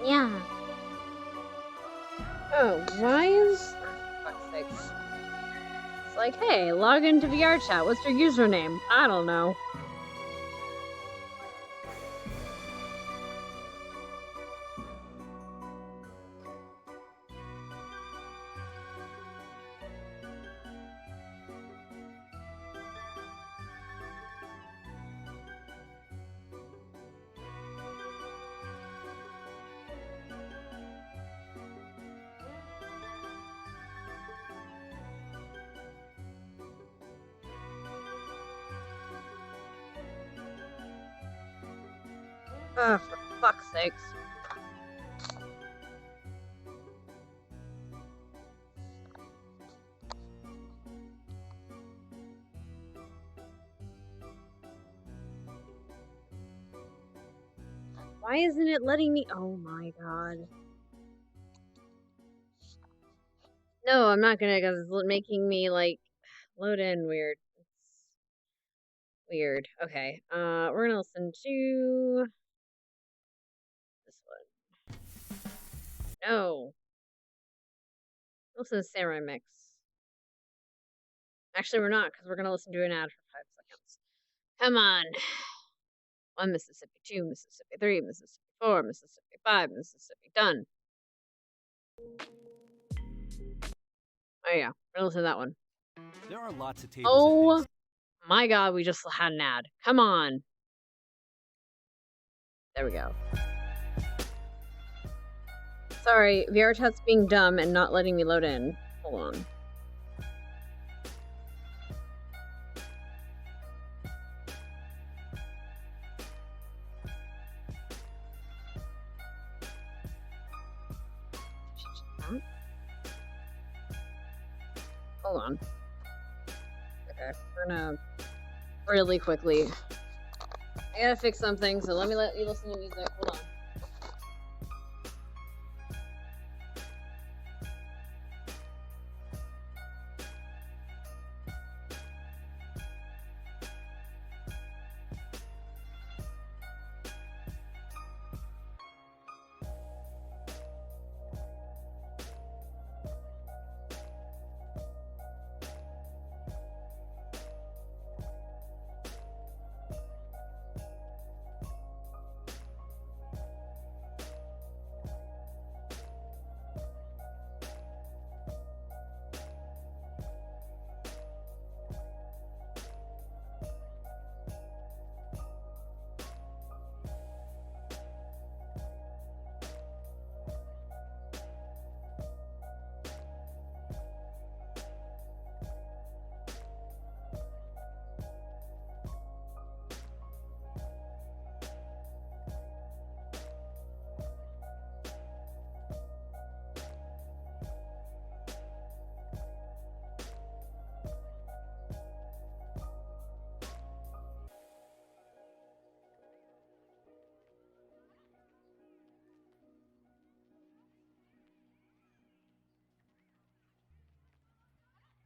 Yeah. Oh, why is... For fuck's sakes. It's like, hey, log into VRchat. What's your username? I don't know. Oh, for fuck's sakes. Why isn't it letting me? Oh my god. No, I'm not gonna, because it's making me, like, load in weird. It's weird. Okay, we're gonna listen to this one. No. Listen to Samurai Mix. Actually, we're not, because we're gonna listen to an ad for 5 seconds. Come on. 1 Mississippi, 2 Mississippi, 3 Mississippi, 4 Mississippi, 5 Mississippi. Done. Oh yeah, we're gonna listen to that one. There are lots of tables. Oh my god, we just had an ad. Come on. There we go. Sorry, VRchat's being dumb and not letting me load in. Hold on. Hold on. Okay, we're gonna really quickly. I gotta fix something, so let you listen to music. Hold on.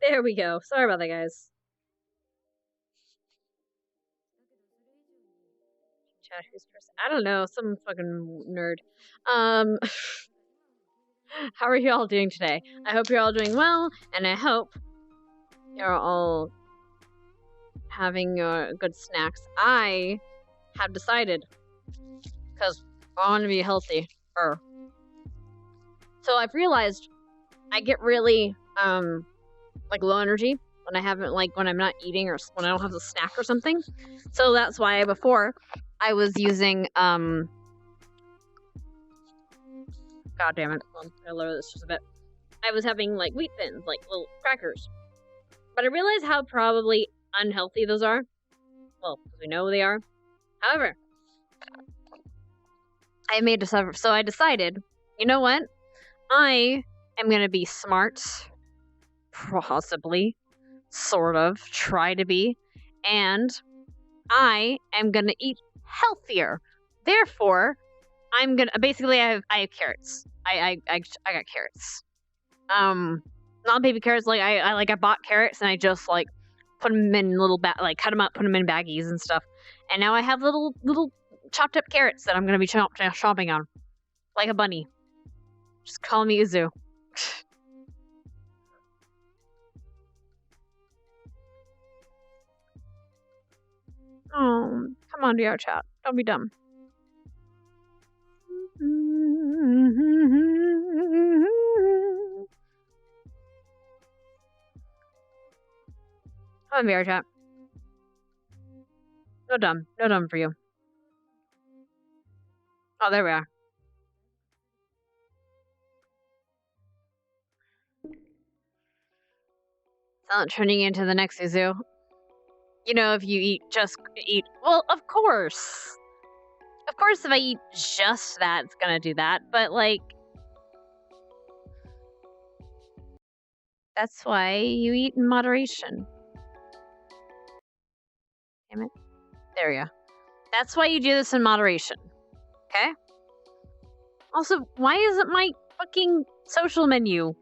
There we go. Sorry about that, guys. Chat, who's person? I don't know. Some fucking nerd. How are you all doing today? I hope you're all doing well, and I hope you're all having your good snacks. I have decided, because I want to be healthy. So I've realized I get really, like, low energy when I haven't, like, when I'm not eating or when I don't have a snack or something. So that's why before I was using, God damn it. I'll lower this just a bit. I was having, like, wheat thins, like little crackers. But I realized how probably unhealthy those are. Well, we know they are. However, so I decided, you know what? I am going to be smart. Possibly. Sort of. Try to be. And I am going to eat healthier. Therefore, I'm going to... Basically, I have carrots. I got carrots. Not baby carrots. Like, I bought carrots and I just, like, put them in little... cut them up, put them in baggies and stuff. And now I have little chopped up carrots that I'm going to be chopping on. Like a bunny. Just call me Uzu. Oh, come on, VRchat. Don't be dumb. Come on, VRchat. No dumb. No dumb for you. Oh, there we are. Not turning into the next Uzu. You know, if you just eat. Well, of course. Of course, if I eat just that, it's gonna do that. But, like, that's why you eat in moderation. Damn it. There we go. That's why you do this in moderation. Okay? Also, why isn't my fucking social menu?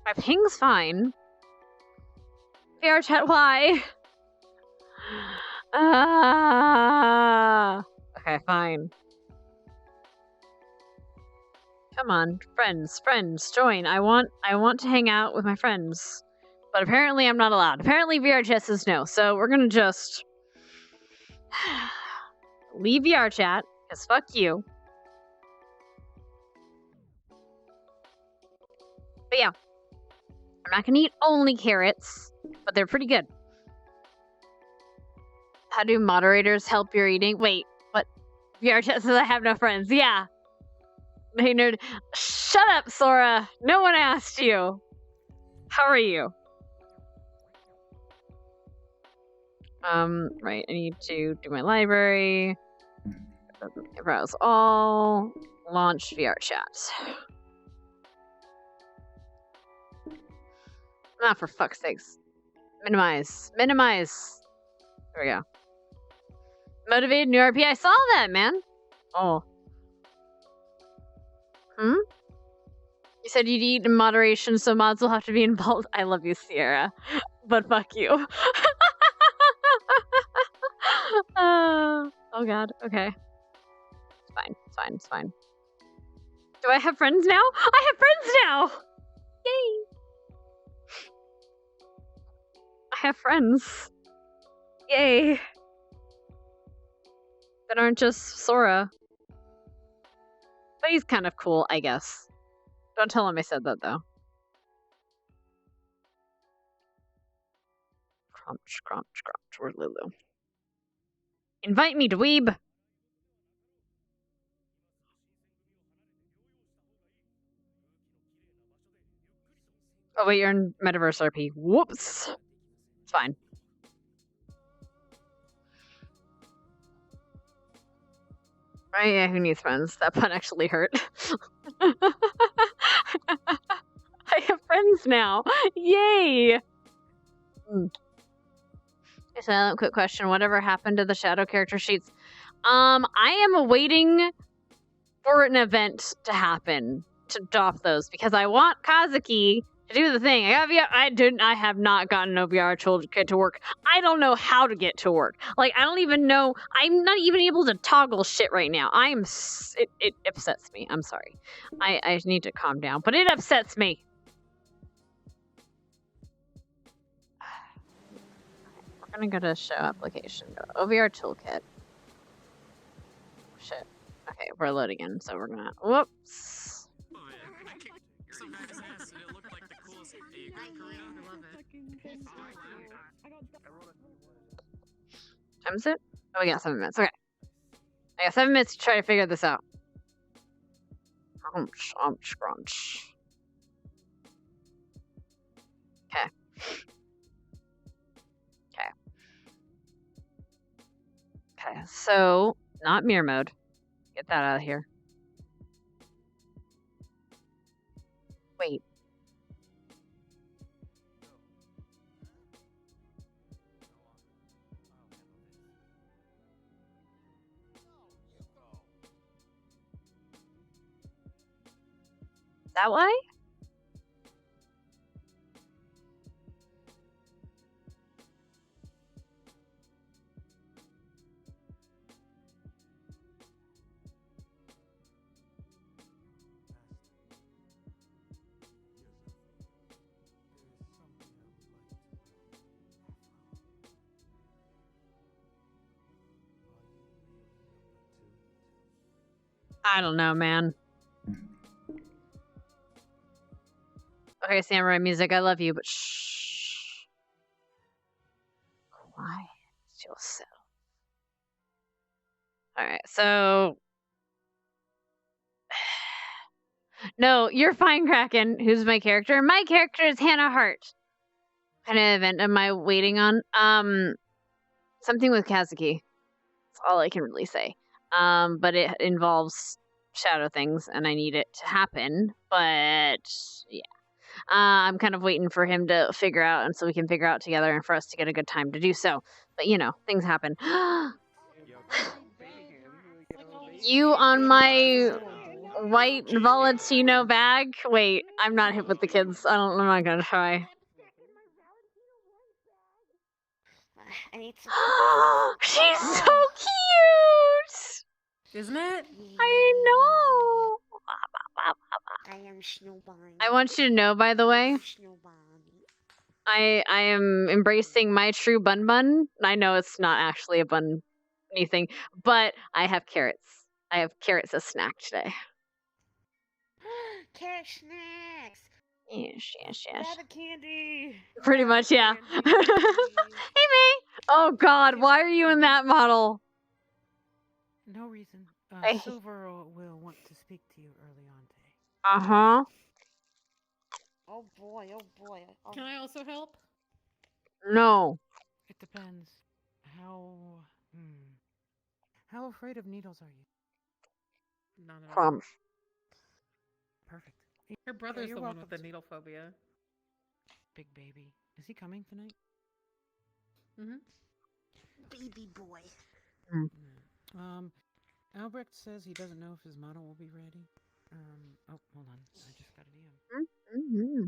My ping's fine. VRchat, why? Okay, fine. Come on, friends, join. I want to hang out with my friends. But apparently I'm not allowed. Apparently VRchat says no, so we're gonna just leave VRchat, because fuck you. But yeah. I'm not gonna eat only carrots, but they're pretty good. How do moderators help your eating? Wait, what? VRchat says I have no friends. Yeah. Hey, nerd. Shut up, Sora. No one asked you. How are you? Right. I need to do my library. Browse all. Launch VRchat. Ah, for fuck's sakes. Minimize. There we go. Motivated new RP. I saw that, man. Oh. You said you'd eat in moderation, so mods will have to be involved. I love you, Sierra. But fuck you. Oh god. Okay. It's fine. Do I have friends now? I have friends now! Yay! I have friends. Yay. That aren't just Sora. But he's kind of cool, I guess. Don't tell him I said that, though. Crunch. Where's Lulu? Invite me, dweeb! Oh wait, you're in Metaverse RP. Whoops! It's fine. Right, yeah, who needs friends? That pun actually hurt. I have friends now! Yay! Silent quick question. Whatever happened to the shadow character sheets? I am awaiting for an event to happen to drop those because I want Kazuki to do the thing. I have not gotten no VR kit to work. I don't know how to get to work. Like, I don't even know. I'm not even able to toggle shit right now. It upsets me. I'm sorry. I need to calm down, but it upsets me. We're gonna go to show application. Go to OVR toolkit. Shit. Okay, we're loading in, so we're gonna. Whoops. Time is it? Oh, we got 7 minutes. Okay. I got 7 minutes to try to figure this out. Crunch. Okay. Okay, so not mirror mode. Get that out of here. Wait. Is that why? I don't know, man. Okay, samurai music, I love you, but shh. Quiet yourself. Alright, so... No, you're fine, Kraken. Who's my character? My character is Hannah Hart. What kind of event am I waiting on? Something with Kazuki. That's all I can really say. But it involves shadow things, and I need it to happen. But yeah, I'm kind of waiting for him to figure out, and so we can figure out together, and for us to get a good time to do so. But you know, things happen. You on my white Valentino bag? Wait, I'm not hip with the kids. I'm not gonna try. I need some. She's so cute! Isn't it? I know! I am Snowbunny. I want you to know, by the way, I am embracing my true bun bun. I know it's not actually a bun anything, but I have carrots. I have carrots as snack today. Carrot snacks. Yes. Rabbit candy. Pretty much, yeah. Hey, May! Oh god, why are you in that model? No reason. I- Silver will want to speak to you early on today. Uh-huh. Oh boy. Oh. Can I also help? No. It depends. How afraid of needles are you? None at all. Crumbs. Perfect. Her brother's you're the one welcome with the to. needle phobia. Big baby. Is he coming tonight? Mm-hmm. Baby boy. Albrecht says he doesn't know if his model will be ready. Oh, hold on. I just got a DM. Mm-hmm.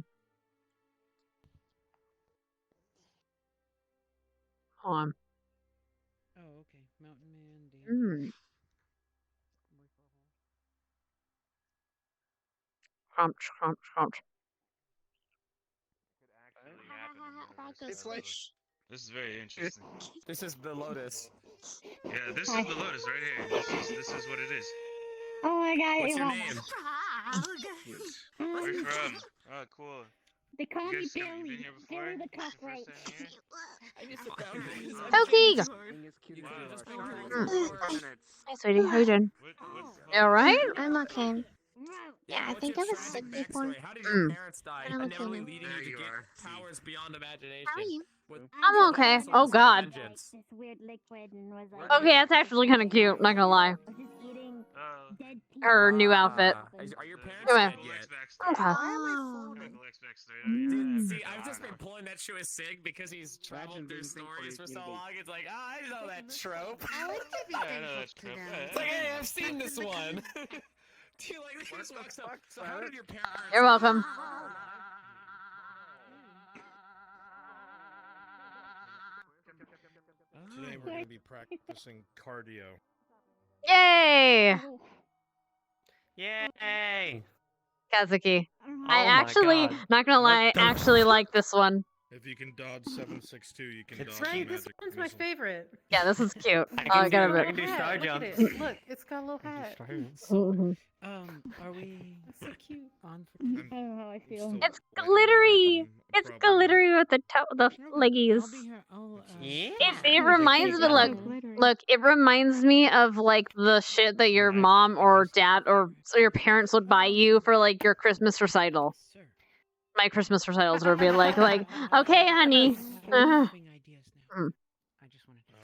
Hold on. Oh, okay. Mountain Man, DM. Crunch. It's like This is very interesting. this is the Lotus. Yeah, this is the Lotus right here. This is what it is. Oh my god. What's your name? Where you from? Oh, cool. They call You me guys Billy. been here before? Billy the This is cock your right. first time here? Toki! Hi, sweetie. How you doing? You alright? I'm okay. Yeah, I think I was sick before. How did your parents die? I'm okay Inevitably now. leading you to get powers beyond imagination. How are you? I'm okay. Oh god. This weird liquid and was like. Okay, that's actually kind of cute, not gonna lie. I was just eating dead people. Her new outfit. Are your parents Come here. dead yet? Okay. Oh. See, I've just been pulling that shoe as Sig because he's traveled through stories for so long. It's like, I know that trope. I like to be Yeah, I know that's hooked to true. them. It's like, hey, I've seen this one. Do you like this one? So how did your parents? You're welcome. Today we're going to be practicing cardio. Yay! Yay! Kazuki. Oh I my actually, God. not gonna lie, the actually like this one. If you can dodge 762, you can It's dodge Right, magic this one's my missile. favorite. Yeah, this is cute. I Oh, I got a can bit. do Hat, star look at jumps. it. Look, it's got a little hat. Are we It's so cute. on for I'm- I don't know how I I'm feel. still It's waiting on glittery. a It's problem. glittery with the the Okay, leggies. I'll be here. Yeah. It reminds me, look, it reminds me of like the shit that your mom or dad or your parents would buy you for like your Christmas recital. Sir. My Christmas recitals would be like, okay, honey. Uh-huh. Ideas now. Mm. I just wanted to.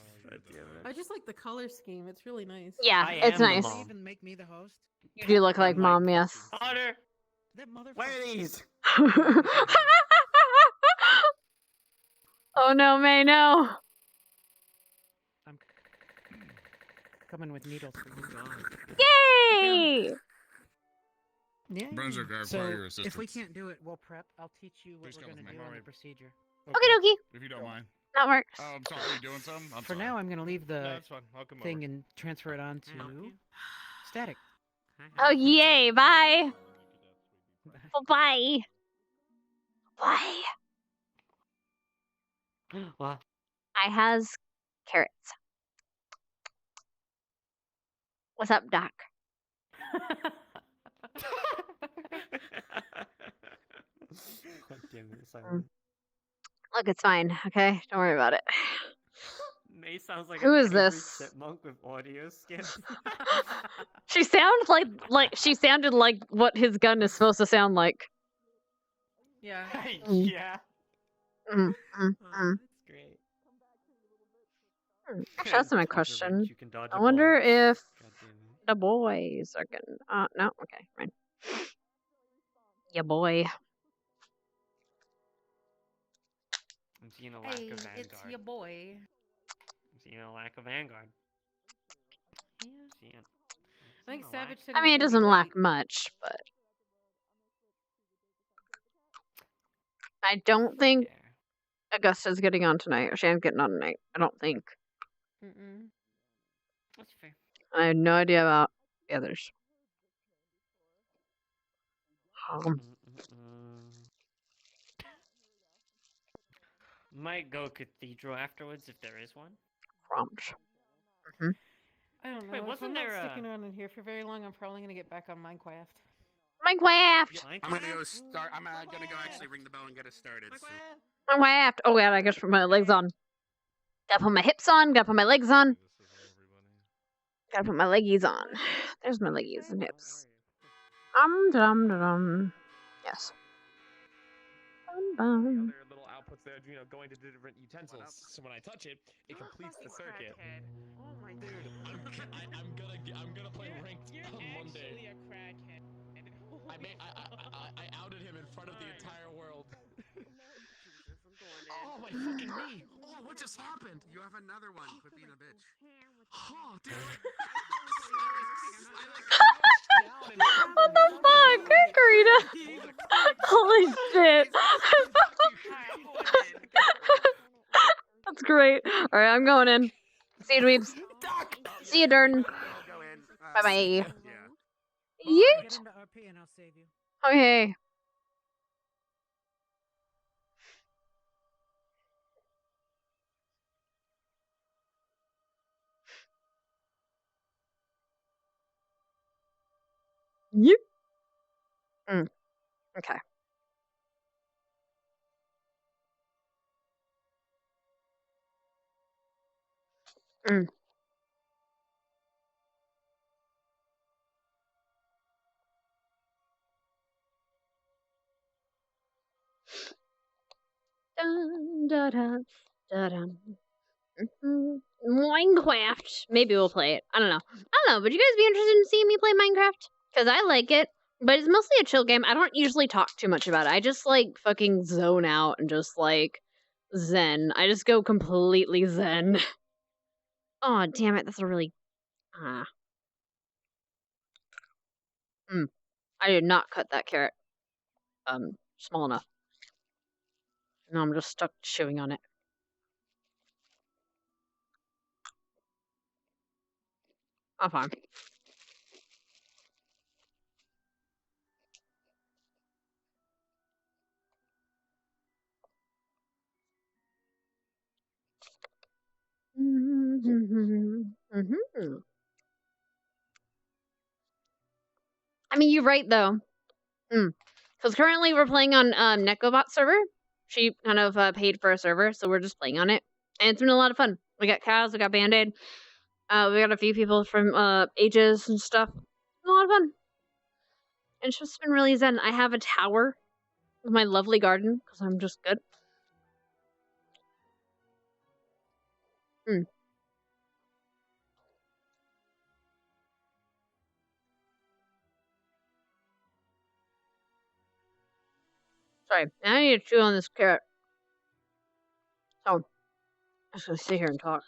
I just like the color scheme. It's really nice. Yeah, I it's am the nice. mom. Even make me the host. You do look like mom, yes. Honor, That motherfucker. ladies. Oh no, May, no. I'm coming with needles for you. Yay! Yeah. Brunswick, I So require your if we assistance. can't do it, we'll prep. I'll teach you what Please we're come gonna with me. do on the Alright. procedure. Okie dokie. If you don't mind. That works. Oh, I'm sorry. Are you doing something? I'm For sorry. now, I'm gonna leave No, the that's fine. I'll come thing over. and transfer it on to static. Oh, yay. Bye. Bye. Bye. What? I has carrots. What's up, Doc? God damn it, Mm. Simon. Look, it's fine. Okay, don't worry about it. May sounds like Who an is angry this? chipmunk with audio skips. She sounds like she sounded like what his gun is supposed to sound like. Yeah. Mm. Yeah. Mm, mm, Oh, mm. that's great. Actually, that's my Toss a question. wrench, you can dodge I a wonder ball. if God damn it. the boys are gonna. No, okay, fine. Yeah, boy. I'm seeing a lack Hey, of Vanguard. it's your boy. I'm seeing a lack of Vanguard. Yeah, seeing. I think seeing a lack. Savage said I he mean, was it gonna be doesn't lack late. much, but I don't think Yeah. Augusta's getting on tonight, or Shan's getting on tonight. I don't think. Mm-mm. That's fair. I have no idea about the others. Might go Cathedral afterwards if there is one. Prompt. I don't know. Wait, if wasn't I'm there not a- sticking around in here for very long, I'm probably gonna get back on Minecraft. Minecraft! I'm gonna go start. I'm gonna go actually ring the bell and get us started. So. Minecraft! Oh, yeah, I gotta put my legs on. Gotta put my hips on, gotta put my legs on. Gotta put my leggies on. There's my leggies and hips. Dum dum. Yes. Bum. Other little outputs there, going to different utensils. So when I touch it, it completes the circuit. Oh my Dude, I'm gonna play ranked on Monday. A crackhead. I outed him in front of the entire world. Oh my fucking knee! Oh, what just happened? You have another one. Quit being a bitch. Oh, dude. What the fuck? Karina! Holy shit! That's great. Alright, I'm going in. See you, dweebs. See you, Durden. Bye bye. Yeah. Yeet! Get into RP and I'll save you. Okay. Yep. Okay. Dun, da, da, da, dum. Minecraft. Maybe we'll play it. I don't know. Would you guys be interested in seeing me play Minecraft? Because I like it, but it's mostly a chill game. I don't usually talk too much about it. I just like fucking zone out and just like zen. I just go completely zen. Oh, damn it. That's a really... I did not cut that carrot small enough. No, I'm just stuck chewing on it. I'm fine. I mean, you're right, though. Because currently we're playing on Nekobot's server. She kind of paid for a server, so we're just playing on it. And it's been a lot of fun. We got Kaz, we got Band-Aid. We got a few people from Ages and stuff. It's been a lot of fun. And it's just been really zen. I have a tower with my lovely garden, because I'm just good. Sorry, I need to chew on this carrot. So, I'm just gonna sit here and talk.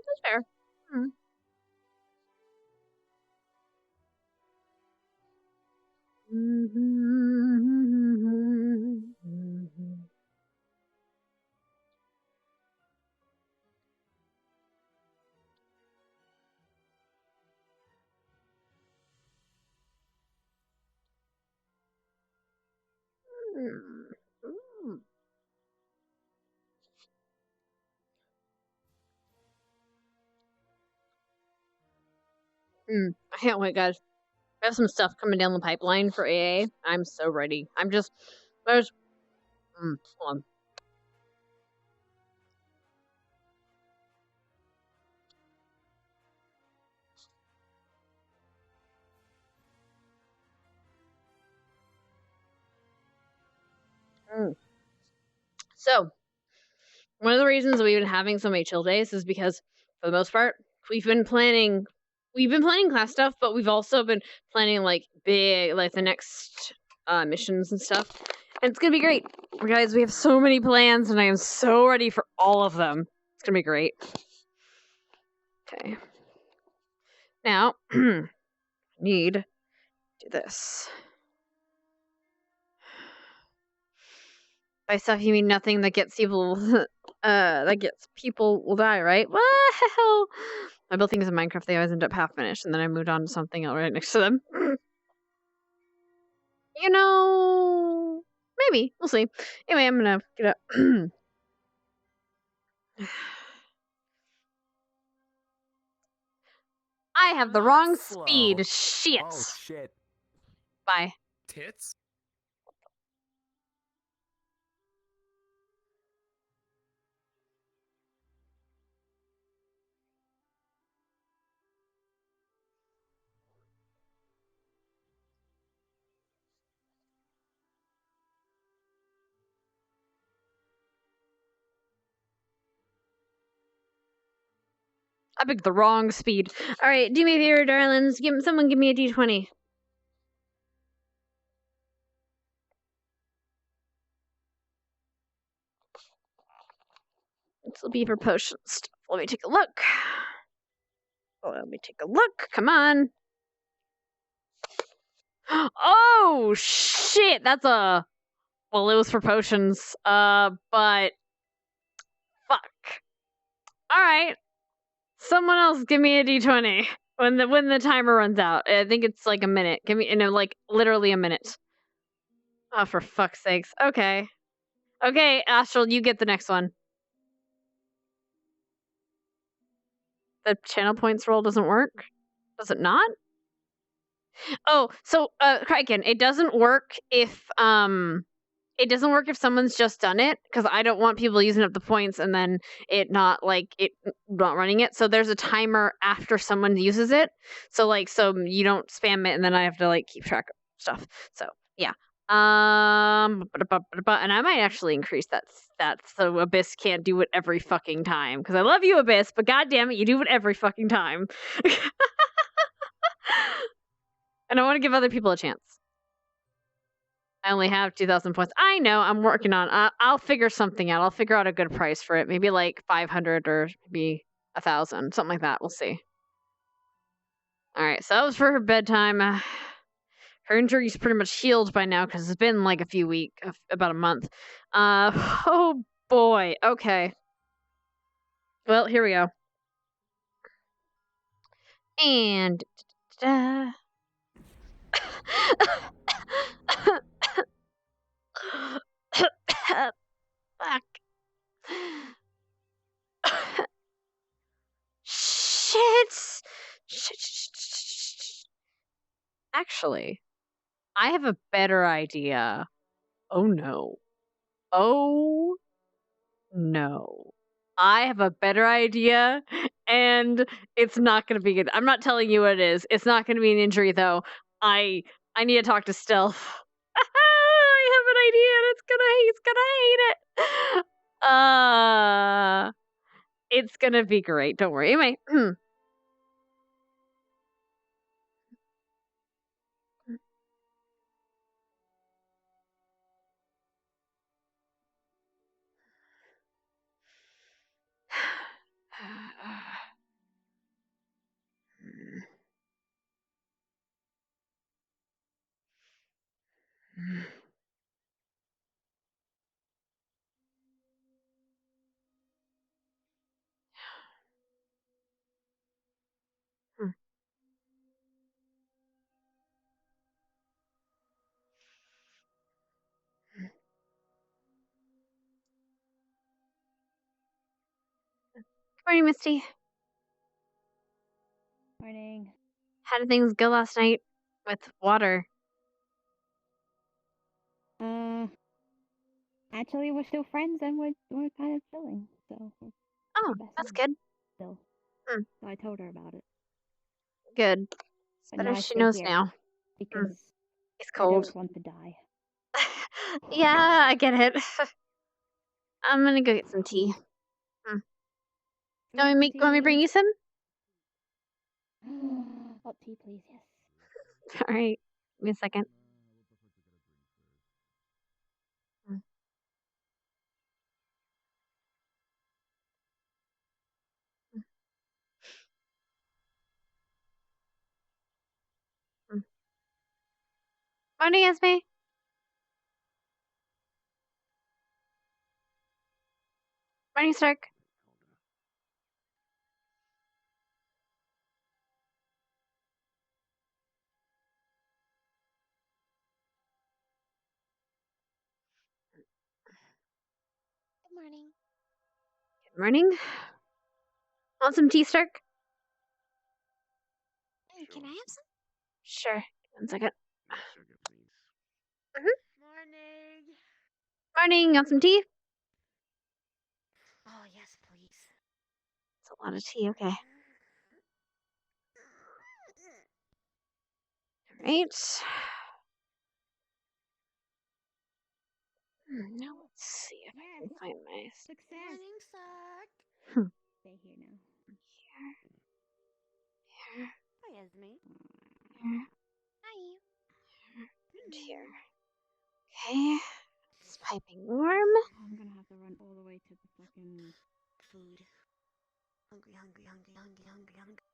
That's fair. I can't wait, guys. I have some stuff coming down the pipeline for AA. I'm so ready. I'm just there's hold on. So one of the reasons we've been having so many chill days is because, for the most part, we've been planning class stuff, but we've also been planning like big, like the next missions and stuff. And it's gonna be great, guys. We have so many plans, and I am so ready for all of them. It's gonna be great. Okay. Now, need to do this. By stuff you mean nothing that gets people will die, right? Well, I built things in Minecraft, they always end up half finished, and then I moved on to something else right next to them. You know, maybe. We'll see. Anyway, I'm gonna get up. I have the wrong Slow. speed. Shit. Oh shit. Bye. Tits? I picked the wrong speed. Alright, do me a favor, darlings. Someone give me a d20. This will be for potion stuff. Let me take a look. Come on. Oh, shit. That's a... Well, it was for potions. But... Fuck. Alright. Someone else give me a d20 when the timer runs out. I think it's like a minute. Give me, like literally a minute. Oh, for fuck's sakes. Okay. Okay, Astral, you get the next one. The channel points roll doesn't work? Does it not? Oh, so Kraken, it doesn't work if someone's just done it, because I don't want people using up the points and then it not running it. So there's a timer after someone uses it. So you don't spam it and then I have to keep track of stuff. So yeah. And I might actually increase that so Abyss can't do it every fucking time. Because I love you, Abyss, but goddamn it, you do it every fucking time. And I want to give other people a chance. I only have 2,000 points. I know. I'm working on. I'll figure something out. I'll figure out a good price for it. Maybe like 500 or maybe 1,000, something like that. We'll see. All right. So that was for her bedtime. Her injury's pretty much healed by now because it's been like a few weeks, about a month. Oh boy. Okay. Well, here we go. And. Fuck. Shit. Actually, I have a better idea. Oh no. Oh no. I have a better idea, and it's not going to be good. I'm not telling you what it is. It's not going to be an injury, though. I need to talk to Stealth. I have an idea, and he's gonna hate it. It's gonna be great. Don't worry. Anyway. Good morning, Misty. Morning. How did things go last night with water? Actually, we're still friends and we're kind of chilling. So we're Oh, best that's friends good. still. Hmm. So I told her about it. Good. It's But better now I she stay knows here now. because It's I cold. don't want to die. Yeah, I get it. I'm gonna go get some tea. Want me to bring you some? Hot tea, please. Yes. All right. Give me a second. Morning, Esme. Morning, Stark. Good morning. Good morning. Want some tea, Stark? Hey, can I have some? Sure. 1 second. Sugar, please. Morning. Morning. Want some tea? Oh, yes, please. It's a lot of tea. Okay. All right. Now let's see if I can find my Success. Morning, Suck. Stay here now. here, Hi, Esme. here, Hi. and here. Okay. It's piping warm. I'm gonna have to run all the way to the fucking Food. Hungry, hungry, hungry, hungry, hungry, hungry.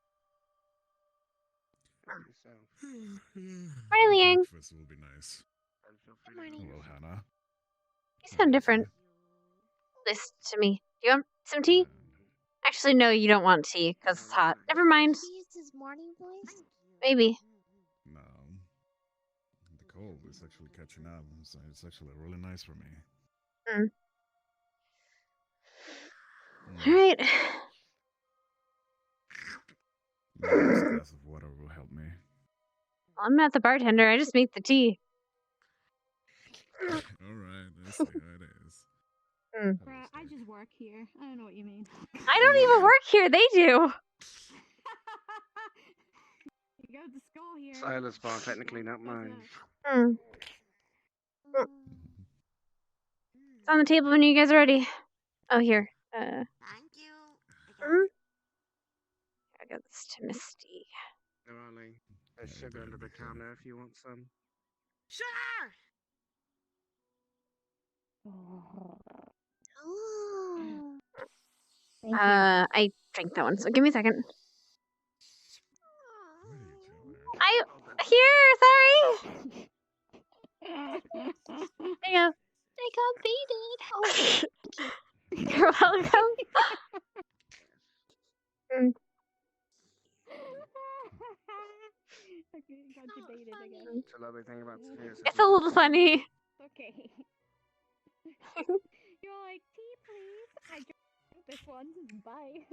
Morning, Liang. Breakfast will be nice. Good morning. Hello, Hannah. You sound different. At least to me. Do you want some tea? Actually, no, you don't want tea because it's hot. Never mind. Maybe it's his morning voice? Maybe. No. The cold is actually catching up, so it's actually really nice for me. All right. Maybe this glass of water will help me. Well, I'm not the bartender. I just make the tea. Alright, I see how it is. Bruh, I just work here. I don't know what you mean. I don't even work here. They do. You go to school here. Silas bar, technically not mine. It's on the table when you guys are ready. Oh, here. Thank you. I got this to Misty. Darling, there's sugar under the counter if you want some. Sugar! Oh. Thank you. I drank that one, so give me a second. Sorry. There you go. I got baited. Oh, You're welcome. Got debated, I guess. It's a lovely thing about spheres. It's a little funny. Okay. You're like, tea, please. I drank this one. Bye.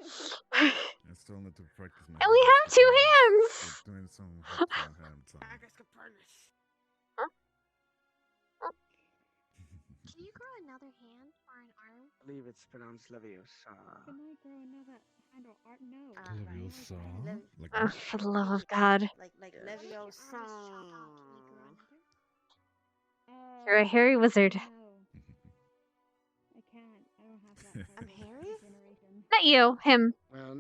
I still need to practice my And we have 2 hands. We're doing some hand time. Can you grow another hand or an arm? I believe it's pronounced Leviosa. Can I grow another hand or art? No. Leviosa? Like Oh, for the love of God. Like Leviosa. You're a hairy wizard. No. I can't. I don't have that. I'm hairy? Not you, him. Well,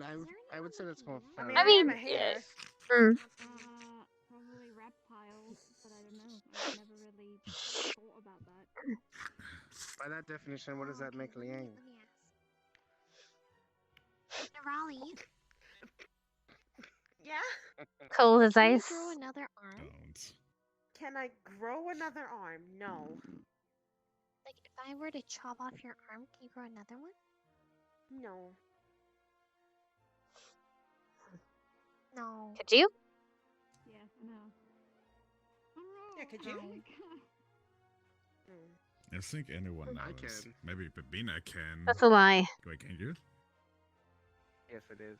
I would say that's more I fair. mean, I mean, I am a hair. Probably reptiles, but I don't know. I've never really thought about that. By that definition, what does that make Liang? Let me ask. Raleigh. Yeah? Cold as Can you ice. grow another arm? Don't. Can I grow another arm? No. Like, if I were to chop off your arm, can you grow another one? No. No. Could you? Yeah, I know. Yeah, could you? I think anyone knows. I can. Maybe Babina can. That's a lie. Wait, can you? Yes, it is.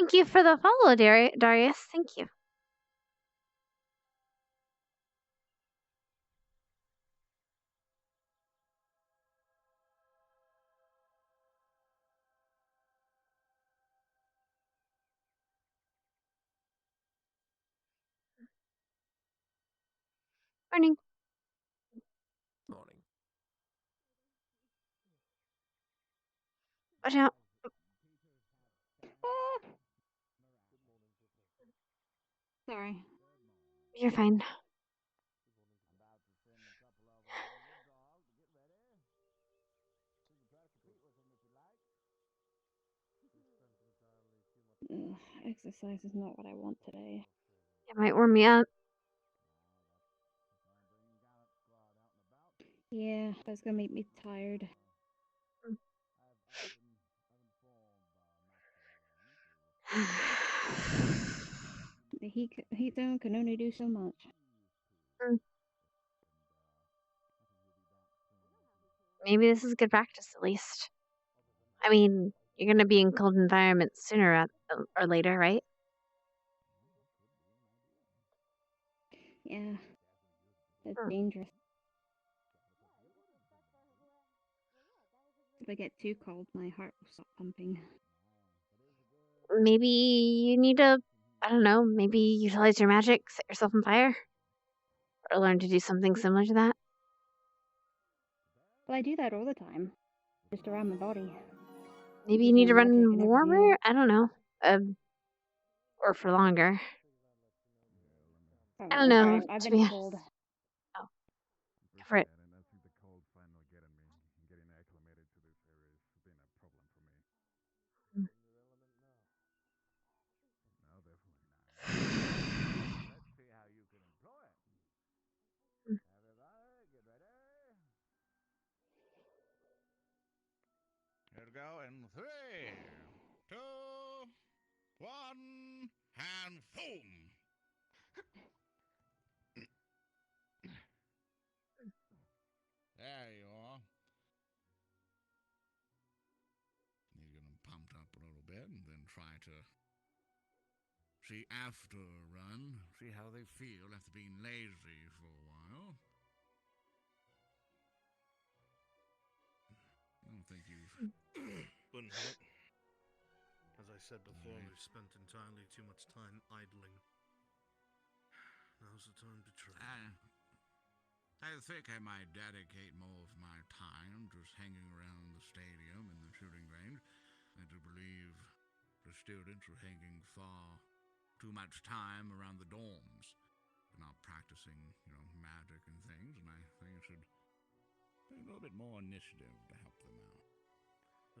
Thank you for the follow, Darius. Thank you. Morning. Morning. Watch out. Sorry. You're fine. Exercise is not what I want today. It might warm me up. Yeah, that's gonna make me tired. The heat zone can only do so much. Maybe this is good practice, at least. I mean, you're going to be in cold environments sooner or later, right? Yeah, it's dangerous. If I get too cold, my heart will stop pumping. Maybe you need to, I don't know, maybe utilize your magic, set yourself on fire? Or learn to do something similar to that? Well, I do that all the time. Just around my body. Maybe you Use need my to magic run and everything warmer? else. I don't know. Or for longer. I don't know. Alright, I've To been be cold. Oh. Go for it. And I think the cold finally getting me. Getting acclimated to this area has been a problem for me. No, definitely not. Let's see how you can employ it. Mm. Everybody, get ready. Here we go in 3, 2, 1, and boom! There you are. You get them pumped up a little bit and then try to see after a run, see how they feel after being lazy for a while. I don't think you've... Wouldn't hurt. As I said before, we've spent entirely too much time idling. Now's the time to train. I think I might dedicate more of my time just hanging around the stadium and the shooting range. I do believe the students are hanging far too much time around the dorms. They're not practicing, magic and things, and I think it should be a little bit more initiative to help them out.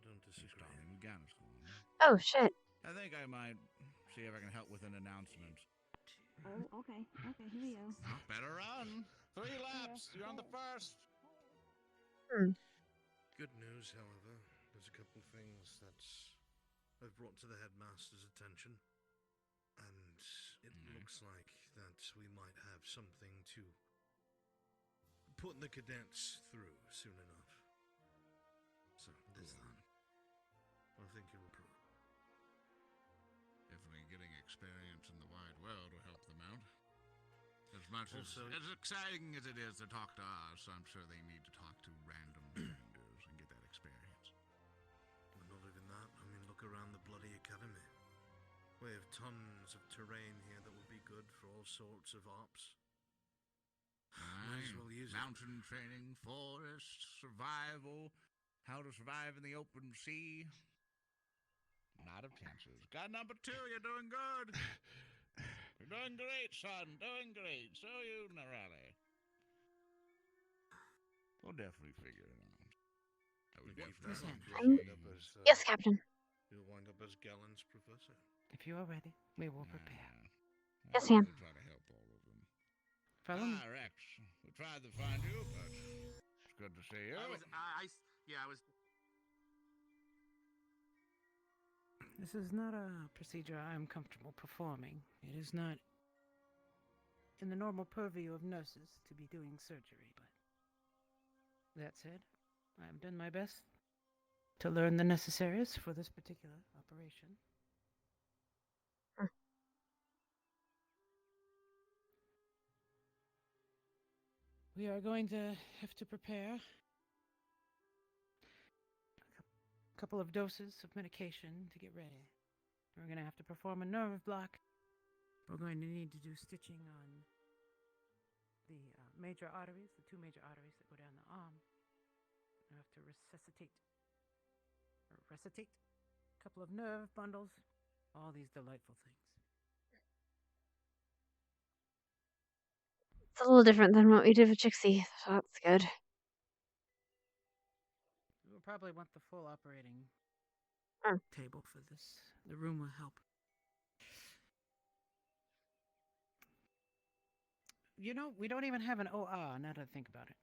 I don't disagree. Starting with Ganiscon. Oh, shit. I think I might see if I can help with an announcement. Oh, okay. Okay, here we go. Better run. 3 laps. You're on the first. Good news, however. There's a couple things that I've brought to the headmaster's attention. And it looks like that we might have something to put the cadets through soon enough. So, there's that. I think it will prove. Definitely getting experience in the wide world will help them out. As much as exciting as it is to talk to us, I'm sure they need to talk to random strangers and get that experience. But not even that. I mean, look around the bloody academy. We have tons of terrain here that will be good for all sorts of ops. Might as well use Mountain training, forest, survival, how to survive in the open sea. Not of chances. Got number 2, you're doing good. You're doing great, son. Doing great. So you, Narali. We'll definitely figure it out. Yes, Captain. You'll wind up as Gallon's professor. If you are ready, we will prepare. Yes, ma'am. We'll try to help all of them. Follow me. Rex. We tried to find you, but it's good to see you. I was. This is not a procedure I am comfortable performing. It is not in the normal purview of nurses to be doing surgery, but that said, I have done my best to learn the necessaries for this particular operation. we are going to have to prepare a couple of doses of medication to get ready. We're going to have to perform a nerve block. We're going to need to do stitching on the major arteries, the two major arteries that go down the arm. We have to resuscitate a couple of nerve bundles, all these delightful things. It's a little different than what we did with Jixie, so that's good. We'll probably want the full operating Mm. table for this. The room will help. You know, we don't even have an OR, now that I think about it.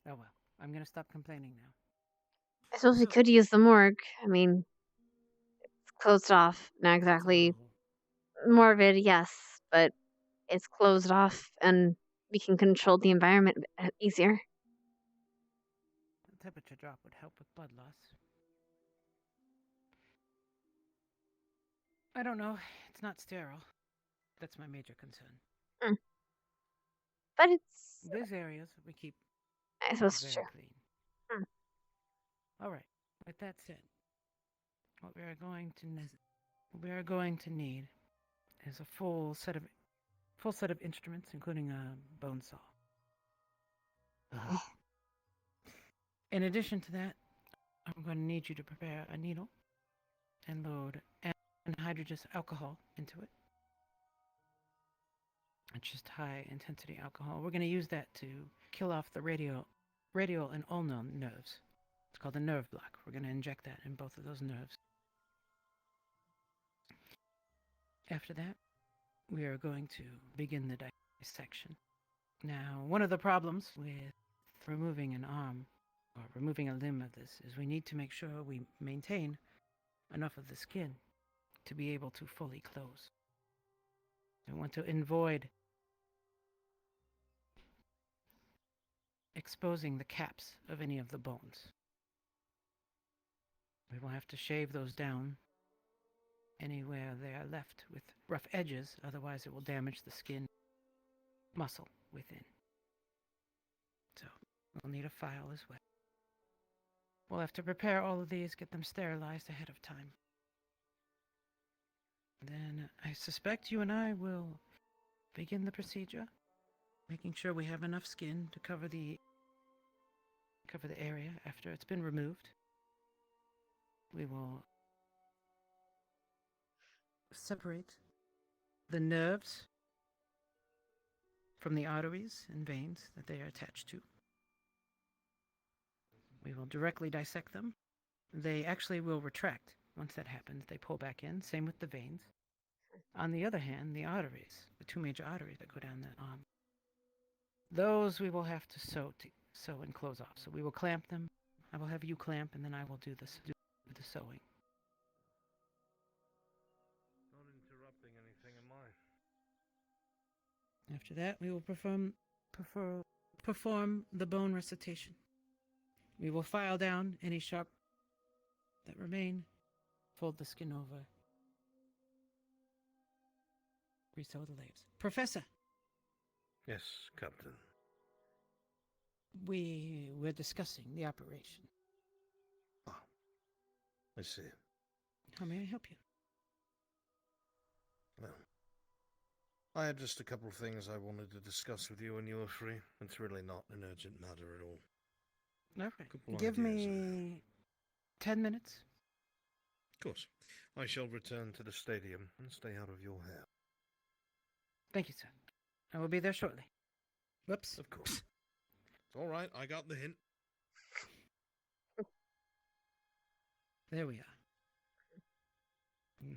Oh well, I'm going to stop complaining now. I suppose we could use the morgue. I mean, it's closed off. Not exactly morbid, yes, but it's closed off and we can control the environment easier. The temperature drop would help with blood loss. I don't know. It's not sterile. That's my major concern. Mm. But it's... These areas we keep I suppose it's very true. clean. Mm. All right. With that said, what we are going to need is a full set of instruments, including a bone saw. In addition to that, I'm going to need you to prepare a needle and load anhydrous alcohol into it. It's just high intensity alcohol. We're going to use that to kill off the radial and ulnar nerves. It's called a nerve block. We're going to inject that in both of those nerves. After that, we are going to begin the dissection. Now, one of the problems with removing an arm or removing a limb of this is we need to make sure we maintain enough of the skin to be able to fully close. We want to avoid exposing the caps of any of the bones. We will have to shave those down anywhere they are left with rough edges, otherwise it will damage the skin muscle within. So we'll need a file as well. We'll have to prepare all of these, get them sterilized ahead of time. Then I suspect you and I will begin the procedure, making sure we have enough skin to cover the area after it's been removed. We will separate the nerves from the arteries and veins that they are attached to. We will directly dissect them. They actually will retract. Once that happens, they pull back in. Same with the veins. On the other hand, the arteries, the two major arteries that go down the arm, those we will have to sew and close off. So we will clamp them. I will have you clamp, and then I will do the sewing. Not interrupting anything in mine. After that, we will perform the bone resuscitation. We will file down any sharp that remain, fold the skin over, resew the layers. Professor! Yes, Captain. We were discussing the operation. Ah, I see. How may I help you? Well, I had just a couple of things I wanted to discuss with you when you were free. It's really not an urgent matter at all. All right. Give me 10 minutes. Of course. I shall return to the stadium and stay out of your hair. Thank you, sir. I will be there shortly. Whoops. Of course. It's all right. I got the hint. There we are.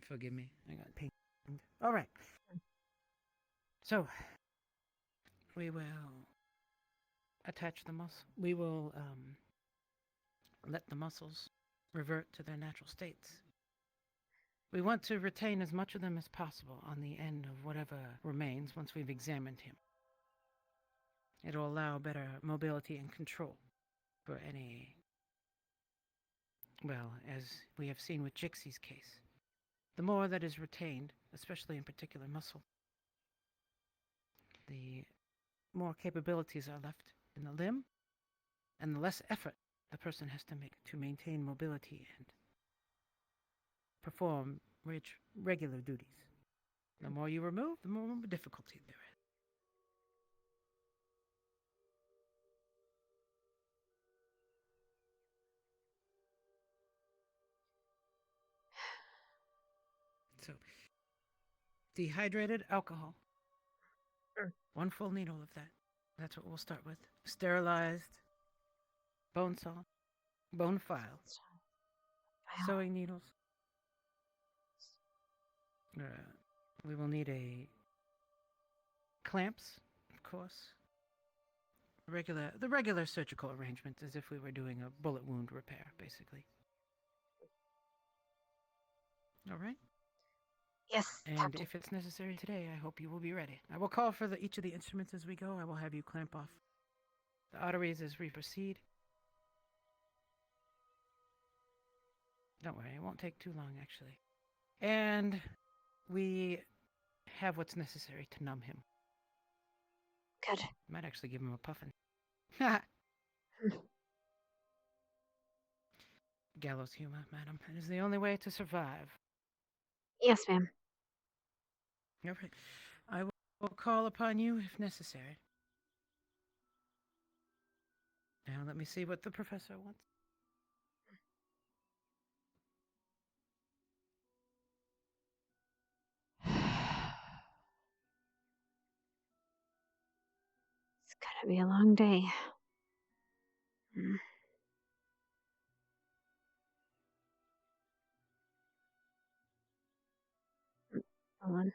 Forgive me. I got pain. All right. So, we will attach the muscle. We will let the muscles revert to their natural states. We want to retain as much of them as possible on the end of whatever remains once we've examined him. It'll allow better mobility and control for any, well, as we have seen with Jixie's case. The more that is retained, especially in particular muscle, the more capabilities are left in the limb, and the less effort the person has to make to maintain mobility and perform regular duties. The more you remove, the more difficulty there is. So, dehydrated alcohol. Sure. 1 full needle of that. That's what we'll start with. Sterilized bone saw, bone file, sewing needles. We will need clamps, of course. The regular surgical arrangement, as if we were doing a bullet wound repair, basically. All right. Yes, And Captain. if it's necessary today, I hope you will be ready. I will call for each of the instruments as we go. I will have you clamp off the arteries as we proceed. Don't worry, it won't take too long, actually. And we have what's necessary to numb him. Good. Might actually give him a puffin. Gallows humor, madam. It is the only way to survive. Yes, ma'am. All right. I will call upon you if necessary. Now let me see what the professor wants. It's gonna be a long day. Hold on.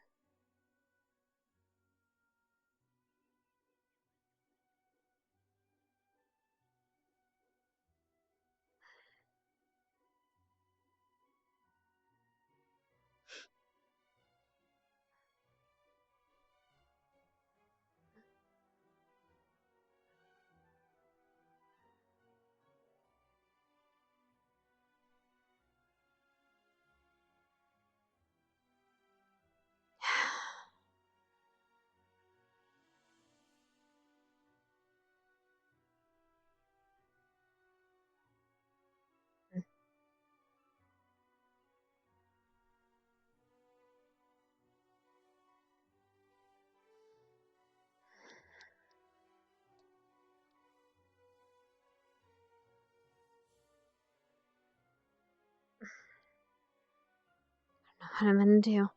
I don't know what I'm gonna do.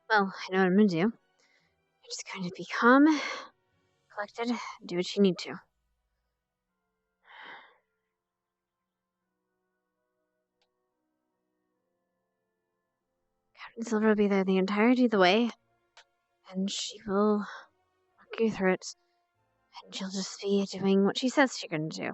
Well, I know what I'm gonna do. You're just going to be calm, collected, do what you need to. Captain Silver will be there the entirety of the way, and she will walk you through it, and she'll just be doing what she says she's gonna do.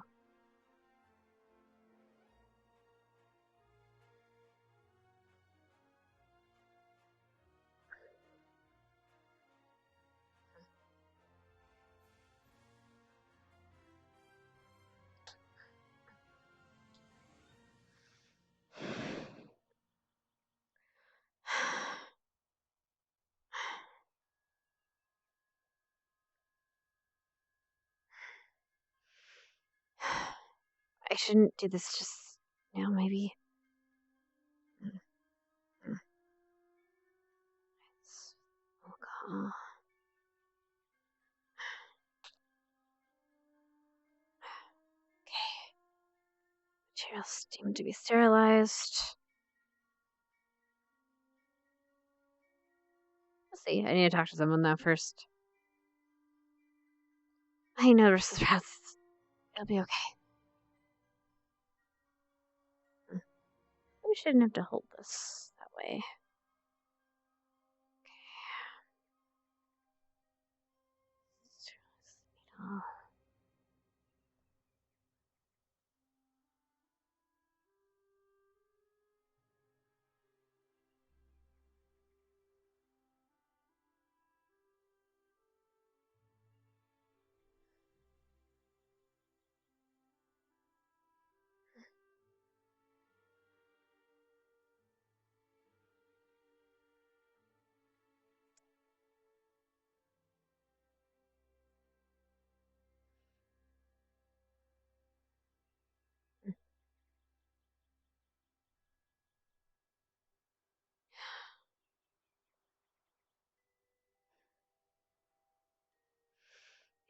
I shouldn't do this just now, maybe. It's alcohol. Okay. Materials deemed to be sterilized. Let's see. I need to talk to someone though first. I know this is it'll be okay. We shouldn't have to hold this that way. Okay.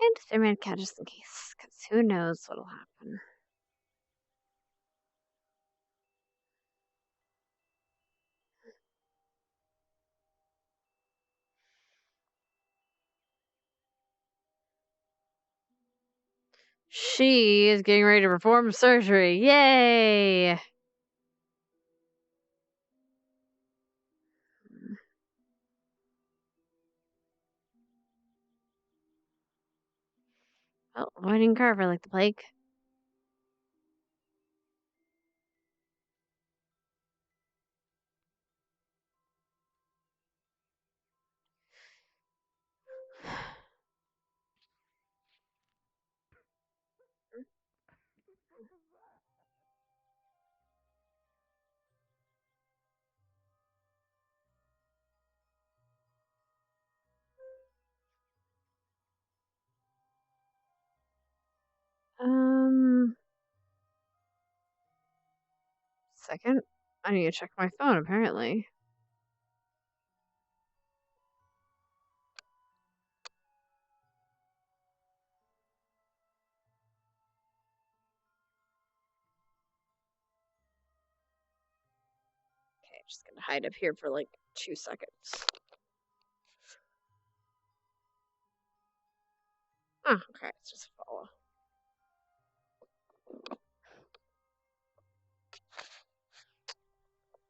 find their man cat just in case, because who knows what'll happen. She is getting ready to perform surgery. Yay! Oh, avoiding Carver like the plague. Second. I need to check my phone, apparently. Okay, just gonna hide up here for like 2 seconds. Oh, okay, it's just follow.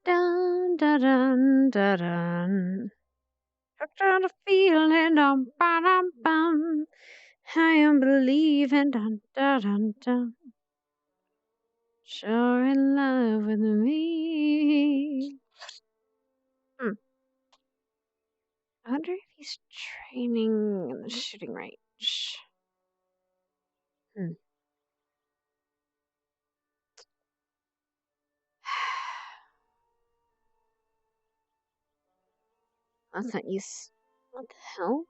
Dun dun dun dun dun. Hooked on a feeling, dum ba dum bum. I am believing, dun dun dun dun. Sure in love with me. I wonder if he's training in the shooting range. That's not use. What the hell?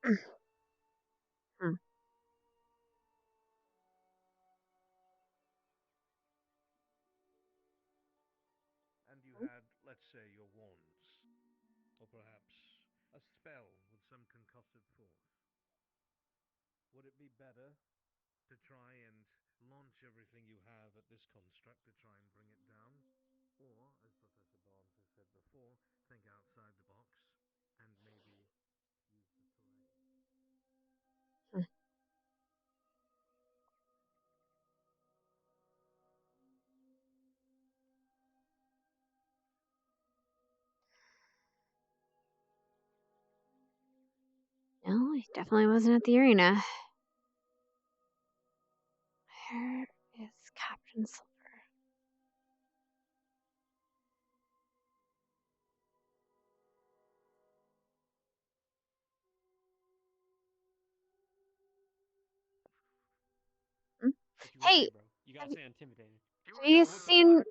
And you had, let's say, your wands, or perhaps a spell with some concussive force. Would it be better to try and launch everything you have at this construct to try and bring it down? Or, as Professor Barnes has said before, think outside the box and maybe use the terrain? No, he definitely wasn't at the arena. Where is Captain Silver? Hey, Bro. You gotta say intimidating. have you seen?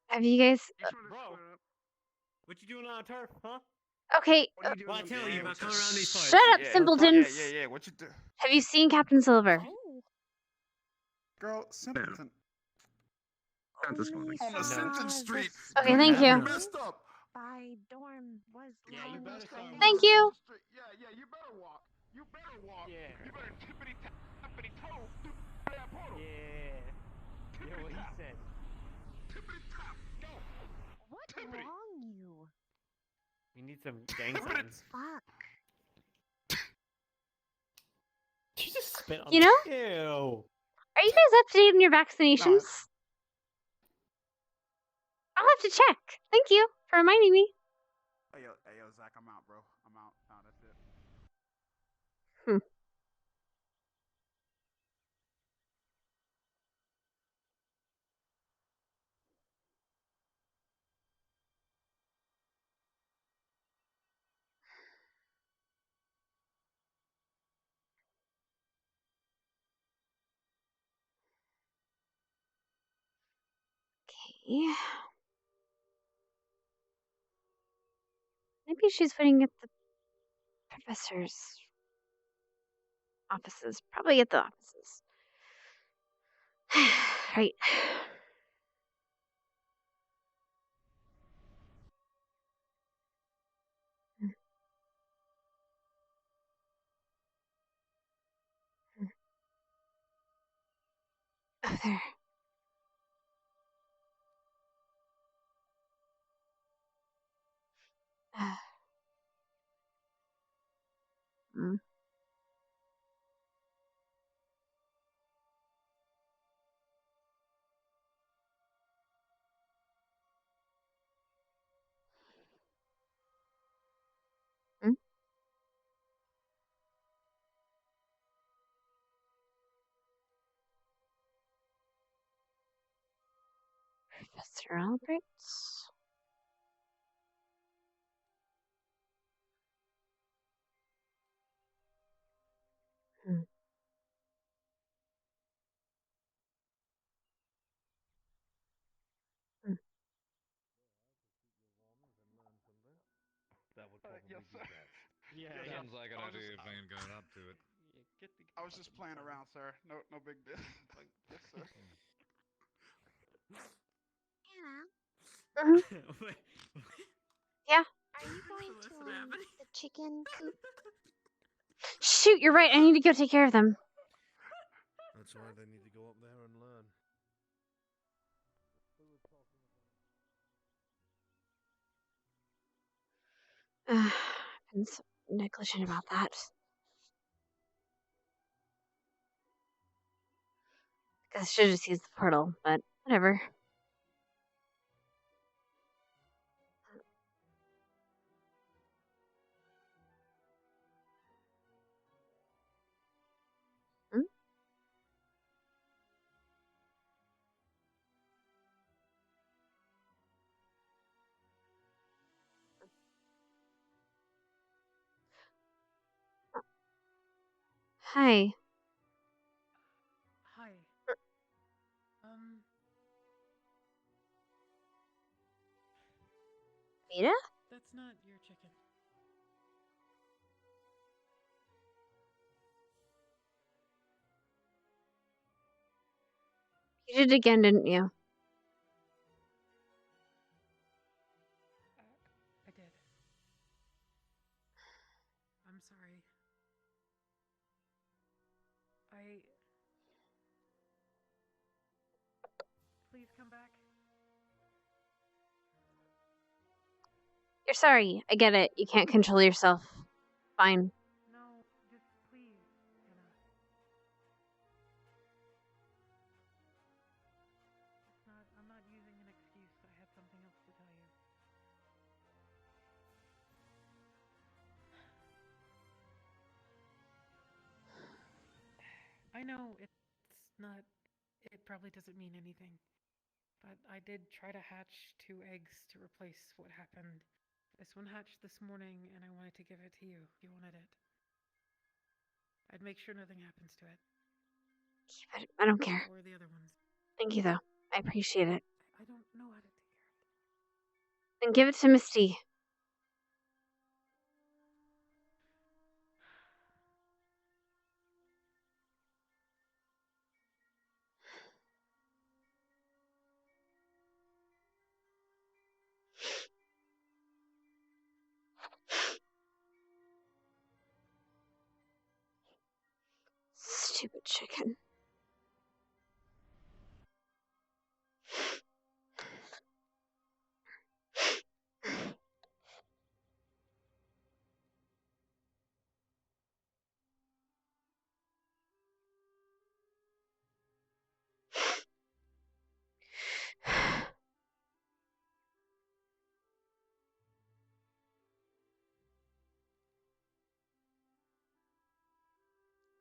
Have you guys? Bro, what you doing on turf, huh? Okay. Well, I tell you about coming around these parts. Shut up, simpletons. Yeah. What you do? Have you seen Captain Silver? Girl, simpleton. Sounds funny. On Ascension Street. Okay, thank you. Messed up. By dorm was Yeah, you better start. Thank you. Yeah, you better walk. You better walk. Yeah. You better tippity toe through that portal. Yeah. Yeah, what he said. Tippity top. Go. What's Tippity. wrong you? We need some gang signs. Fuck. You just spit on You know? Ew. Are you guys up to date on your vaccinations? I'll have to check. Thank you for reminding me. Hey yo, Zach, I'm out, bro. I'm out. No, that's it. Okay. Maybe she's waiting at the professor's offices. Probably at the offices. Right. there. Mm. Mm? Professor Alberts. Hmm. Hmm. That would probably yes, be sir. best. Yeah, Yeah, Sounds like an I was idea just- if I ain't got up to it. I was just playing around, sir. No big deal. Like, yes, sir. Anna, Mhm. Yeah. are you going to the chicken coop? Shoot, you're right. I need to go take care of them. That's why they need to go up there and learn. I've been so negligent about that. Guess I should have just used the portal, but whatever. Hmm? Hi. Hi. Vita? That's not your chicken. You did it again, didn't you? I did. I'm sorry. Please come back. You're sorry. I get it. You can't control yourself. Fine. No, just please, Anna. I'm not using an excuse. I had something else to tell you. I know it probably doesn't mean anything, but I did try to hatch 2 eggs to replace what happened. This one hatched this morning, and I wanted to give it to you. You wanted it. I'd make sure nothing happens to it. I don't care. Or the other ones. Thank you, though. I appreciate it. I don't know how to take care of it. Then give it to Misty. Stupid chicken.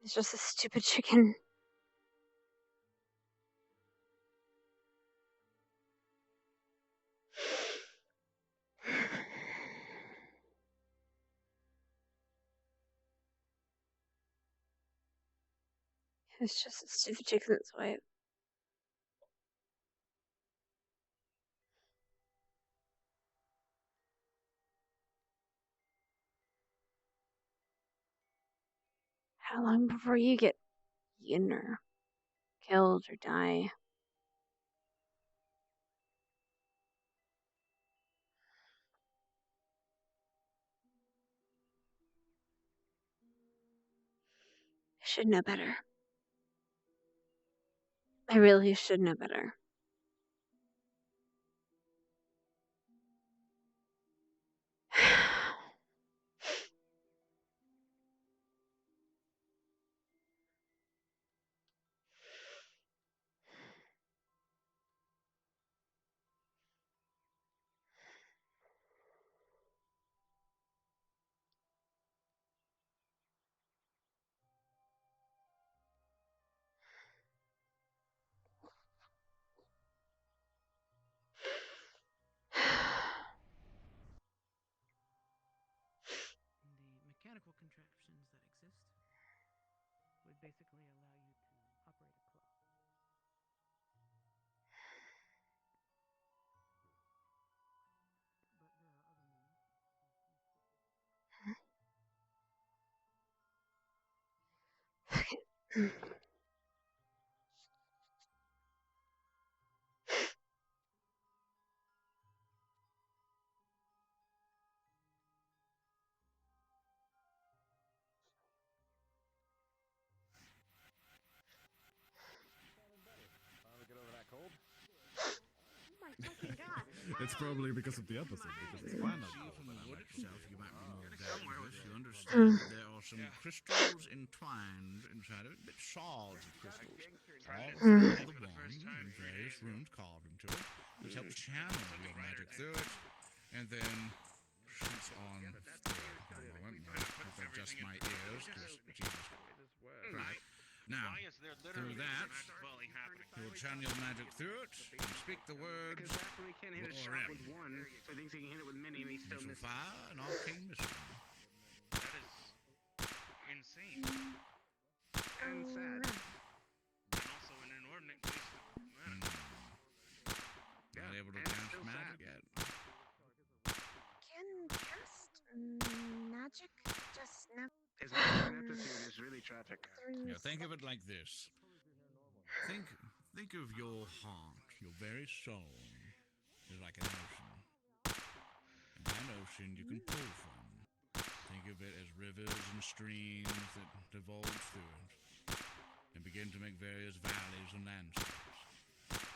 It's just a stupid chicken. It's just a stupid chicken, that's why. How long before you get eaten or killed or die? I should know better. I really should know better. The mechanical contraptions that exist would basically allow you to operate a clock. But there are other means. Finally get over that cold? Oh my fucking god. It's probably because of the episode, because it's fine now. See from the wood itself, you might be more dangerous. You Hmm. understand that there are some crystals entwined inside of it, bit shards of crystals. All Hmm. through the wand, and various runes carved into it, which helps channel your magic through it, and then shoots on through it. One moment, I have to adjust my ears, because Jesus Christ. Now, through that, you'll channel your magic through it, and speak the words, Because Zachary can't hit a shot Lorem. with one, so he thinks he can hit it with many, and he still Missile misses. fire, and arcane missile. That is insane. And sad. And also an inordinate waste of mana. Not able to and cast still magic sad. yet. Can cast magic just not His magic ineptitude is really tragic. Yeah, think of it like this. Think of your heart, your very soul, is like an ocean. And that ocean you can pull from. Think of it as rivers and streams that divulge through it and begin to make various valleys and landscapes.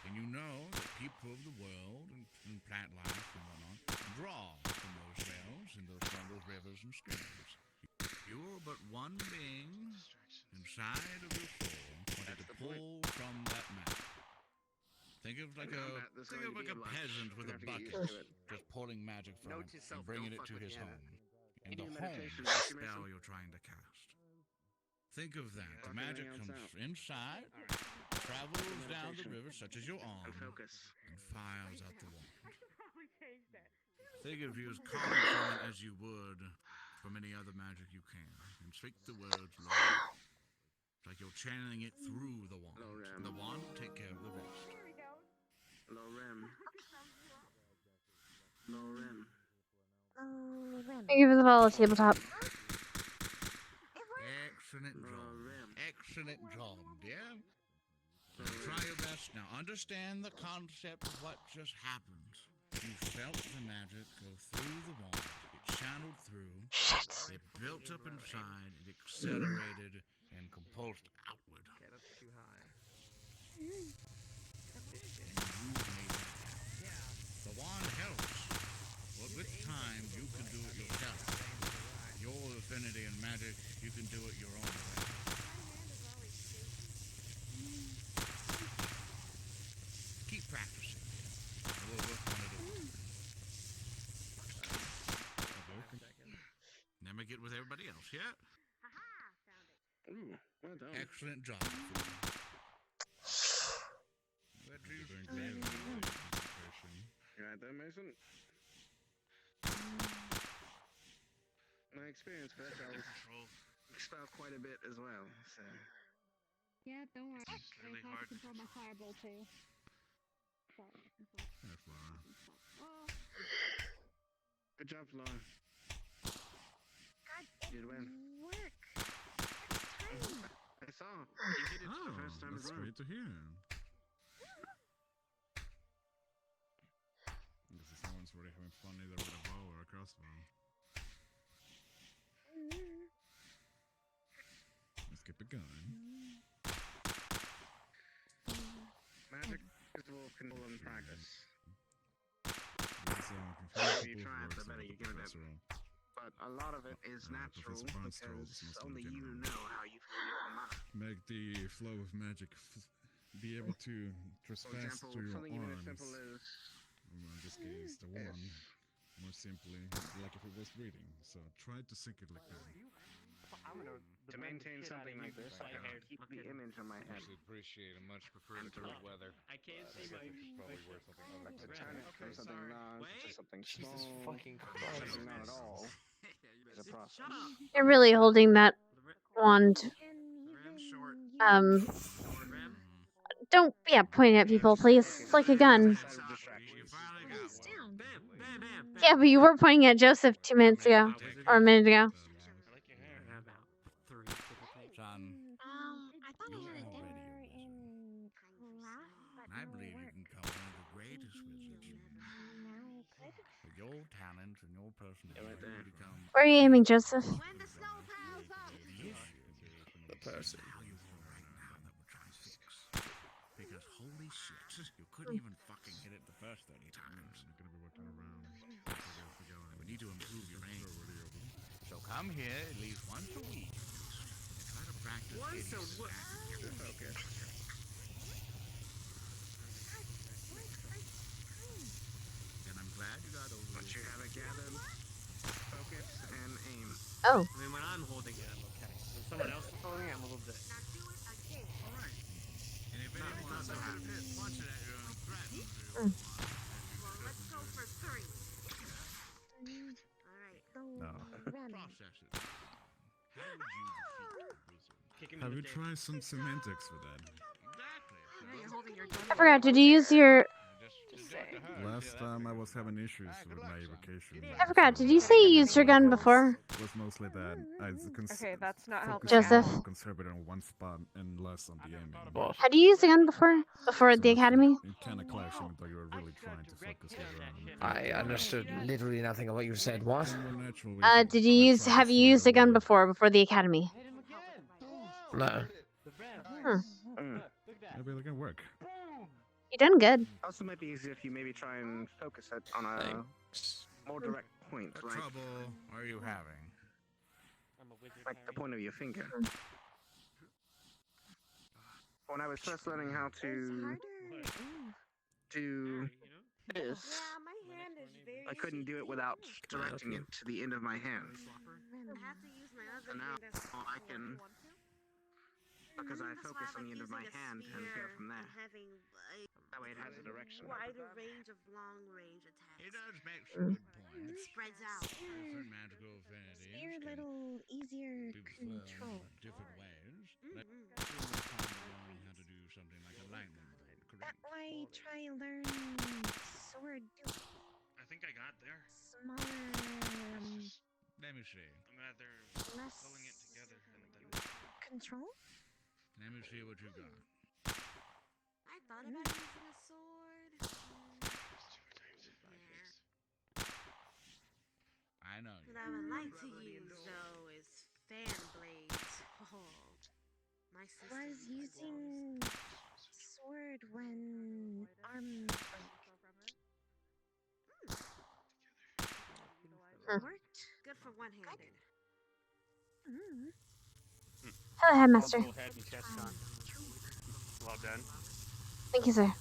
And you know that people of the world and plant life and whatnot draw from those wells and from those rivers and streams. You're but one being inside of your soul wanted to pull from that map. Think of like a peasant with a bucket just pulling magic from it and bringing it to his home. And the home is the spell you're trying to cast. Think of that. The magic comes inside, travels down the river such as your arm, and fires out the wand. Think of you as calling from it as you would from any other magic you can, and speak the words Lorem. It's like you're channeling it through the wand. And the wand will take care of the rest. Lorem. Lorem. Thank you for the follow, tabletop. Excellent job. Excellent job, dear. So try your best now. Understand the concept of what just happened. You felt the magic go through the wand. It channeled through. It built up inside. It accelerated and compulsed outward. Okay, that's too high. And you made that happen. The wand helps, but with time you can do it yourself. Your affinity and magic, you can do it your own way. Keep practicing. We'll work on it over time. Let me get with everybody else, yeah? Ooh, well done. Excellent job. You're doing great in this presentation. You right there, Mason? My experience with that spells quite a bit as well, so... Yeah, don't worry. It's really I hard can control my fireball too. Sorry. That's fine. Oh, Good job, Lauren. You did well. work. I saw. You hit it the first time That's as well. great to hear. This is someone's really having fun either with a bow or a crossbow. Let's keep it going. Magic is will control in practice. There's, The a more couple you of try it, works the that better the you get at it. professor, But a lot of it is natural Professor Barnes told because us must be only you general. know how you feel your own mind. make the flow of magic be able to For trespass example, through your something even as arms. simple as In this case, the Yes. one. More simply, like if it was breathing. So try to sync it like that. I'm gonna to maintain something like this, I have to keep the image in my head. Actually appreciate it. Much prefer cold weather. I can't see my. Probably wear something I like to like turn it from something large to something Jesus small. fucking Christ. Something not at all. It's a process. You're really holding that wand. Don't point at people, please. It's like a gun. Yeah, but you were pointing at Joseph 2 minutes ago, or a minute ago. I thought he had a dinner in class, but I believe you can become one of the greatest wizards. With your talent and your personality, you become Where are you aiming, Joseph? the person. Because holy shit, you couldn't even fucking hit it the first 30 times. You're gonna be walking around. We need to improve your aim. So come here at least once a week and try to practice focus. And I'm glad you got over But you haven't gathered focus and aim. Oh. I mean, when I'm holding it, I'm okay. When someone else is holding it, I'm a little bit. Alright. And if anyone else is punching at you and threatens you, Well, let's go for 3. Alright. No. process it. How would you defeat wizards? Have you tried some semantics for that? Exactly. Yeah, you're holding your gun. I forgot. Did you use your? Last time I was having issues with my evocation. I forgot. Did you say you used your gun before? It was mostly that I Okay, that's not helping. Joseph. concentrated on one spot and less on the aiming. Had you used a gun before? Before the academy? It kind of clashed even though you were really trying to focus your I understood literally nothing of what you said. What? Did you use? Have you used a gun before the academy? No. Maybe it can work. You done good. Also, might be easier if you maybe try and focus it on a more direct point, What like trouble are you having? the point of your finger. When I was first learning how to do this, Yeah, my hand is very I couldn't do it without directing it to the end of my hand. I have to use my other And now hand as I can, because I That's focus why I on the like end of my using a hand and go spear from there. and having That way it has a direction. wider range of long range attacks. He does make some good points. It spreads out. Different magical affinities They're a can little easier be control. performed different ways. Like, learn how to do something like a lightning bolt, That correct? why try and learn sword I think I got there. smaller, Let me see. I'm either less pulling it together than control. Let me see what you got. I thought about using a sword. I know you. What I would like to use though is fan blades. Oh, my sister Was using sword when arms worked. Good for one-handed. Hello, headmaster. Full head and chest on. Well done. Thank you, sir. Be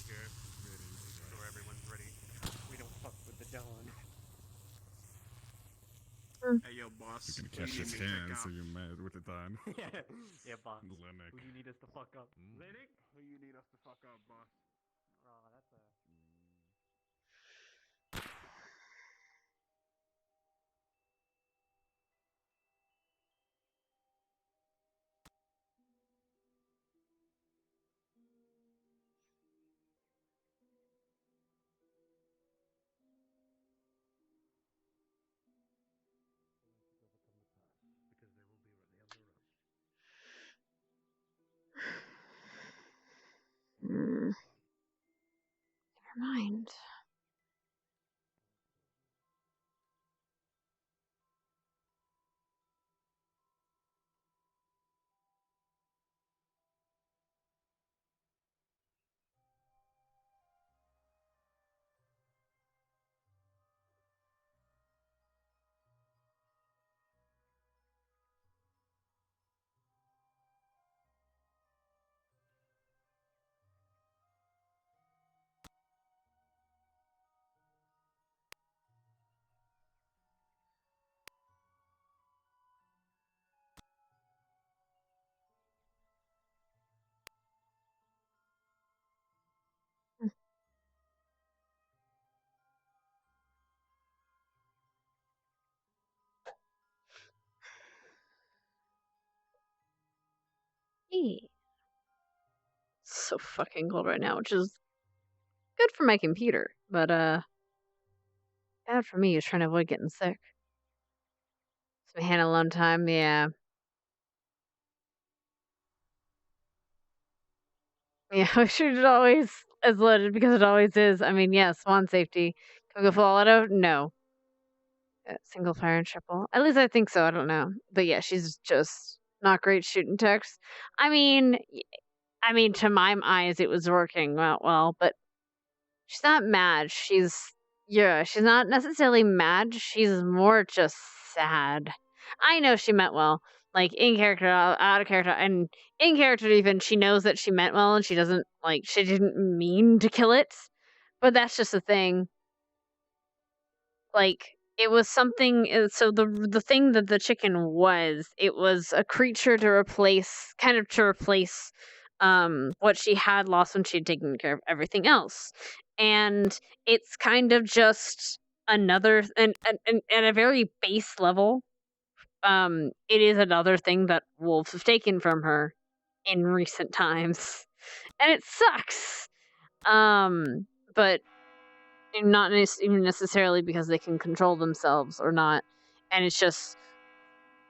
here. Make sure everyone's ready. We don't fuck with the dawn. Hey, yo, boss. You can catch his hand, so you're mad with the time. Yeah, boss. Lennox. Who do you need us to fuck up? Lennox? Who you need us to fuck up, boss? Oh, that's a. Hey. So fucking cold right now, which is good for my computer, but bad for me is trying to avoid getting sick. So Hannah alone time, yeah. Yeah, I should it always is loaded because it always is. I mean, yeah, swan safety. Can we go full auto? No. Single fire and triple. At least I think so. I don't know. But yeah, she's just not great shooting text. I mean, to my eyes, it was working well, but she's not mad. She's not necessarily mad. She's more just sad. I know she meant well, like in character, out of character, and in character even. She knows that she meant well, and she didn't mean to kill it. But that's just the thing. Like it was something. So the thing that the chicken was, it was a creature to replace, what she had lost when she had taken care of everything else. And it's kind of just another, and at a very base level, it is another thing that wolves have taken from her in recent times, and it sucks. But not even necessarily because they can control themselves or not, and it's just,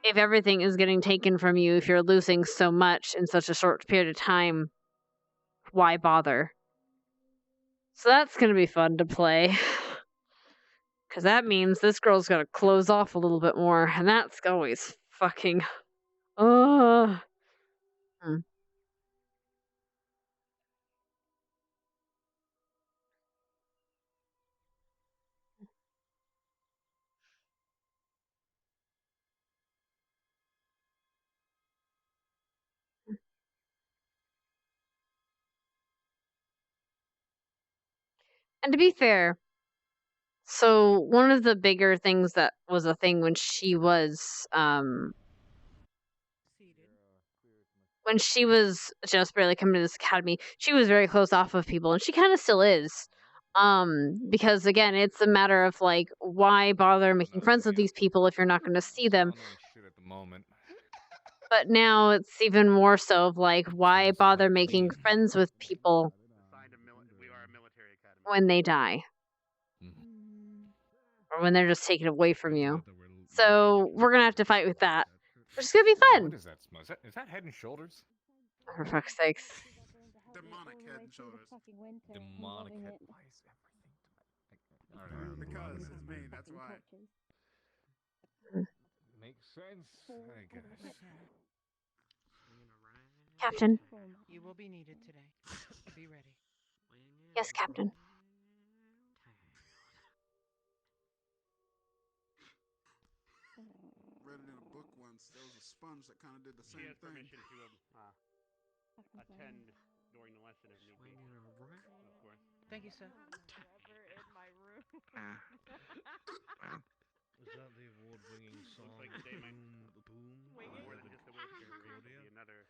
if everything is getting taken from you, if you're losing so much in such a short period of time, why bother? So that's gonna be fun to play. Because that means this girl's gonna close off a little bit more, and that's always fucking. Uh. And to be fair, so one of the bigger things that was a thing when she was just barely coming to this academy, she was very closed off of people, and she kind of still is. Because again, it's a matter of like, why bother making friends with these people if you're not going to see them? Shit at the moment. But now it's even more so of like, why bother making friends with people when they die? Or when they're just taken away from you. So we're gonna have to fight with that. Which is gonna be fun. What is that smell? Is that Head and Shoulders? For fuck's sakes. Demonic Head and Shoulders. Demonic head. Why is everything? Because it's me. That's why. Makes sense, I guess. Captain. You will be needed today. Be ready. Yes, Captain. Read it in a book once. There was a sponge that kind of did the same thing. Permission to attend during the lesson if need be. Of course. Thank you, sir. In my room. Is that the award-winning song? Looks like today might more than just a whisper. It'll be another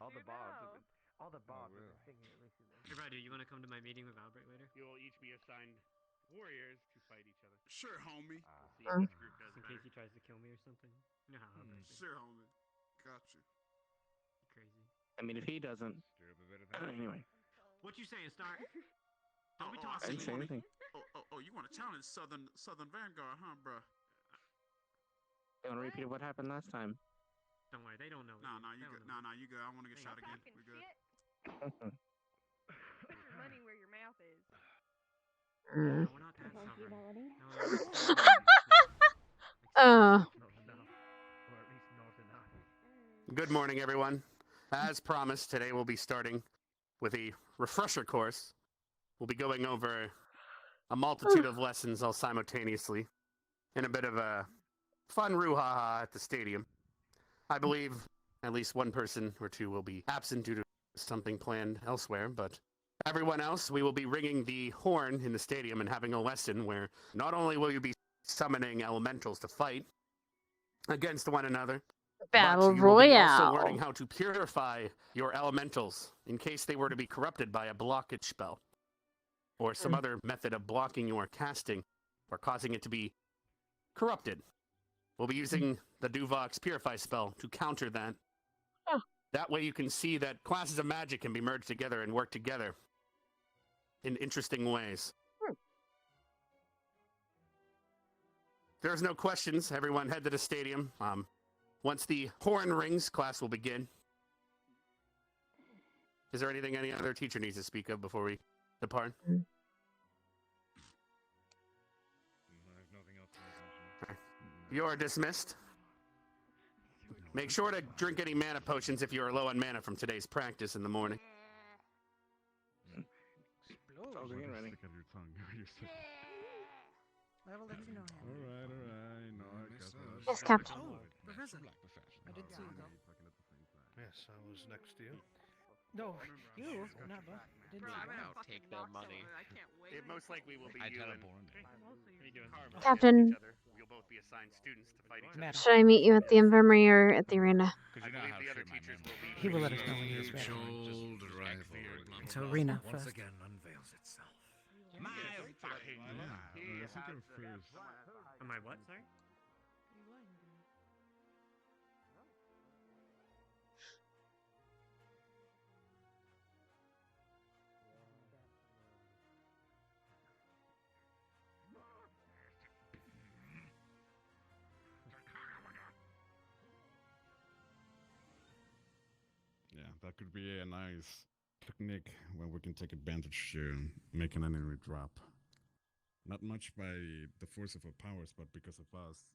All the bobs. All the bobs are singing at least. Hey, Brad, do you want to come to my meeting with Albert later? You'll each be assigned warriors to fight each other. Sure, homie. See which group does In better. case he tries to kill me or something. You know how Albert is. Sure, homie. Gotcha. Crazy. I mean, if he doesn't. Anyway. What you saying, Star? Don't be I talking. didn't say anything. Oh, you want to challenge Southern Vanguard, huh, bro? You want to repeat what happened last time? Don't worry, they don't know. No, you good. No, you good. I want to get shot again. We good. Put your money where your mouth is. No, we're not that stubborn. Good morning, everyone. As promised, today we'll be starting with a refresher course. We'll be going over a multitude of lessons all simultaneously in a bit of a fun brouhaha at the stadium. I believe at least one person or two will be absent due to something planned elsewhere, but everyone else, we will be ringing the horn in the stadium and having a lesson where not only will you be summoning elementals to fight against one another, Battle but you will be also Royale. learning how to purify your elementals in case they were to be corrupted by a blockage spell or some other method of blocking your casting or causing it to be corrupted. We'll be using the Duvox Purify spell to counter that That way you can see that classes of magic can be merged together and work together in interesting ways. There's no questions. Everyone head to the stadium. Once the horn rings, class will begin. Is there anything any other teacher needs to speak of before we depart? I have nothing else to mention. You are dismissed. Make sure to drink any mana potions if you are low on mana from today's practice in the morning. Oh, green ready. Stick out your tongue. You're sick. I will let you know. Alright. No, I got that. Yes, Captain. Oh, Professor. I did see you. Yes, I was next to you. No, you, not but. Didn't Bro, see I'm you. gonna I'll fucking take their knock money. someone. I can't wait. It most likely will be I you and teleported. What are you doing? Karma Captain. against each other. You'll both be assigned students to fight each other. Should I meet you at the infirmary or at the arena? I believe the other teachers will be. He will let us know when he is ready. To arena Once first. again unveils itself. My fucking Am I what? Sorry. Yeah, that could be a nice technique where we can take advantage to make an enemy drop. Not much by the force of our powers, but because of us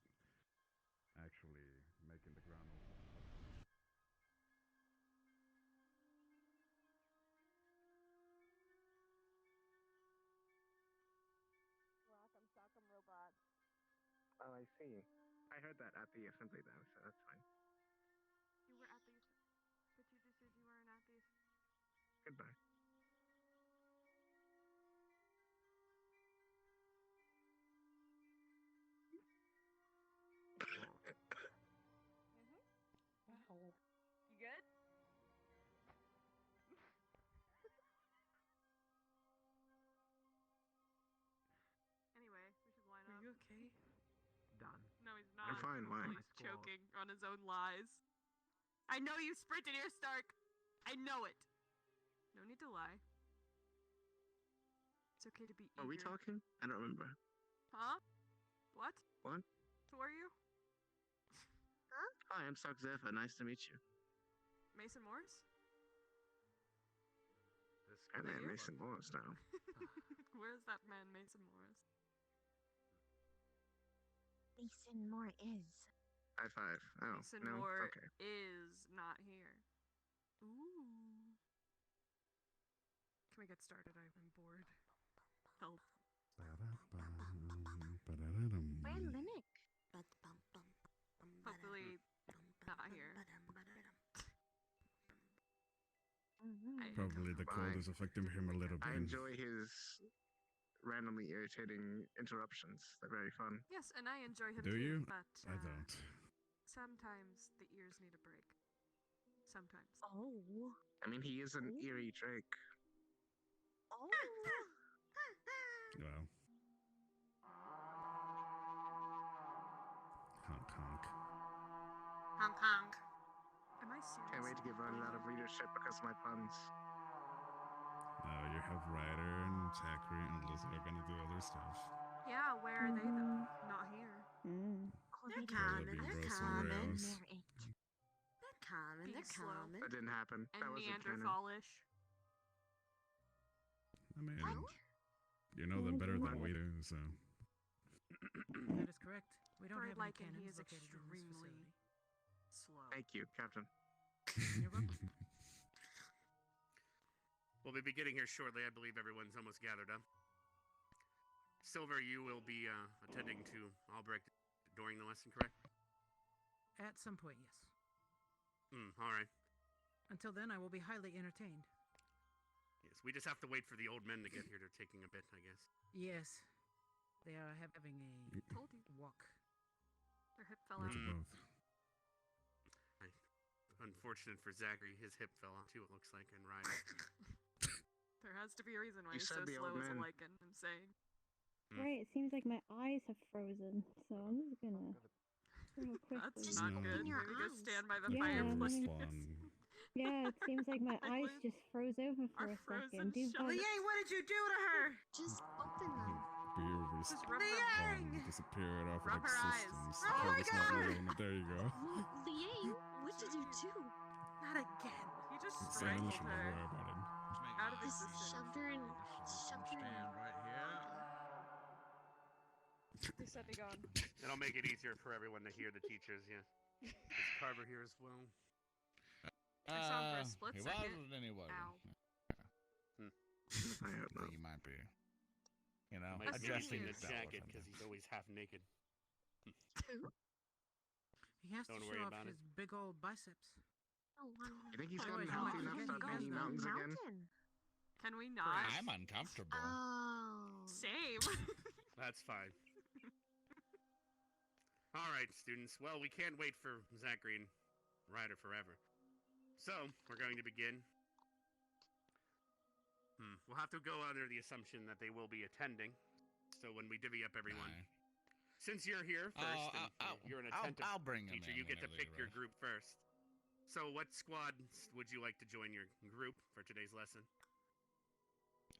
actually making the ground open. Oh, I see. I heard that at the assembly though, so that's fine. You were at the. But you just said you weren't at the. Goodbye. You good? Anyway, we should line up. Are you okay? Done. No, he's not. I'm fine, why? He's choking on his own lies. I know you sprinted here, Stark. I know it. No need to lie. It's okay to be eager. Are we talking? I don't remember. Huh? What? What? Who are you? Hi, I'm Stark Zephyr. Nice to meet you. Mason Morris? And then Mason Morris now. Where's that man, Mason Morris? Mason Moore is. High five. Oh, Mason no? Moore Okay. is not here. Ooh. Can we get started? I'm bored. Help. Where's Linux? Hopefully not here. Probably the cold is affecting him a little I bit. enjoy his randomly irritating interruptions. They're very fun. Yes, and I enjoy him Do too, you? but I don't. sometimes the ears need a break. Sometimes. Oh. I mean, he is an eerie Drake. Oh. Well. Honk honk. Hong Kong. Am I serious? Can't wait to get voted out of leadership because of my puns. You have Ryder and Zachary and Lizzie are gonna do other stuff. Yeah, where are they though? Not here. Oh, They're they coming. Probably They're bro somewhere coming. else. They're coming. Being They're slow. coming. That didn't happen. And That wasn't canon. Neanderthalish. I mean, you know them better than we do, so. That is correct. We don't For have any Lycan, he cannons is located in this extremely facility. slow. Thank you, Captain. You're welcome. We'll be beginning here shortly. I believe everyone's almost gathered up. Silver, you will be attending to Albrecht during the lesson, correct? At some point, yes. All right. Until then, I will be highly entertained. Yes, we just have to wait for the old men to get here. They're taking a bit, I guess. Yes. They are having a Told you. walk. Their hip fell Where's out. both? Unfortunate for Zachary, his hip fell out too, it looks like, and Ryder. There has to be a reason why You he's said so the slow old as a man. Lycan, I'm saying. Right, it seems like my eyes have frozen, so I'm just gonna go quickly. That's not good. open your Maybe go eyes. stand by the Yeah, fireplace. Fun. Yeah, it seems like my eyes just froze over for a second. Liang, what did you do to her? Just open them. Beer Just rub her disappeared off Rub of her eyes. existence. Oh my Progress not God! real. There you go. Liang, what did you do? Not again. You just It's strangled Ascension, her. don't worry about it. Out of Just existence. shoved her in. Shoved her in. Right here. Decepticon. It'll make it easier for everyone to hear the teachers, yeah. Is Carver here as well? I saw him for a split He second. wasn't anyway. Ow. I hope not. He might be. You know, Might be adjusting the himself or jacket because something. he's always half naked. He has Don't to worry show off about his big old biceps. Oh, wow. You think he's Oh, gotten wait, healthy how enough much to start can he climbing go? mountains again? Can we not? I'm uncomfortable. Oh. Same. That's fine. All right, students. Well, we can't wait for Zachary and Ryder forever. So, we're going to begin. We'll have to go under the assumption that they will be attending. So when we divvy up everyone. Since you're here first and you're an attentive I'll bring them teacher, in you get to whenever pick they're your group first. So what squad would you like to join your group for today's lesson?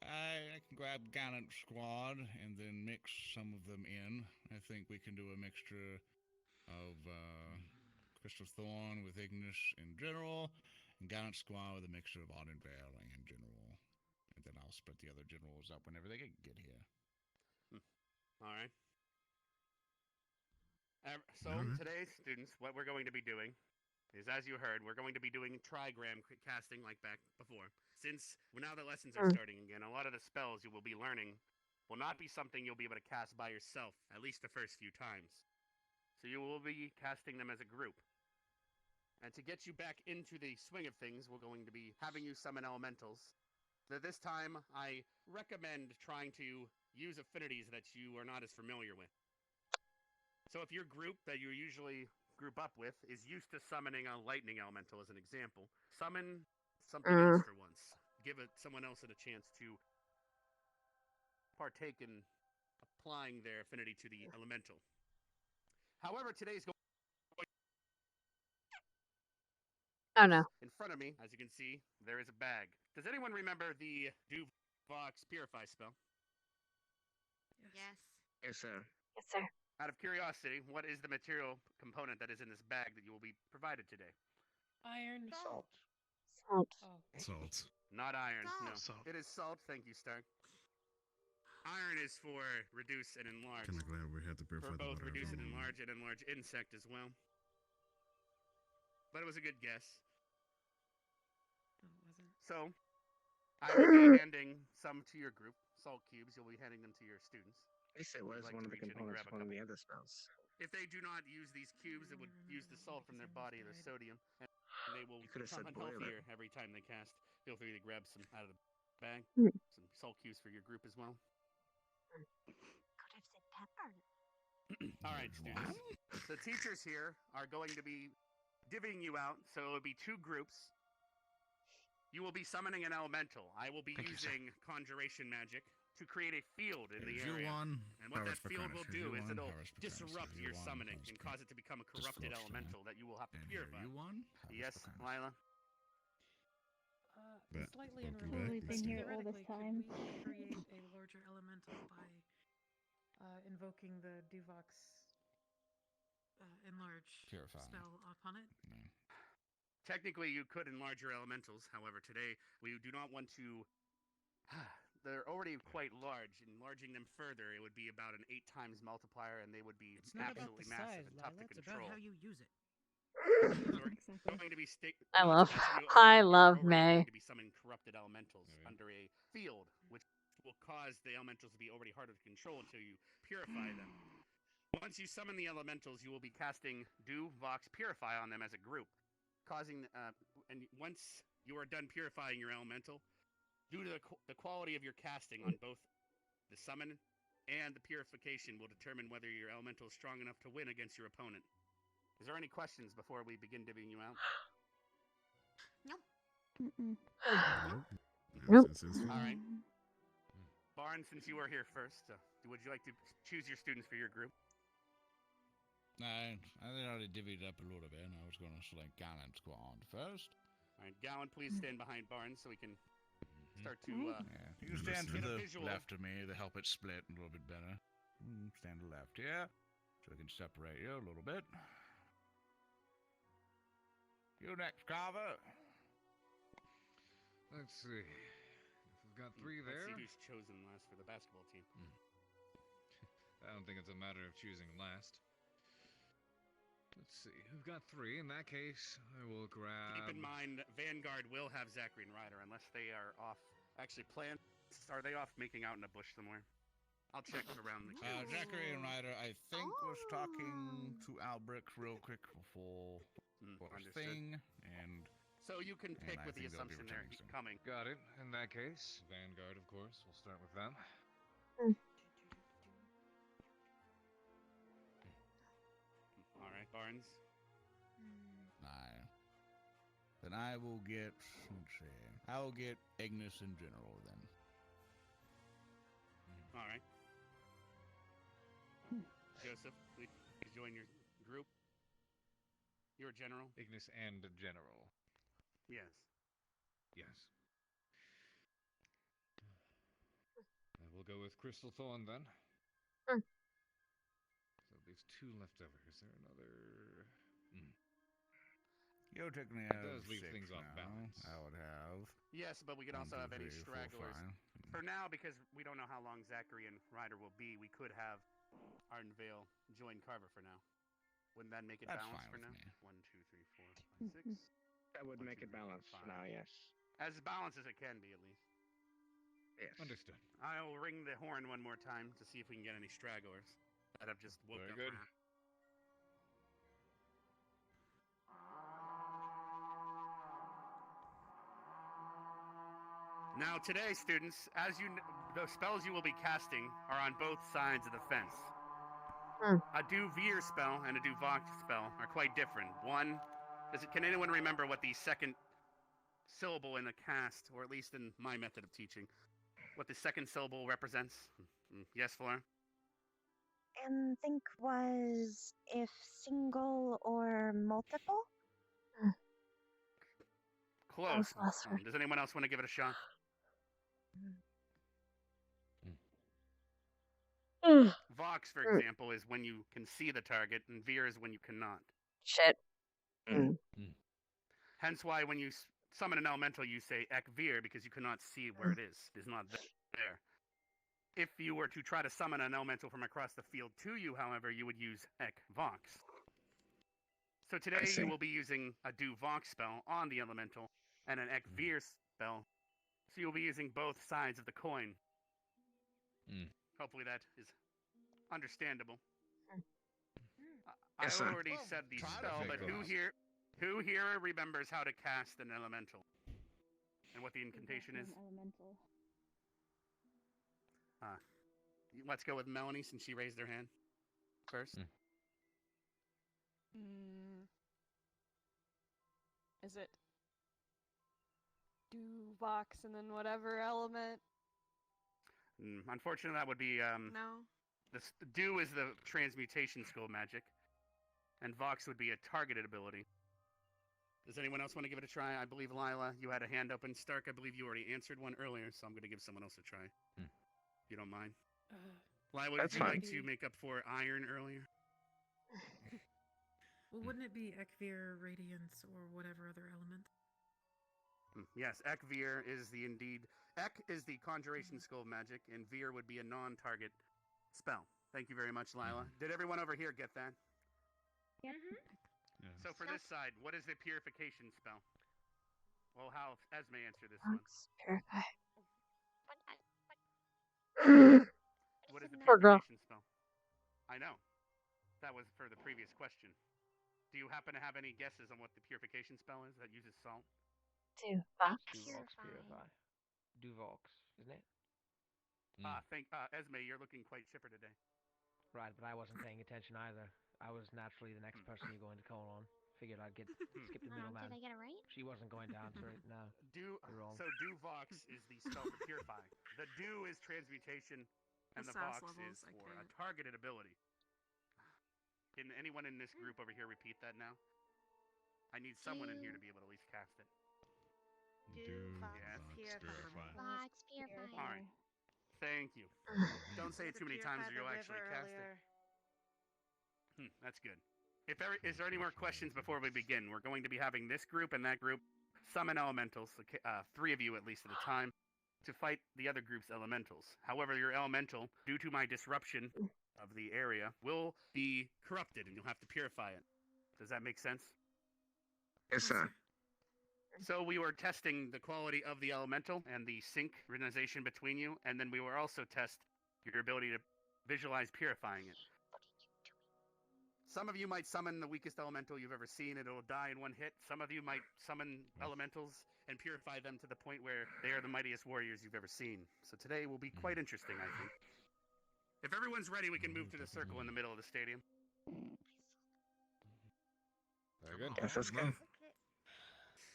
I can grab Gallant Squad and then mix some of them in. I think we can do a mixture of Crystal Thorn with Ignis in general, and Gallant Squad with a mixture of Auden Vale in general. And then I'll split the other generals up whenever they get here. All right. So today, students, what we're going to be doing is, as you heard, we're going to be doing trigram casting like back before. Since now the lessons are starting again, a lot of the spells you will be learning will not be something you'll be able to cast by yourself, at least the first few times. So you will be casting them as a group. And to get you back into the swing of things, we're going to be having you summon elementals. This time, I recommend trying to use affinities that you are not as familiar with. So if your group that you usually group up with is used to summoning a lightning elemental as an example, summon something else for once. Give someone else a chance to partake in applying their affinity to the elemental. However, today's going. Oh no. In front of me, as you can see, there is a bag. Does anyone remember the Duvox Purify spell? Yes. Yes, sir. Yes, sir. Out of curiosity, what is the material component that is in this bag that you will be provided today? Iron. Salt. Salt. Oh. Salt. Not iron, no. Salt. It is salt, thank you, Stark. Iron is for reduce and enlarge. Kinda glad we had to For purify the both water reduce every and moment. enlarge insect as well. But it was a good guess. No, it wasn't. So, I will be handing some to your group, salt cubes. You'll be handing them to your students. At least it was Like one to of the reach in and components grab a of one of couple. the other spells. If they do not use these cubes, it would use the salt from their body, the sodium, and they will You could have become said boil unhealthier it. every time they cast. Feel free to grab some out of the bag. Some salt cubes for your group as well. Could have said pepper. All right, students. The teachers here are going to be divvying you out, so it will be two groups. You will be summoning an elemental. I will be using conjuration magic to create a field in the area. And what that field will do is it'll disrupt your summoning and cause it to become a corrupted elemental that you will have to purify. Yes, Lila? Slightly in Welcome reverse. back. We've been here all this Theoretically, time. could we create a larger elemental by invoking the Duvox enlarge Purify. spell upon it? Technically, you could enlarge your elementals. However, today, we do not want to... They're already quite large. Enlarging them further, it would be about an 8 times multiplier, and they would be It's not about absolutely the massive size, and tough to Lila. It's control. about how you use it. So we're going to be I love you're May. going to be summoning corrupted elementals under a field, which will cause the elementals to be already harder to control until you purify them. Once you summon the elementals, you will be casting Duvox Purify on them as a group, causing and once you are done purifying your elemental, due to the quality of your casting on both the summon and the purification will determine whether your elemental is strong enough to win against your opponent. Is there any questions before we begin divvying you out? Nope. Nope. All right. Barn, since you are here first, would you like to choose your students for your group? I already divvied up a little bit. I was going to select Gallant Squad first. All right, Gowan, please stand behind Barnes so we can start to. Yeah. You stand to get a the visual. left of me to help it split a little bit better. Stand to the left here, so I can separate you a little bit. You next, Carver. Let's see. If we've got 3 Let's there. see who's chosen last for the basketball team. I don't think it's a matter of choosing last. Let's see. We've got 3. In that case, I will grab. Keep in mind, Vanguard will have Zachary and Ryder unless they are off. Actually, plans. Are they off making out in a bush somewhere? I'll check around the queue. Zachary and Ryder, I think, was talking to Albrecht real quick before Understood. thing, and so you can pick I with the think they'll be assumption they're returning soon. coming. Got it. In that case, Vanguard, of course. We'll start with them. All right, Barnes. Aye. Then I will get. Let's see. I will get Ignis in general then. All right. Joseph, please join your group. You're a general. Ignis and general. Yes. Yes. I will go with Crystal Thorn then. Sure. So leaves 2 left over. Is there another? You'll take me It out does of leave 6 things off now. balance. I would have. Yes, but we can 1, also 2, have any 3, 4, stragglers. 5. For now, because we don't know how long Zachary and Ryder will be, we could have Ardenvale join Carver for now. Wouldn't that make it That's balanced fine for with now? me. 1, 2, 3, 4, 5, 6. That would 1, make 2, it 3, 4, balanced 5. now, yes. As balanced as it can be, at least. Yes. Understood. I'll ring the horn one more time to see if we can get any stragglers that have just woke Very up. good. Now, today, students, as you the spells you will be casting are on both sides of the fence. A do Veer spell and a do Vox spell are quite different. One, can anyone remember what the second syllable in a cast, or at least in my method of teaching, what the second syllable represents? Yes, Flora? Think was if single or multiple? Close. Does anyone else want to give it a shot? Vox, for example, is when you can see the target, and Veer is when you cannot. Shit. Hence why when you summon an elemental, you say Ek Veer, because you cannot see where it is. It is not there. If you were to try to summon an elemental from across the field to you, however, you would use Ek Vox. So today you will be using a do Vox spell on the elemental and an Ek Veer spell. So you'll be using both sides of the coin. Hopefully that is understandable. Yes, I sir. already said the spell, but who here remembers how to cast an elemental? And what the incantation is? Elemental. Let's go with Melanie since she raised her hand first. Is it do Vox and then whatever element? Unfortunately, that would be No. Do is the transmutation school magic, and Vox would be a targeted ability. Does anyone else want to give it a try? I believe Lila, you had a hand open. Stark, I believe you already answered one earlier, so I'm going to give someone else a try. If you don't mind. Lila, would you like to make up for Iron earlier? Well, wouldn't it be Ekvir, Radiance, or whatever other element? Yes, Ek Veer is the indeed. Ek is the conjuration school of magic, and Veer would be a non-target spell. Thank you very much, Lila. Did everyone over here get that? Yep. So for this side, what is the purification spell? Well, how Esme answer this one? Purify. What is the Poor girl. purification spell? I know. That was for the previous question. Do you happen to have any guesses on what the purification spell is that uses salt? Do Vox. Purify. Do Vox, isn't it? Esme, you're looking quite chipper today. Right, but I wasn't paying attention either. I was naturally the next person you're going to call on. Figured I'd skip the middleman. Did I get it right? She wasn't going to answer it, no. You're wrong. So do Vox is the spell for purify. The do is transmutation, and the sauce Vox levels, is I for a can't. targeted ability. Can anyone in this group over here repeat that now? I need someone in here to be able to at least cast it. Purify. Vox, purify. All right. Thank you. Don't say it too many times or you'll actually cast it. That's good. Is there any more questions before we begin? We're going to be having this group and that group summon elementals, 3 of you at least at a time, to fight the other group's elementals. However, your elemental, due to my disruption of the area, will be corrupted and you'll have to purify it. Does that make sense? Yes, sir. So we were testing the quality of the elemental and the synchronization between you, and then we will also test your ability to visualize purifying it. Some of you might summon the weakest elemental you've ever seen, and it'll die in one hit. Some of you might summon elementals and purify them to the point where they are the mightiest warriors you've ever seen. So today will be quite interesting, I think. If everyone's ready, we can move to the circle in the middle of the stadium. Very good. Yes, that's good.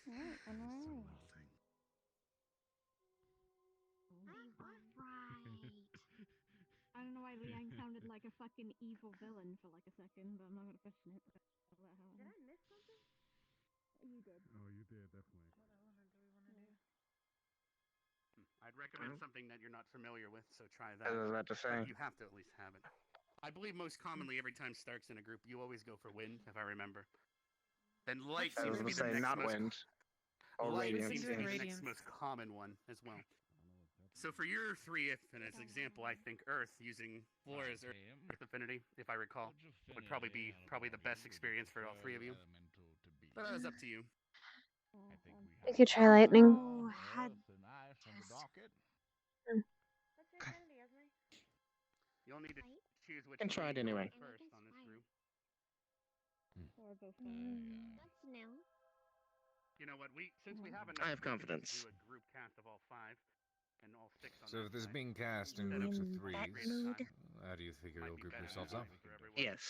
Alright, alright. I don't know why Liang sounded like a fucking evil villain for like a second, but I'm not gonna question it. Did I miss something? You did. Oh, you did, definitely. What element do we want to do? I'd recommend something that you're not familiar with, so try that. I was about to say. But you have to at least have it. I believe most commonly every time Stark's in a group, you always go for wind, if I remember. Then light I seems was to be going to the say next not most wind. Or light radiance. seems to be the Radiance. next most common one as well. So for your 3, and as an example, I think Earth, using Flora's Earth affinity, if I recall, would probably be the best experience for all 3 of you. But that's up to you. You could try lightning. Oh, had You'll need to choose which Can one try it you go anyway. first on this group. Or both. That's new. You know what? Since we have I enough have group, we confidence. can do a group cast of all 5 and all 6 on So that if this is side. being cast in Instead of groups of one 3s, at a time. how do you figure Might you'll be group better yourselves that up? way for everyone. Yes.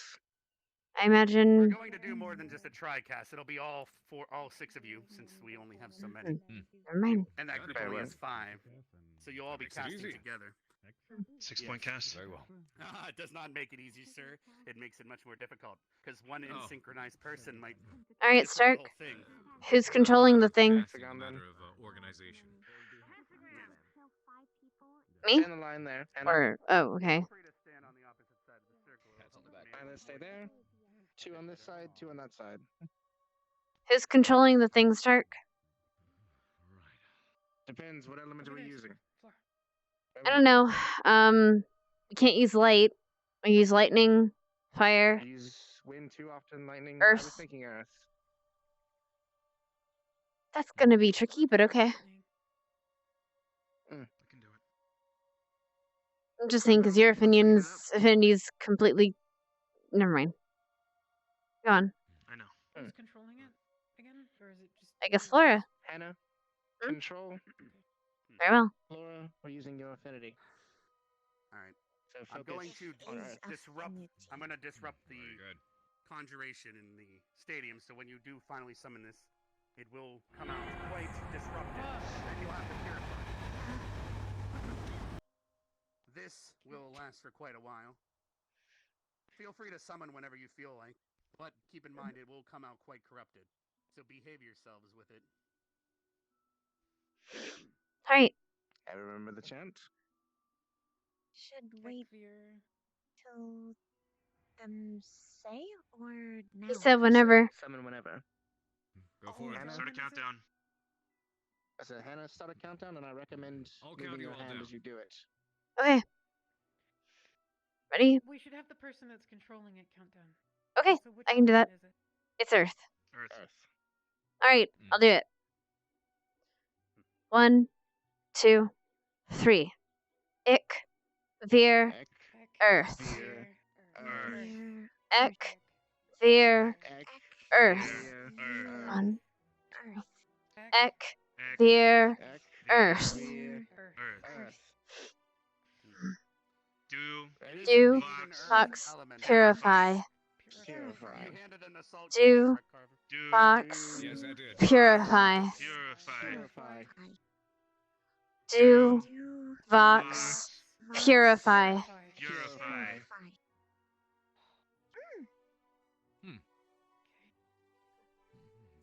I imagine. We're going to do more than just a tri-cast. It'll be all 6 of you, since we only have so many. Never mind. And that group Very only well. has 5. So you'll all be Makes it casting easy. together. 6-point cast. Very well. It does not make it easy, sir. It makes it much more difficult. Because one insynchronized person might All right, disrupt Stark. the whole thing. Who's controlling the thing? It's a matter of organization. Me? Stand in line there. Hannah. Or okay. Feel free to stand on the opposite side of the circle. Pats on the back. Hannah, stay there. 2 on this side, 2 on that side. Who's controlling the thing, Stark? Depends. What element are we using? I don't know. We can't use light. We use lightning, fire, Use wind too often, lightning. Earth. I was thinking earth. That's gonna be tricky, but okay. I can do it. I'm just saying because your affinity's completely. Never mind. Go on. I know. Who's controlling it again? Or is it just. I guess Flora. Hannah, Hmm? control. Very well. Flora, we're using your affinity. All right. So I'm going focus to on earth. I'm going to disrupt the Very good. conjuration in the stadium. So when you do finally summon this, it will come out quite disrupted, and then you'll have to purify. This will last for quite a while. Feel free to summon whenever you feel like, but keep in mind it will come out quite corrupted. So behave yourselves with it. All right. I remember the chant. Should wait Fear. till them say or now? He said whenever. Summon whenever. Go for it. Hannah? Start a countdown. I said, Hannah, start a countdown, and I recommend I'll count moving you your all hand down. as you do it. Okay. Ready? We should have the person that's controlling it count down. Okay. So which I can do that. element is it? It's Earth. Earth. All right. I'll do it. 1, 2, 3. Ik, Veer, Ek, Earth. Veer, Earth. Ek, Veer, Ek, Earth. Veer, Earth. 1. Earth. Ek, Veer, Ek, Earth. Veer, Earth. Earth. Do, Vox. Vox, purify. Purify. You handed an assault Do, correct, Carver? Vox, Yes, I did. purify. Purify. Do, Vox, purify. Purify.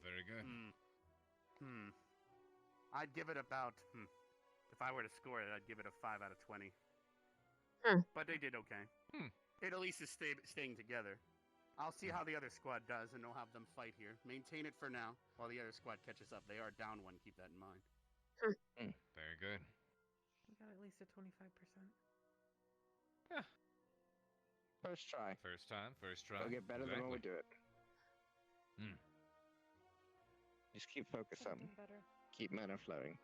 Very good. I'd give it about. If I were to score it, I'd give it a 5 out of 20. But they did okay. It at least is staying together. I'll see how the other squad does, and I'll have them fight here. Maintain it for now, while the other squad catches up. They are down 1, keep that in mind. Very good. We got at least a 25%. Yeah. First try. First time, first try. It'll get better the more we do it. Hmm. Just keep focus on. Better. Keep mana flowing.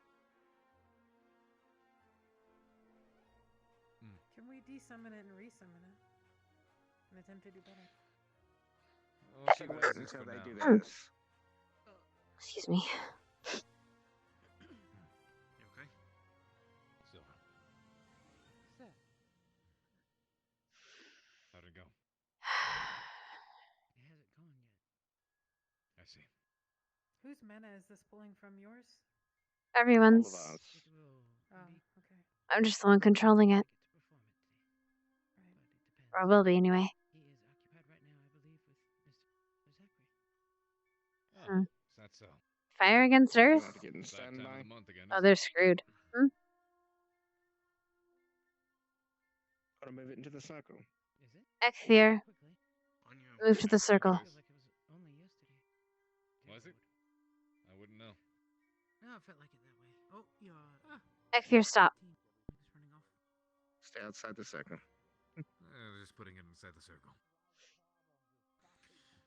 Can we desummon it and resummon it? And attempt to do better? We'll Should wait until they do Hmm. this. Excuse me. You okay? Silver. Sir. How'd it go? It hasn't gone yet. I see. Whose mana is this pulling from? Yours? Everyone's. All of us. It will Oh, be okay. I'm just the one controlling it. get to perform it today. Right. But it depends. Or will be anyway. He is occupied right now, I believe, with Mr. Zachary. Oh, is that so? Fire against You Earth? want to get in It's that time standby? of the month again. Oh, isn't they're it? screwed. Gotta move it into the circle. Is it? Ekthir, Quickly. move to the circle. Feels like it was only yesterday. Was it? I wouldn't know. No, it felt like it that way. Oh, you're Ekthir, stop. it's running off. Stay outside the circle. Just putting it inside the circle.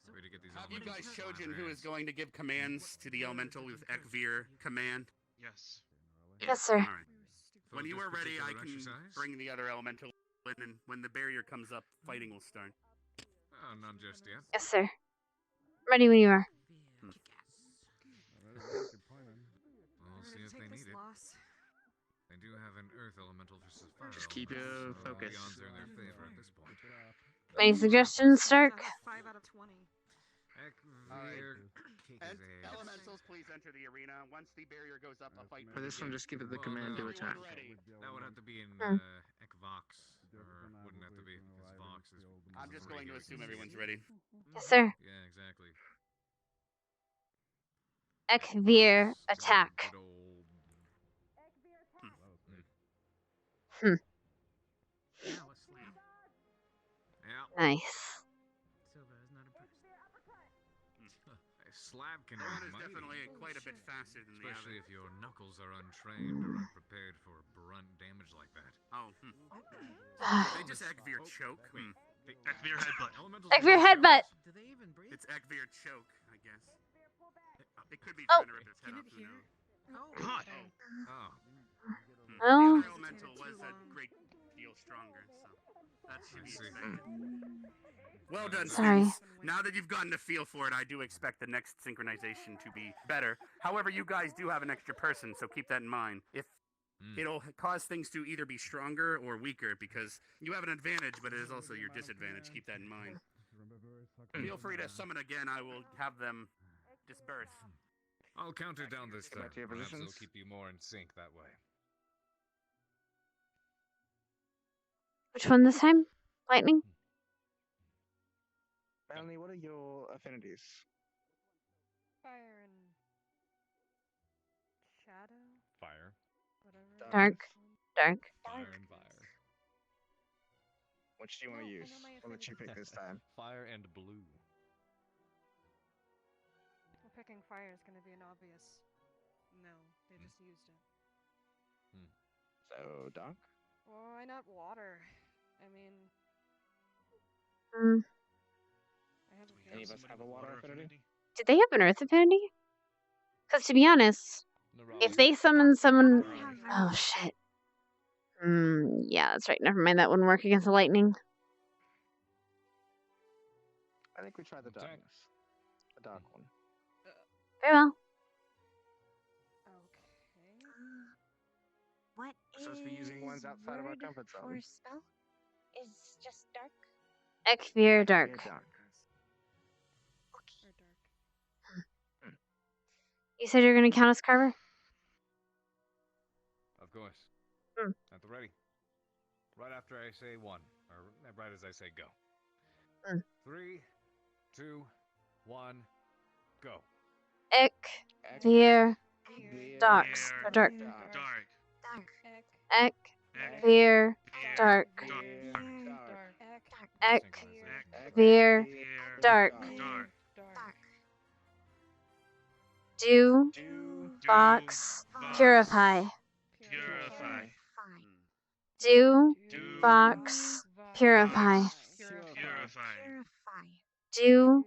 Way to get these Have you elementals guys to chosen fire who is going to give commands to the elemental with Ekvir command? Yes. Yes, sir. Alright. When For you this are ready, I particular can exercise? bring the other elemental in, and when the barrier comes up, fighting will start. Oh, not just yet. Yes, sir. Ready when you are. We'll see if they need it. They do have an earth elemental versus fire. Just keep your elemental, so focus. The odds are in their favor at this point. Any suggestions, Stark? 5 out of 20. Elementals, please enter the arena. Once the barrier goes up, a fight For will this one, begin. just give it the Well, command no. to attack. That would have to be in Ekvox, or wouldn't have to be, because Vox is. I'm just going to assume everyone's ready. Yes, sir. Yeah, exactly. Ekvir, attack. Good old. Now a slam. Yeah. Nice. Silva is not impressed. A slab can One be is mighty. definitely quite a bit faster than the Especially other. if your knuckles are untrained or unprepared for brunt damage like that. Oh, they just Ekvir choke. Ekvir headbutt. Ekvir headbutt. Do they even breathe? It's Ekvir choke, I guess. It could be Oh. trying to rip his head Can off. it Who hear? knows? Oh. Oh. The Oh. other elemental was a great deal stronger, so that should be expected. Well done, Sorry. students. Now that you've gotten a feel for it, I do expect the next synchronization to be better. However, you guys do have an extra person, so keep that in mind. If it'll cause things to either be stronger or weaker, because you have an advantage, but it is also your disadvantage. Keep that in mind. Feel free to summon again. I will have them disperse. I'll counter down this time. Back to your Perhaps it'll positions. keep you more in sync that way. Which one this time? Lightning? Melanie, what are your affinities? Fire and shadow, Fire. whatever. Dark. Dark. Fire and fire. Which do you want to No, I use? know my What did you pick this time? Fire and blue. Well, picking fire is going to be an obvious. No, they just used it. So, dark? Well, why not water? I mean, Mm. I have a Any of feeling. us have a water affinity? Did they have an Earth affinity? Because to be honest, if they summon someone. Oh, shit. Yeah, that's right. Never mind. That wouldn't work against the lightning. I think we try the darkness. The dark one. Very well. Okay. What Supposed to be using ones outside of our comfort zone. for spell? Is just dark? Ekvir, dark. Dark. Or dark. You said you're going to count us, Carver? Of course. Hmm. At the ready. Right after I say one, or right as I say go. 3, 2, 1, go. Ekvir, Dox. Or dark. Dark. Ek. Veer. Dark. Ek. Veer. Dark. Do. Box. Purify. Do. Box. Purify. Do.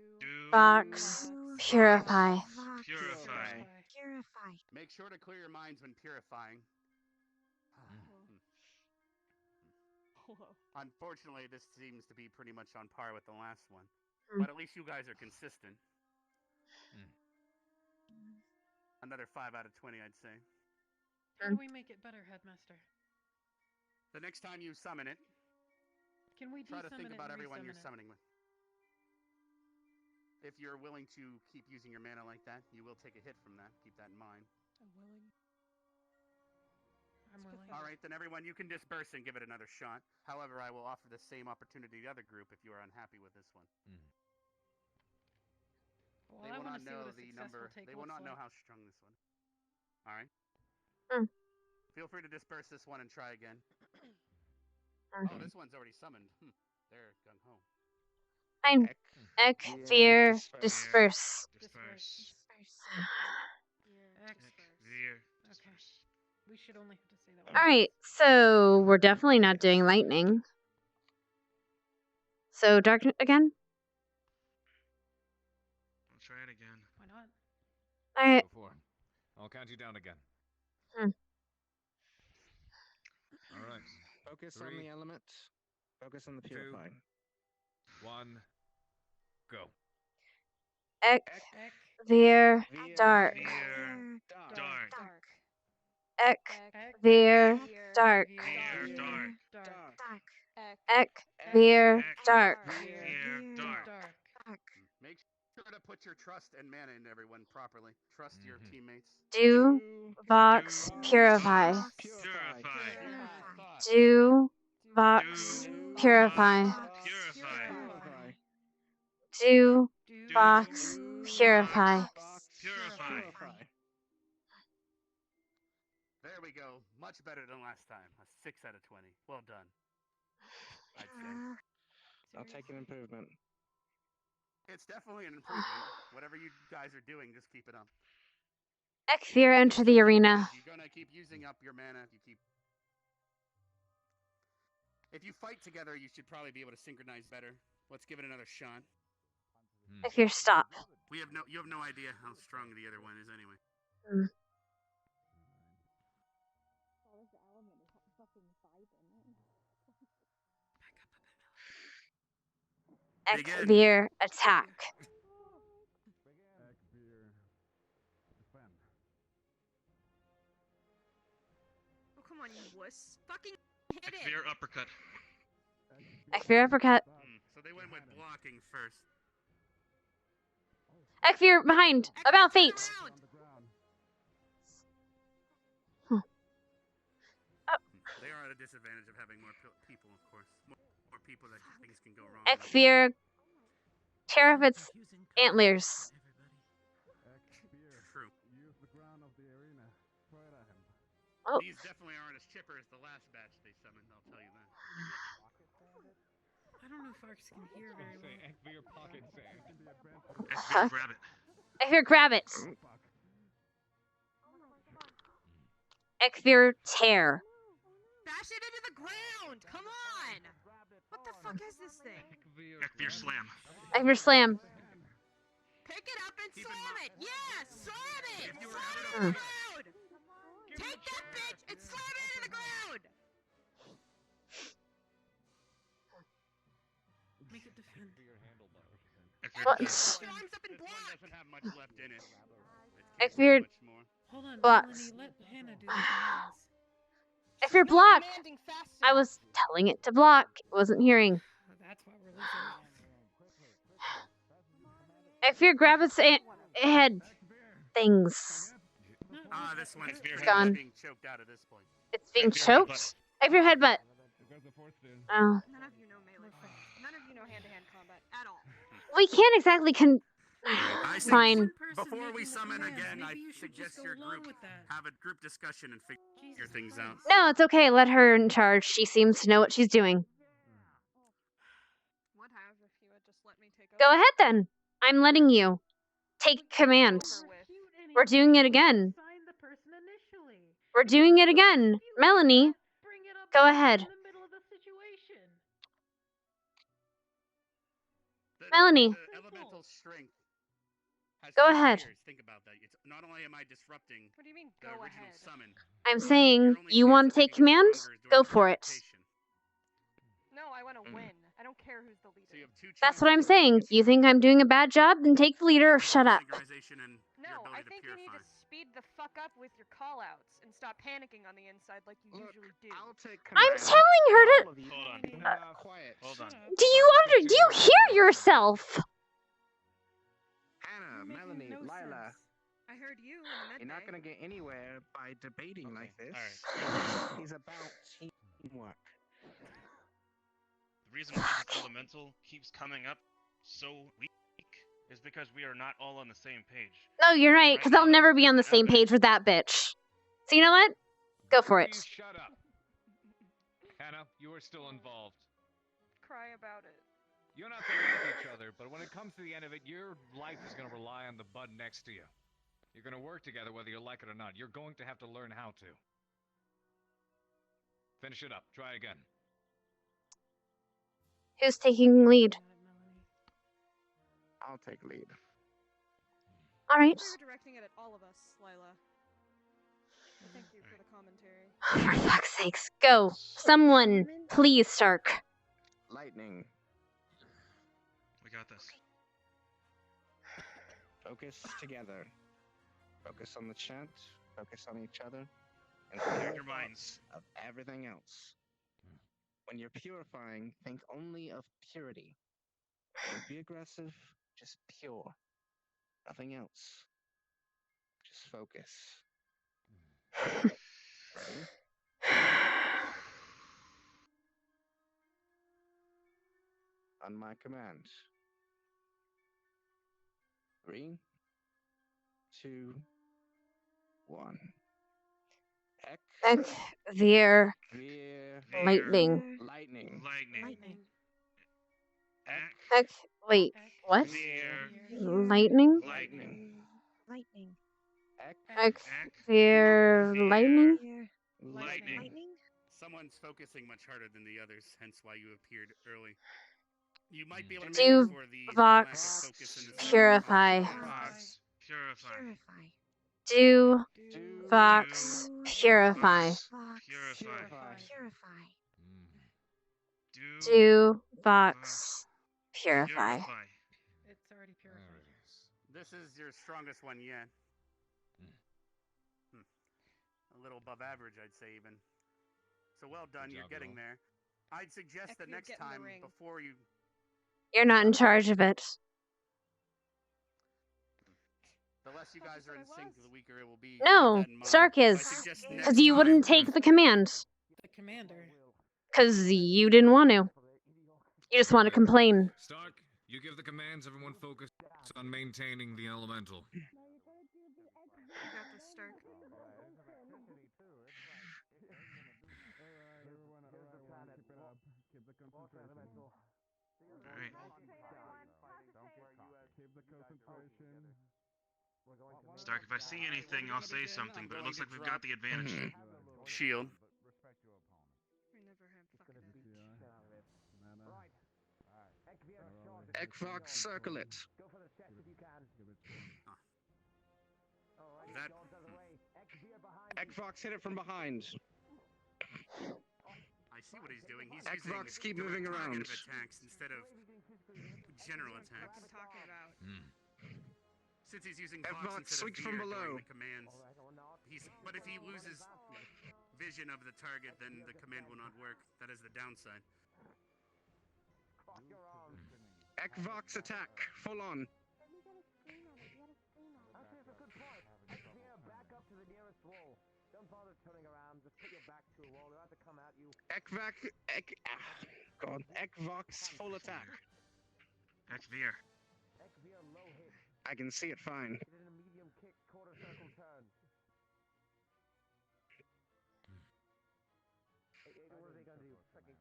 Box. Purify. Make sure to clear your minds when purifying. Unfortunately, this seems to be pretty much on par with the last one. But at least you guys are consistent. Another 5 out of 20, I'd say. How do we make it better, Headmaster? The next time you summon it, Can we try to desummon think it about and everyone you're resummon it? summoning with. If you're willing to keep using your mana like that, you will take a hit from that. Keep that in mind. I'm willing. I'm willing. All right, then everyone, you can disperse and give it another shot. However, I will offer the same opportunity to the other group if you are unhappy with this one. Well, They I will want not to see know what a the successful number. take They will looks not know like. how strong this one. All right. Feel free to disperse this one and try again. Oh, this one's already summoned. They're gung ho. Fine. Ek. Veer. Disperse. Okay. We should only have to say that one. Alright, so we're definitely not doing lightning. So dark again? I'll try it again. Why not? Alright. Go for it. I'll count you down again. All right. Focus 3, on the element. Focus on the 2, purifying. 1, go. Ek. Veer. Dark. Ek. Veer. Dark. Ek. Veer. Dark. Make sure to put your trust and mana in everyone properly. Trust your teammates. Do. Vox. Purify. Do. Vox. Purify. Do. Vox. Purify. There we go. Much better than last time. A 6 out of 20. Well done. I'd say. I'll take an improvement. It's definitely an improvement. Whatever you guys are doing, just keep it up. Ek. Veer. Enter the arena. You're gonna keep using up your mana. If you fight together, you should probably be able to synchronize better. Let's give it another shot. Ek. Veer. Stop. You have no idea how strong the other one is anyway. Ek. Veer. Attack. Oh, come on, you wuss. Fucking hit it. Veer uppercut. Ek. Veer. Uppercut. So they went with blocking first. Ek. Veer. Behind. About fate. They are at a disadvantage of having more people, of course. More people that things can go wrong. Ek. Veer. Tear off its antlers. True. Oh. These definitely aren't as chipper as the last batch they summoned, I'll tell you that. I don't know if Arx can hear very well. Ek Veer pocket sand. Huh? Grab it. Ek. Veer. Grab it. Ek. Veer. Tear. Bash it into the ground! Come on! What the fuck is this thing? Ek Veer slam. Ek. Veer. Slam. Pick it up and slam it! Yeah! Slam it! Slam it into the ground! Take that bitch and slam it into the ground! Make it defend. What? Storms up and block! Doesn't have much left in it. Ek. Veer. Hold on, Blocks. Melanie, let Hannah do the commands. Ek. Veer. Block. I was telling it to block. It wasn't hearing. That's why we're losing. Ek. Veer. Grab its head things. This one's gone. being choked out at this point. It's being choked? Ek. Veer. Headbutt. Oh. None of you know melee fight. None of you know hand-to-hand combat at all. We can't exactly I think Fine. before we summon again, I suggest your group have a group discussion and figure things out. No, it's okay. Let her in charge. She seems to know what she's doing. Would have if you had just let me take over. Go ahead then. I'm letting you. Take command. We're doing it again. Find the person initially. We're doing it again. Melanie, Bring it up go ahead. in the middle of the situation. Melanie, The elemental strength has go two ahead. tiers. Think about that. It's not only am I disrupting What do you mean, the go original ahead? summon. I'm saying you want to take command? Go for it. No, I want to win. I don't care who's the leader. So you have two That's what I'm saying. You think I'm doing a bad job? Then take the leader or shut up. synchronization and your No, I ability to think you need purify. to speed the fuck up with your callouts and stop panicking on the inside like you usually do. I'll take I'm telling her to. Hold on. Quiet. Hold on. Do you hear yourself? Hannah, You're making Melanie, no Lila. sense. I heard you in the med You're not bay. gonna get anywhere by debating like this. Alright. It's about teamwork. The reason why this elemental keeps coming up so weak is because we are not all on the same page. No, you're right, because I'll never be on the same page with that bitch. So you know what? Go for it. Please shut up. Hannah, you are still involved. Cry about it. You're not gonna like each other, but when it comes to the end of it, your life is gonna rely on the bud next to you. You're gonna work together whether you like it or not. You're going to have to learn how to. Finish it up. Try again. Who's taking lead? I'll take lead. All right. You were directing it at all of us, Lila. Thank you for the commentary. For fuck's sakes, go. Someone, please, Stark. Lightning. We got this. Focus together. Focus on the chat. Focus on each other. And clear your minds of everything else. When you're purifying, think only of purity. Don't be aggressive, just pure. Nothing else. Just focus. Ready? On my command. 3, 2, 1. Veer. Lightning. Lightning. Wait, what? Lightning? Lightning. Veer. Lightning? Lightning. Someone's focusing much harder than the others, hence why you appeared early. You might be able to Do make up for the lack of Vox focus in the purify. Purify. Do Vox purify. Do Vox purify. It's already purified. This is your strongest one yet. A little above average, I'd say, even. So well done, you're getting there. I'd suggest that next time, before you... You're not in charge of it. The less you guys are in sync, the weaker it will be. No, Stark is. Because you wouldn't take the command. The commander. Because you didn't want to. You just want to complain. Stark, you give the commands, everyone focus on maintaining the elemental. You got this, Stark. Alright. Stark, if I see anything, I'll say something, but it looks like we've got the advantage. Shield. We never have fucking Ekvox, circle it. That... Ekvox, hit it from behind. I see what he's doing. He's Ekvox, using keep moving around. targeted attacks instead of general attacks. I'm talking about. Since he's using Ekvox, blocks instead swing of from veer below. during the commands, but if he loses vision of the target, then the command will not work. That is the downside. Ekvox attack, full on. Ekvox, full attack. Ekveer. I can see it fine. Get in a medium kick, quarter circle turn. What are they gonna do? Fucking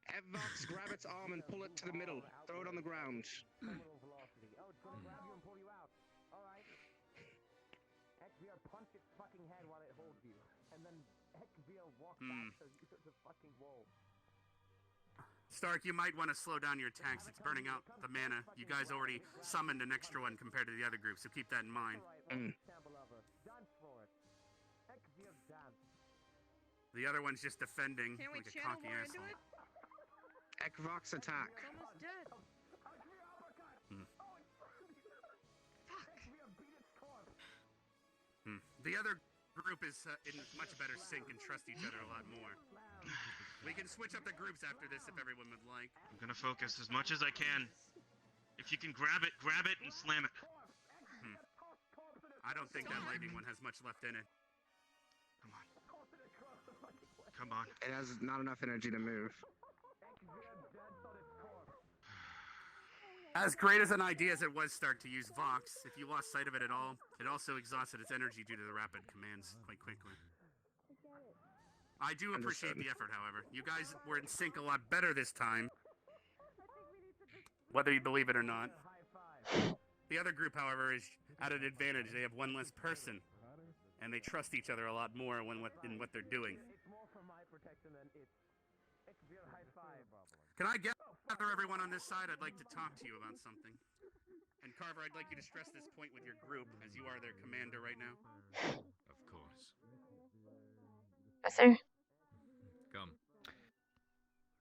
Evvox, grab its arm and pull it to the middle. Throw it on the ground. terminal velocity. Oh, it's gonna grab you and pull you out. Alright. XVR punch its fucking head while it holds you. And then XVR walk back to the fucking wall. Stark, you might want to slow down your attacks. It's burning out the mana. You guys already summoned an extra one compared to the other group, so keep that in mind. Dance for it. XVR dance. The other one's just defending Can we like a channel cocky more into asshole. it? Ekvox attack. It's almost dead. The other group is in much better sync and trust each other a lot more. We can switch up the groups after this if everyone would like. I'm gonna focus as much as I can. If you can grab it and slam it. I don't think that lightning one has much left in it. Come on. It has not enough energy to move. As great as an idea as it was, Stark, to use Vox, if you lost sight of it at all, it also exhausted its energy due to the rapid commands quite quickly. I do appreciate the effort, however. You guys were in sync a lot better this time, whether you believe it or not. The other group, however, is at an advantage. They have one less person, and they trust each other a lot more in what they're doing. It's more for my protection than it's XVR high five. Can I gather everyone on this side? I'd like to talk to you about something. And Carver, I'd like you to stress this point with your group, as you are their commander right now. Of course. Yes, sir. Come.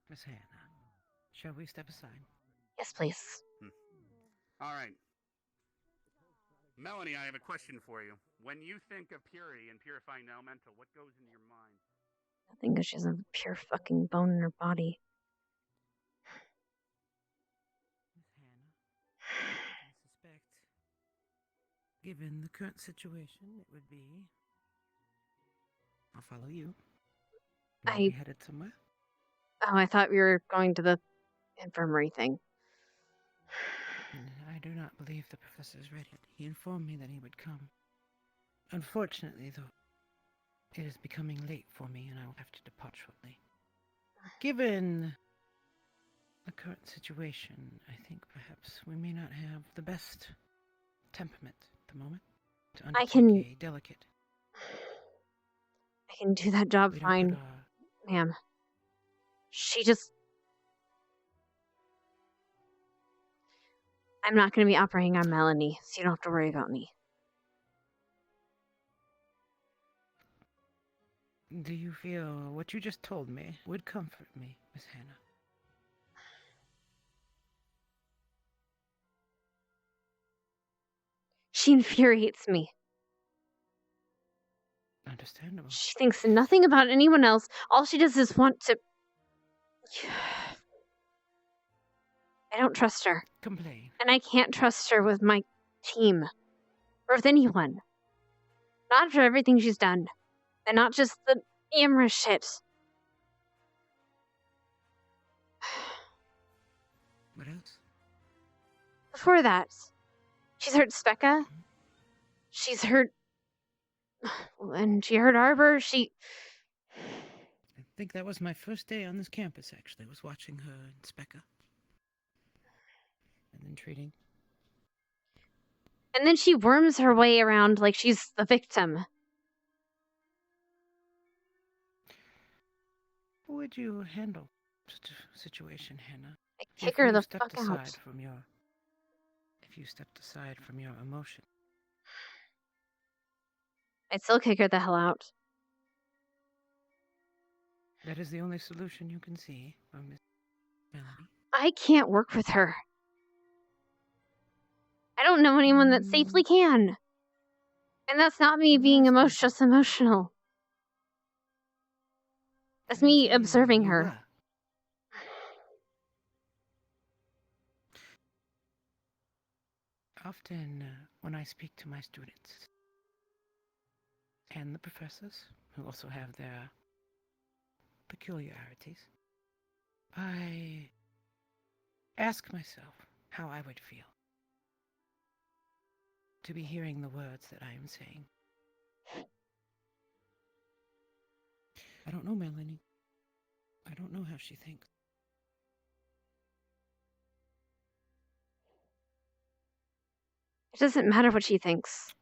Miss Hannah, shall we step aside? Yes, please. All right. Melanie, I have a question for you. When you think of purity and purifying the elemental, what goes into your mind? Nothing, because she has a pure fucking bone in her body. Miss Hannah, I suspect, given the current situation, it would be... I'll follow you. Are we headed somewhere? Oh, I thought we were going to the infirmary thing. I do not believe the professor is ready. He informed me that he would come. Unfortunately, though, it is becoming late for me and I will have to depart shortly. Given the current situation, I think perhaps we may not have the best temperament at the moment to undertake a delicate. I can do that job We don't fine, put ma'am. She just... I'm not going to be operating on Melanie, so you don't have to worry about me. Do you feel what you just told me would comfort me, Miss Hannah? She infuriates me. Understandable. She thinks nothing about anyone else. All she does is want to... I don't trust her. Complain. And I can't trust her with my team. Or with anyone. Not after everything she's done. And not just the Amra shit. What else? Before that, she's hurt Specca. She's hurt... And she hurt Arbor. I think that was my first day on this campus, actually. I was watching her and Specca. And then treating. And then she worms her way around like she's the victim. How would you handle such a situation, Hannah? I kick her the fuck out. If you stepped aside from your emotion. I'd still kick her the hell out. That is the only solution you can see, Miss Melanie. I can't work with her. I don't know anyone that safely can. And that's not me being just emotional. That's me observing her. Often, when I speak to my students, and the professors, who also have their peculiarities, I ask myself how I would feel. to be hearing the words that I am saying. I don't know Melanie. I don't know how she thinks. It doesn't matter what she thinks.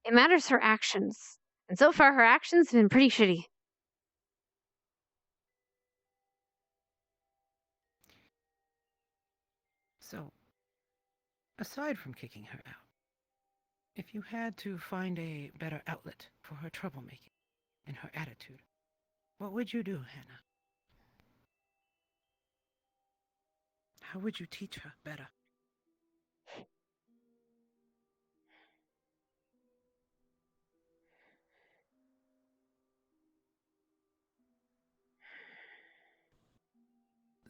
It matters her actions. And so far, her actions have been pretty shitty. So, aside from kicking her out, if you had to find a better outlet for her troublemaking and her attitude, what would you do, Hannah? How would you teach her better?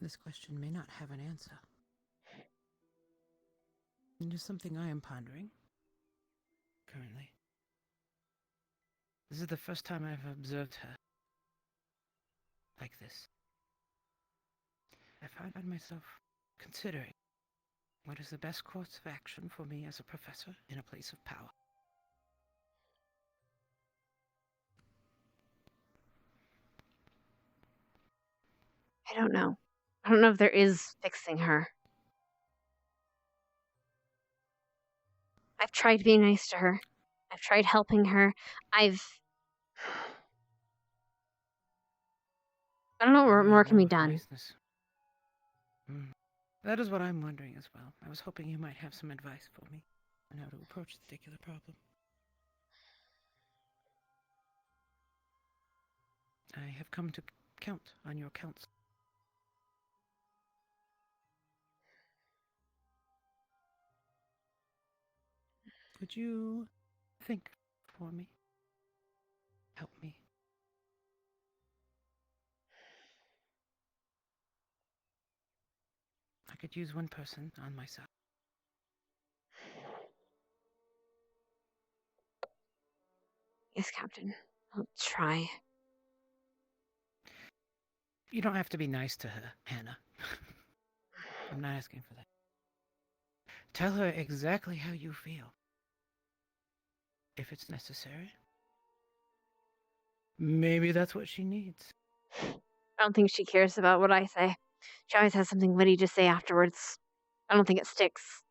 This question may not have an answer. It is something I am pondering currently. This is the first time I've observed her like this. I find myself considering what is the best course of action for me as a professor in a place of power. I don't know. I don't know if there is fixing her. I've tried being nice to her. I've tried helping her. I don't know what more can be done. That is what I'm wondering as well. I was hoping you might have some advice for me on how to approach this particular problem. I have come to count on your counsel. Could you think for me? Help me. I could use one person on my side. Yes, Captain. I'll try. You don't have to be nice to her, Hannah. I'm not asking for that. Tell her exactly how you feel. If it's necessary. Maybe that's what she needs. I don't think she cares about what I say. She always has something witty to say afterwards. I don't think it sticks.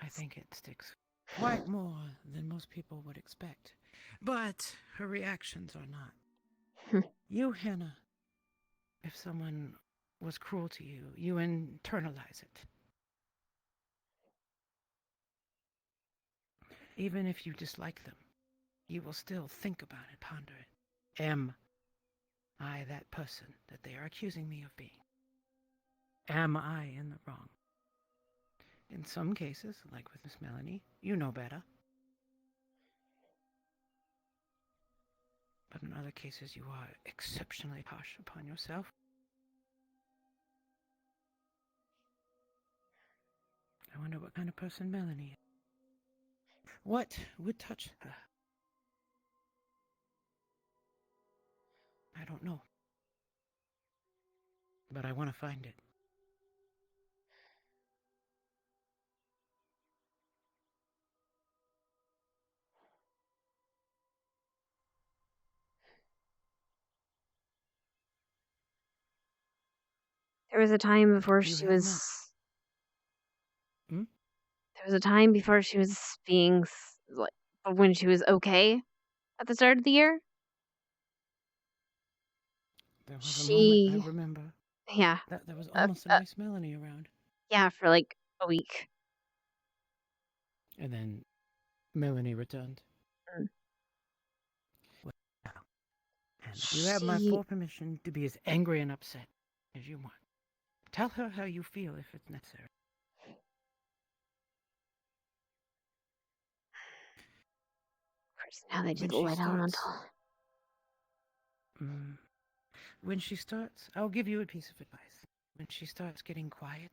I think it sticks quite more than most people would expect. But her reactions are not. You, Hannah, if someone was cruel to you, you internalize it. Even if you dislike them, you will still think about it, ponder it. Am I that person that they are accusing me of being? Am I in the wrong? In some cases, like with Miss Melanie, you know better. But in other cases, you are exceptionally harsh upon yourself. I wonder what kind of person Melanie is. What would touch her? I don't know. But I want to find it. There was a time before You she have was. not. Hmm? There was a time before she was being like when she was okay at the start of the year. There was a moment I She, remember. yeah, That there was almost a nice Melanie around. yeah, for like a week. And then Melanie returned. Well, and you have my full permission to be as angry and upset as you want. Tell her how you feel if it's necessary. Of course, now they do When the she light starts- elemental. When she starts, I'll give you a piece of advice. When she starts getting quiet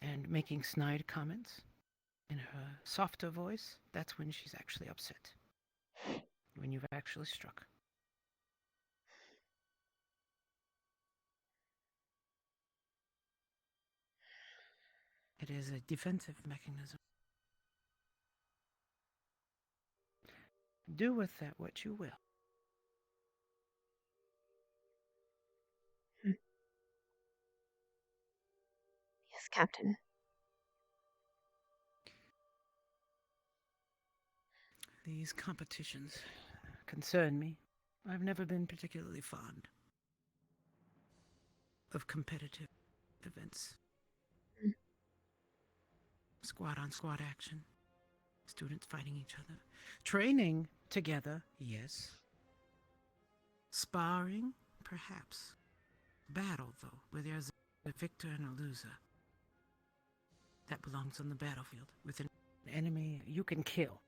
and making snide comments in her softer voice, that's when she's actually upset. When you've actually struck. It is a defensive mechanism. Do with that what you will. Yes, Captain. These competitions concern me. I've never been particularly fond of competitive events. Squad on squad action. Students fighting each other. Training together, yes. Sparring, perhaps. Battle, though, where there's a victor and a loser. That belongs on the battlefield with an enemy you can kill.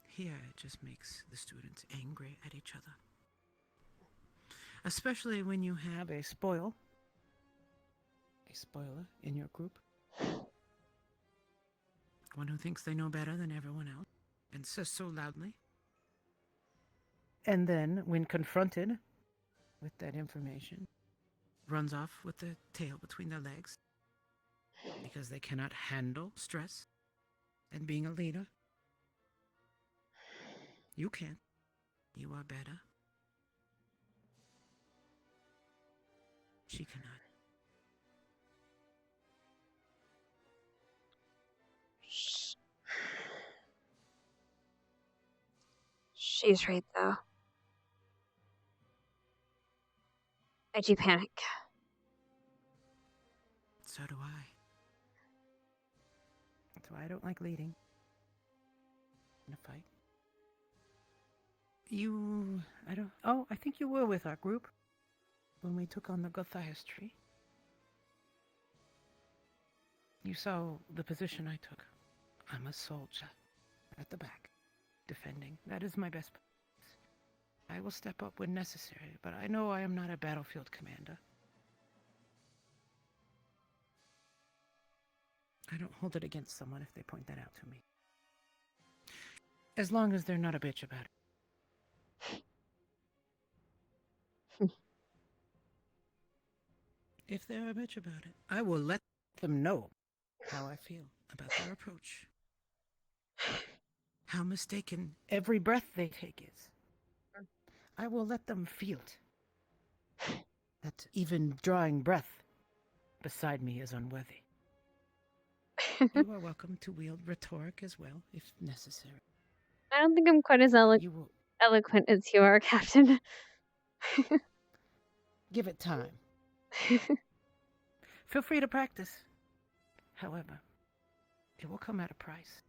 Here, it just makes the students angry at each other. Especially when you have a spoiler in your group. One who thinks they know better than everyone else and says so loudly. And then, when confronted with that information, runs off with the tail between their legs because they cannot handle stress and being a leader. You can. You are better. She cannot. She's right, though. I do panic. So do I. That's why I don't like leading in a fight. I think you were with our group when we took on the Gothias tree. You saw the position I took. I'm a soldier at the back, defending. That is my best. I will step up when necessary, but I know I am not a battlefield commander. I don't hold it against someone if they point that out to me. As long as they're not a bitch about it. If they're a bitch about it, I will let them know how I feel about their approach. How mistaken every breath they take is. I will let them feel it. That even drawing breath beside me is unworthy. You are welcome to wield rhetoric as well, if necessary. I don't think I'm quite as eloquent as you are, Captain. Give it time. Feel free to practice. However, it will come at a price.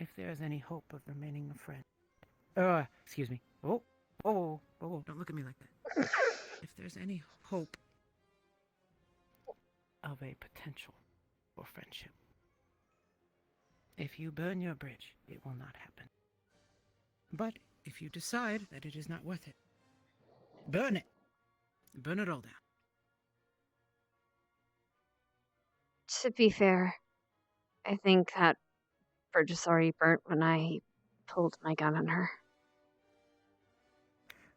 If there is any hope of remaining a friend. Excuse me. Oh, don't look at me like that. If there's any hope of a potential for friendship, if you burn your bridge, it will not happen. But if you decide that it is not worth it, burn it. Burn it all down. To be fair, I think that bridge is already burnt when I pulled my gun on her.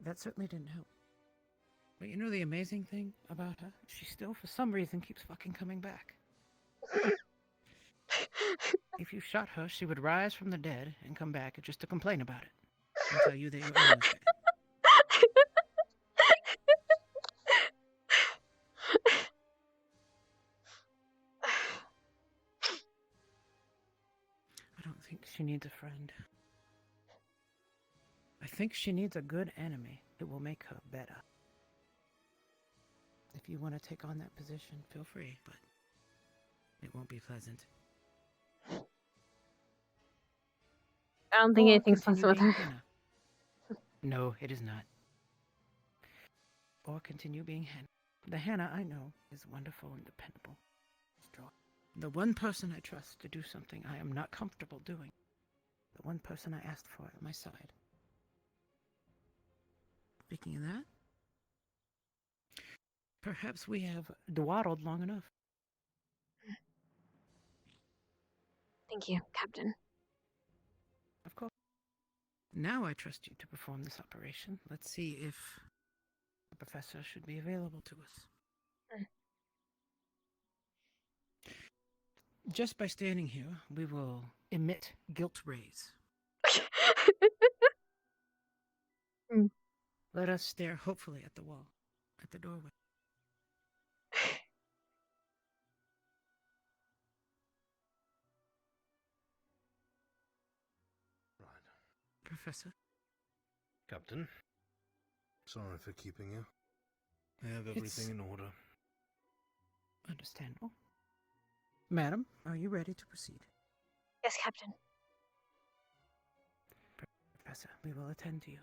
That certainly didn't help. But you know the amazing thing about her? She still, for some reason, keeps fucking coming back. If you shot her, she would rise from the dead and come back just to complain about it. And tell you that your aim was bad. I don't think she needs a friend. I think she needs a good enemy that will make her better. If you want to take on that position, feel free, but it won't be pleasant. I don't think anything's pleasant with her. Hannah. No, it is not. Or continue being Hannah. The Hannah I know is wonderful and dependable. Strong. The one person I trust to do something I am not comfortable doing. The one person I asked for at my side. Speaking of that, perhaps we have dawdled long enough. Thank you, Captain. Of course. Now I trust you to perform this operation. Let's see if the professor should be available to us. Just by standing here, we will emit guilt rays. Let us stare hopefully at the wall, at the doorway. Right. Professor? Captain, sorry for keeping you. I have everything in order. Understandable. Madam, are you ready to proceed? Yes, Captain. Professor, we will attend to you.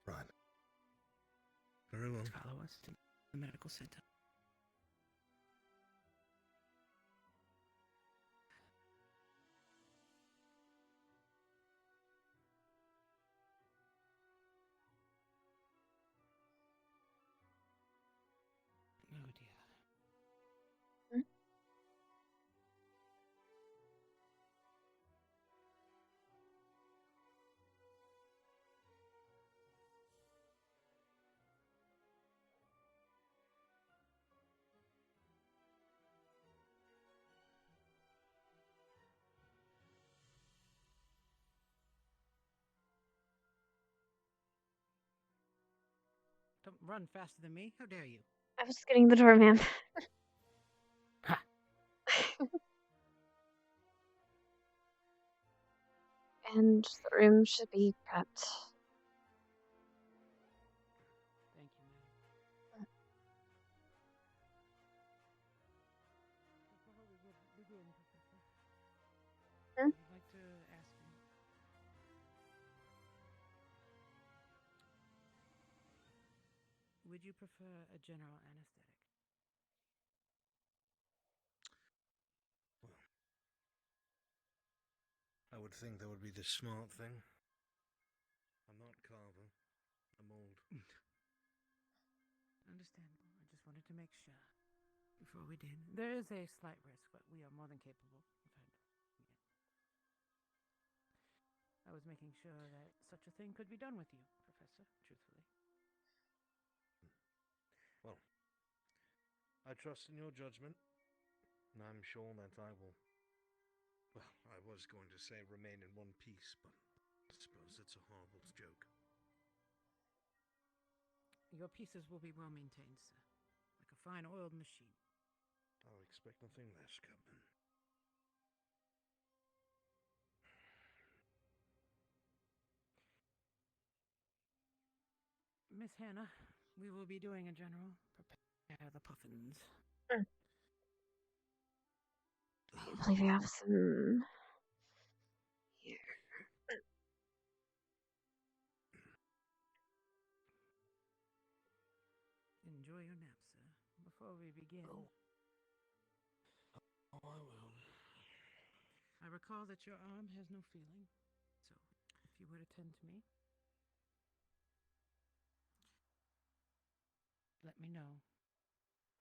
Right. Very well. Follow us to the medical center. Oh dear. Don't run faster than me. How dare you? I was getting the door, ma'am. Ha! And the room should be prepped. Thank you, madam. Before we begin, Professor, Hmm? I'd like to ask you. Would you prefer a general anesthetic? I would think that would be the smart thing. I'm not Carver. I'm old. Understandable. I just wanted to make sure before we did. There is a slight risk, but we are more than capable of handling it. I was making sure that such a thing could be done with you, Professor, truthfully. Well, I trust in your judgment, and I'm sure that I will. Well, I was going to say remain in one piece, but I suppose that's a horrible joke. Your pieces will be well maintained, sir, like a fine oiled machine. I'll expect nothing less, Captain. Miss Hannah, we will be doing a general. Prepare the puffins. I believe we have some here. Enjoy your nap, sir. Before we begin. Oh, I will. I recall that your arm has no feeling, so if you would attend to me. Let me know.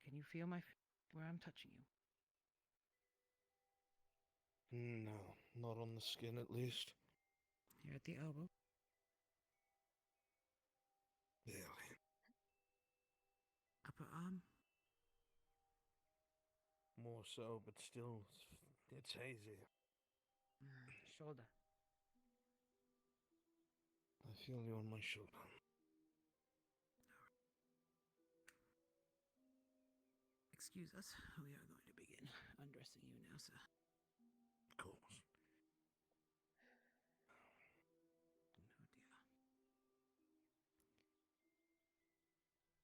Can you feel where I'm touching you? No, not on the skin at least. Here at the elbow. Barely. Upper arm. More so, but still, it's hazy. Shoulder. I feel you on my shoulder. Excuse us. We are going to begin undressing you now, sir. Of course. Oh dear.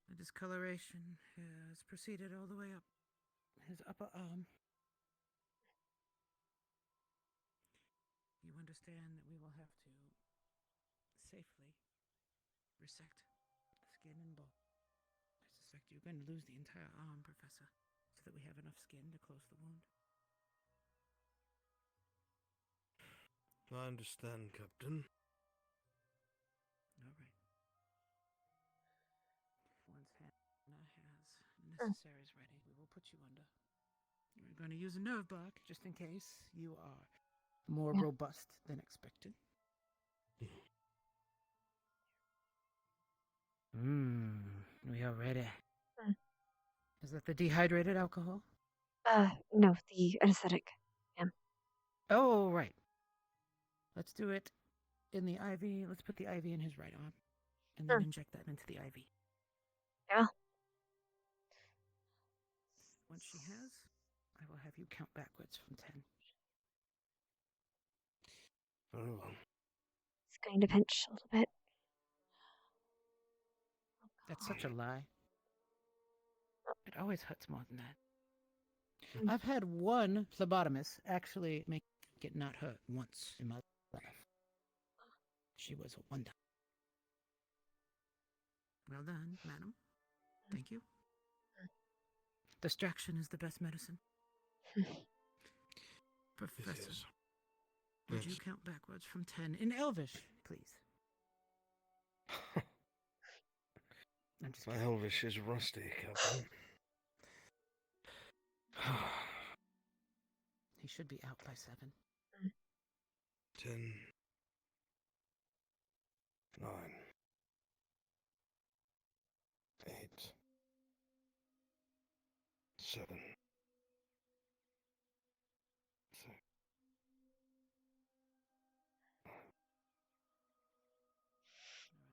The discoloration has proceeded all the way up his upper arm. You understand that we will have to safely resect the skin and bone. I suspect you're going to lose the entire arm, Professor, so that we have enough skin to close the wound. I understand, Captain. All right. Once Hannah has necessaries ready, we will put you under. We're going to use a nerve block just in case you are more robust than expected. We are ready. Is that the dehydrated alcohol? No, the anesthetic. Yeah. Oh, right. Let's do it in the IV. Let's put the IV in his right arm and then inject that into the IV. Yeah. Once she has, I will have you count backwards from 10. Very well. It's going to pinch a little bit. That's such a lie. It always hurts more than that. I've had one phlebotomist actually make it not hurt once in my life. She was a wonder. Well done, madam. Thank you. Distraction is the best medicine. Professor, would you count backwards from 10 in Elvish, please? My Elvish is rusty, Captain. He should be out by 7. 10, 9, 8, 7, 6.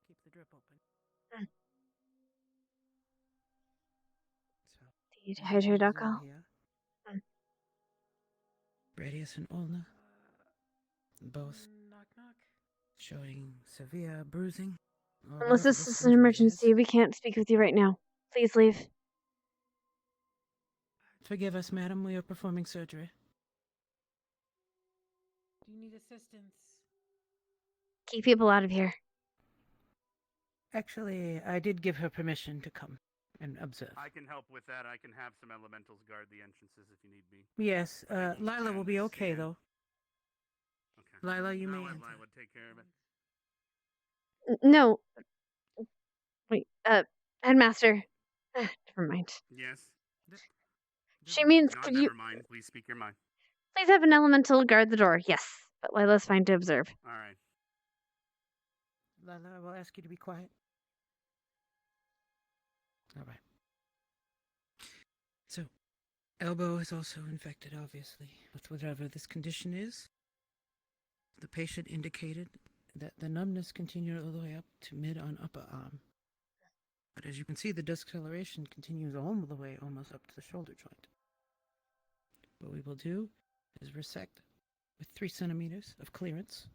Keep the drip open. So, dehydrated alcohol. Radius and Ulna, both Knock, knock. showing severe bruising. Unless this is an emergency, we can't speak with you right now. Please leave. Forgive us, madam. We are performing surgery. Do you need assistance? Keep people out of here. Actually, I did give her permission to come and observe. I can help with that. I can have some elementals guard the entrances if you need me. Yes, Lila will be okay, though. Okay. Lila, you may I'll let enter. Lila take care of it. No. Wait, headmaster. Never mind. Yes. She means, Not could never you mind. Please speak your mind. please have an elemental guard the door? Yes, but Lila's fine to observe. All right. Lila, I will ask you to be quiet. All right. So, elbow is also infected, obviously, with whatever this condition is. The patient indicated that the numbness continued all the way up to mid on upper arm. But as you can see, the discoloration continues all the way almost up to the shoulder joint. What we will do is resect with 3 centimeters of clearance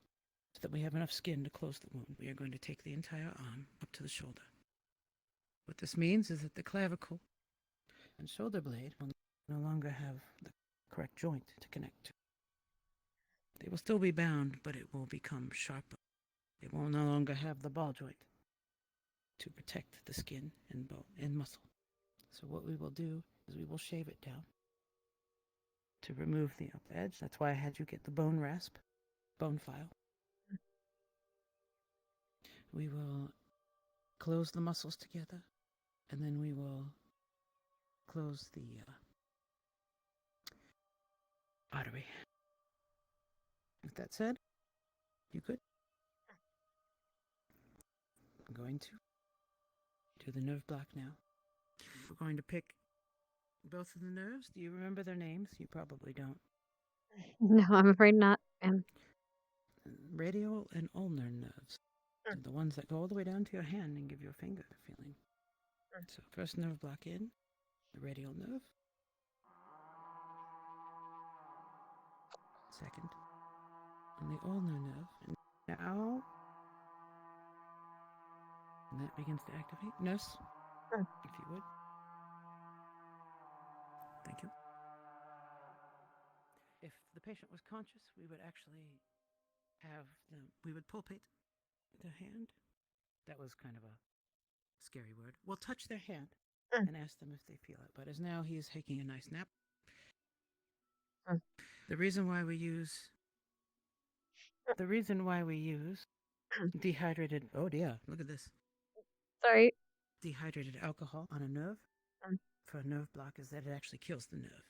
so that we have enough skin to close the wound. We are going to take the entire arm up to the shoulder. What this means is that the clavicle and shoulder blade will no longer have the correct joint to connect to. They will still be bound, but it will become sharper. It will no longer have the ball joint to protect the skin and bone and muscle. So what we will do is we will shave it down to remove the upper edge. That's why I had you get the bone rasp, bone file. We will close the muscles together, and then we will close the artery. With that said, you good? I'm going to do the nerve block now. We're going to pick both of the nerves. Do you remember their names? You probably don't. No, I'm afraid not. Radial and ulnar nerves. They're the ones that go all the way down to your hand and give your finger the feeling. So first nerve block in, the radial nerve. Second, and the ulnar nerve. And now, and that begins to activate. Nurse, if you would. Thank you. If the patient was conscious, we would actually we would palpate the hand. That was kind of a scary word. We'll touch their hand and ask them if they feel it. But as now he is taking a nice nap. The reason why we use dehydrated, oh dear, look at this. Sorry. Dehydrated alcohol on a nerve for a nerve block is that it actually kills the nerve.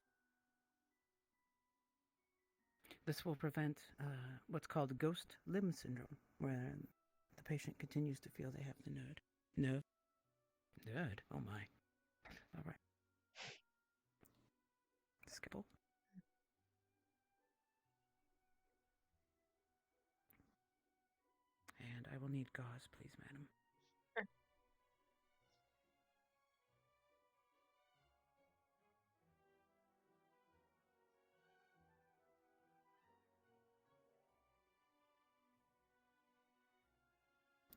This will prevent what's called ghost limb syndrome, where the patient continues to feel they have the nerve. Oh my. All right. scalpel. And I will need gauze, please, madam.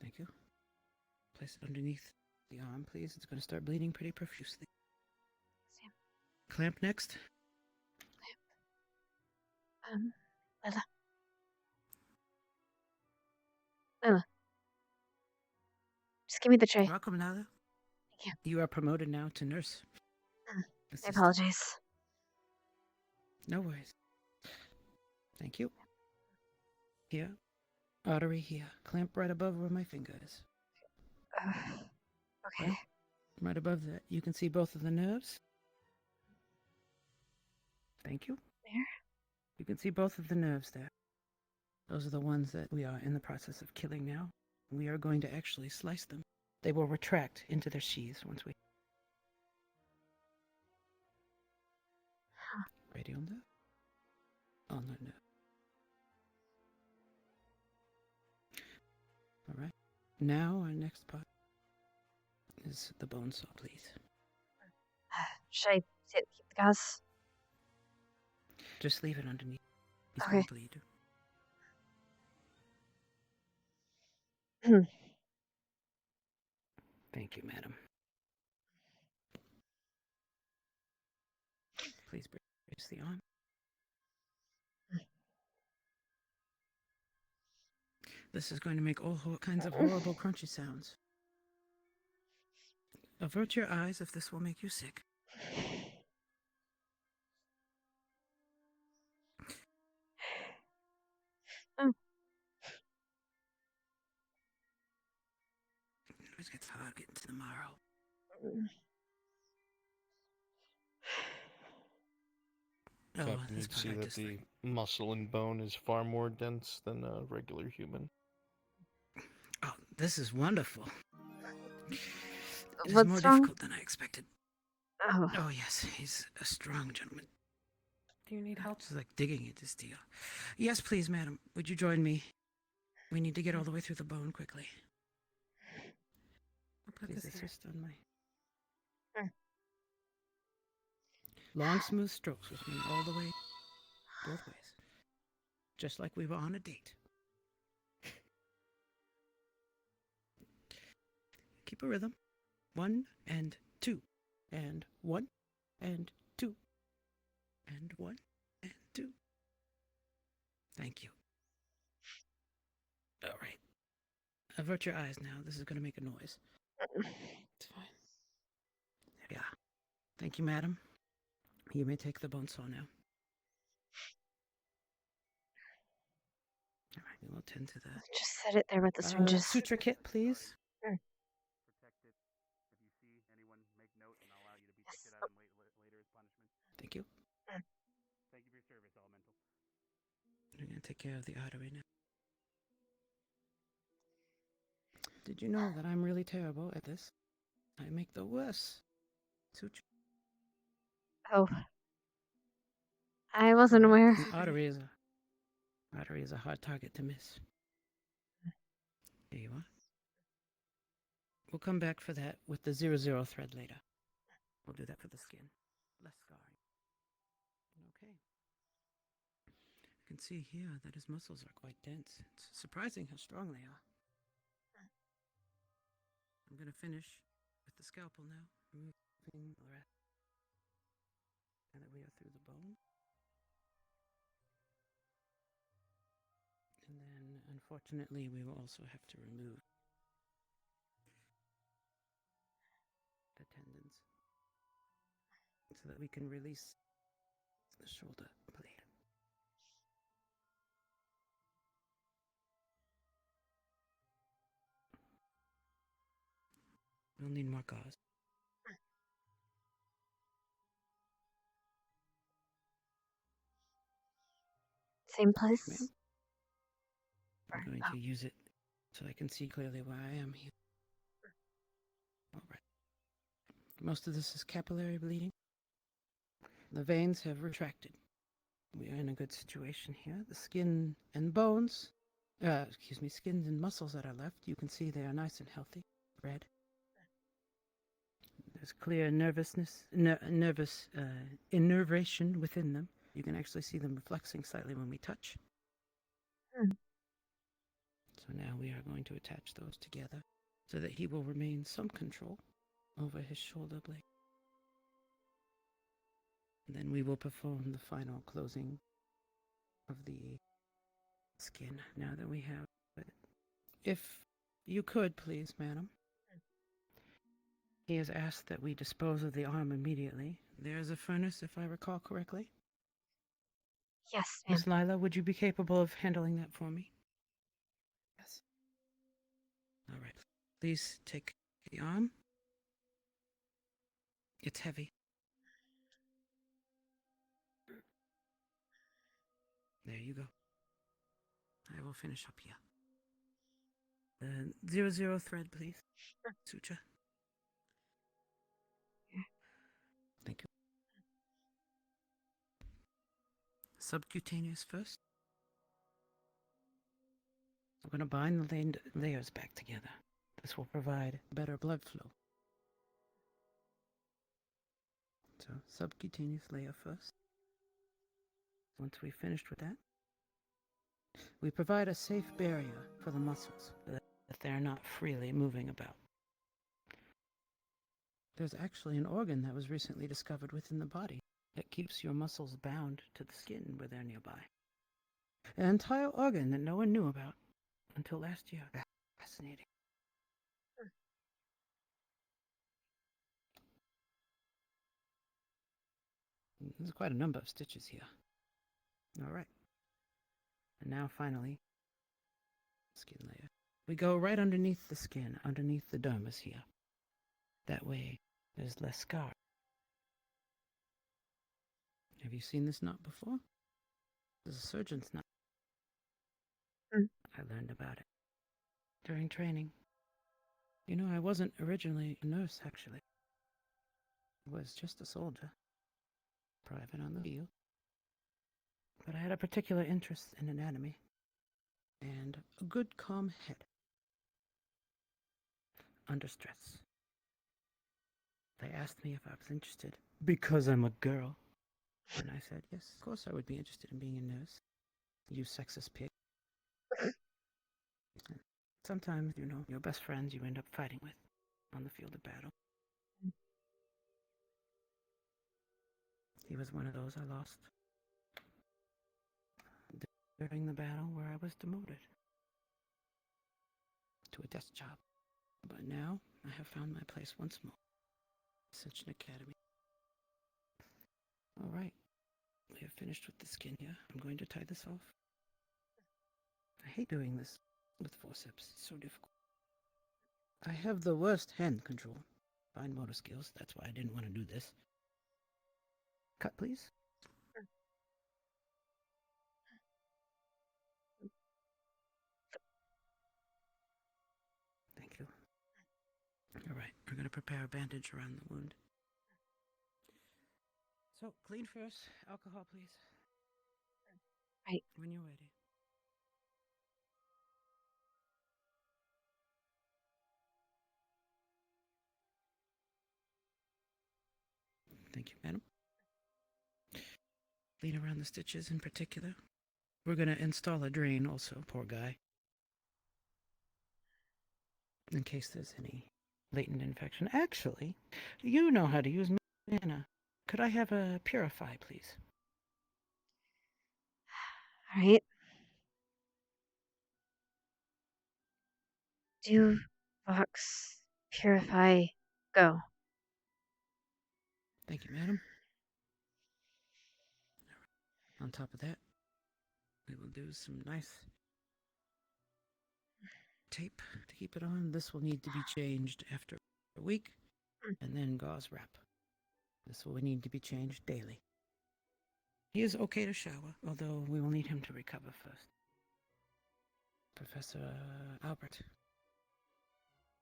Thank you. Place it underneath the arm, please. It's going to start bleeding pretty profusely. Sam. Clamp next. Lila. Lila. Just give me the tray. Welcome, Lila. Thank you. You are promoted now to nurse. I Assistant. apologize. No worries. Thank you. Here. Artery here. Clamp right above where my finger is. Okay. Right above that. You can see both of the nerves. Thank you. There. You can see both of the nerves there. Those are the ones that we are in the process of killing now. We are going to actually slice them. They will retract into their sheaths once we... Radial nerve. Ulnar nerve. All right. Now our next part is the bone saw, please. Should I keep the gauze? Just leave it underneath. He's Okay. going to bleed. Thank you, madam. Please brace the arm. This is going to make all kinds of horrible crunchy sounds. Avert your eyes if this will make you sick. It always gets hard getting to the marrow. Captain, you'd see that the muscle and bone is far more dense than a regular human. Oh, this is wonderful. It is What's more wrong? difficult than I expected. Oh. Oh, yes, he's a strong gentleman. Do you need help? It's like digging into steel. Yes, please, madam. Would you join me? We need to get all the way through the bone quickly. I'll put Please this here. assist on my... Long, smooth strokes with me all the way, both ways. Just like we were on a date. Keep a rhythm. 1 and 2. And 1 and 2. And 1 and 2. Thank you. All right. Avert your eyes now. This is going to make a noise. It's fine. There we are. Thank you, madam. You may take the bone saw now. All right, we will tend to that. Just set it there with the syringes. Suture kit, please. Protect it. If you see anyone, make note, and I'll allow you to beat the shit out of them later as punishment. Thank you. Thank you for your service, Elemental. We're going to take care of the artery now. Did you know that I'm really terrible at this? I make the worst suture. Oh. I wasn't aware. An artery is a hard target to miss. Here you are. We'll come back for that with the 00 thread later. We'll do that for the skin. Less scarring. Okay. You can see here that his muscles are quite dense. It's surprising how strong they are. I'm going to finish with the scalpel now, removing the rest. Now that we are through the bone. And then, unfortunately, we will also have to remove the tendons so that we can release the shoulder blade. We'll need more gauze. Same place? Ma'am? I'm going to use it so I can see clearly where I am here. All right. Most of this is capillary bleeding. The veins have retracted. We are in a good situation here. The skin and bones, skins and muscles that are left, you can see they are nice and healthy, red. There's clear nervous innervation within them. You can actually see them flexing slightly when we touch. So now we are going to attach those together so that he will remain some control over his shoulder blade. And then we will perform the final closing of the skin now that we have it. If you could, please, madam. He has asked that we dispose of the arm immediately. There is a furnace, if I recall correctly. Yes, ma'am. Miss Lila, would you be capable of handling that for me? Yes. All right. Please take the arm. It's heavy. There you go. I will finish up here. 00 thread, please. Suture. Thank you. Subcutaneous first. I'm going to bind the layers back together. This will provide better blood flow. So, subcutaneous layer first. Once we've finished with that, we provide a safe barrier for the muscles so that they're not freely moving about. There's actually an organ that was recently discovered within the body that keeps your muscles bound to the skin where they're nearby. An entire organ that no one knew about until last year. Fascinating. There's quite a number of stitches here. All right. And now finally, skin layer. We go right underneath the skin, underneath the dermis here. That way, there's less scar. Have you seen this knot before? This is a surgeon's knot. I learned about it during training. You know, I wasn't originally a nurse, actually. I was just a soldier, private on the field. But I had a particular interest in anatomy and a good calm head under stress. They asked me if I was interested because I'm a girl. And I said, yes, of course I would be interested in being a nurse. You sexist pig. Sometimes, you know, your best friends you end up fighting with on the field of battle. He was one of those I lost during the battle where I was demoted to a desk job. But now I have found my place once more. Ascension Academy. All right. We have finished with the skin here. I'm going to tie this off. I hate doing this with forceps. It's so difficult. I have the worst hand control. Fine motor skills. That's why I didn't want to do this. Cut, please. Thank you. All right. We're going to prepare a bandage around the wound. So, clean first. Alcohol, please. Right. When you're ready. Thank you, madam. Clean around the stitches in particular. We're going to install a drain also, poor guy. In case there's any latent infection. Actually, you know how to use mana. Could I have a purify, please? All right. Do Vox purify go. Thank you, madam. On top of that, we will do some nice tape to keep it on. This will need to be changed after a week, and then gauze wrap. This will need to be changed daily. He is okay to shower, although we will need him to recover first. Professor Albert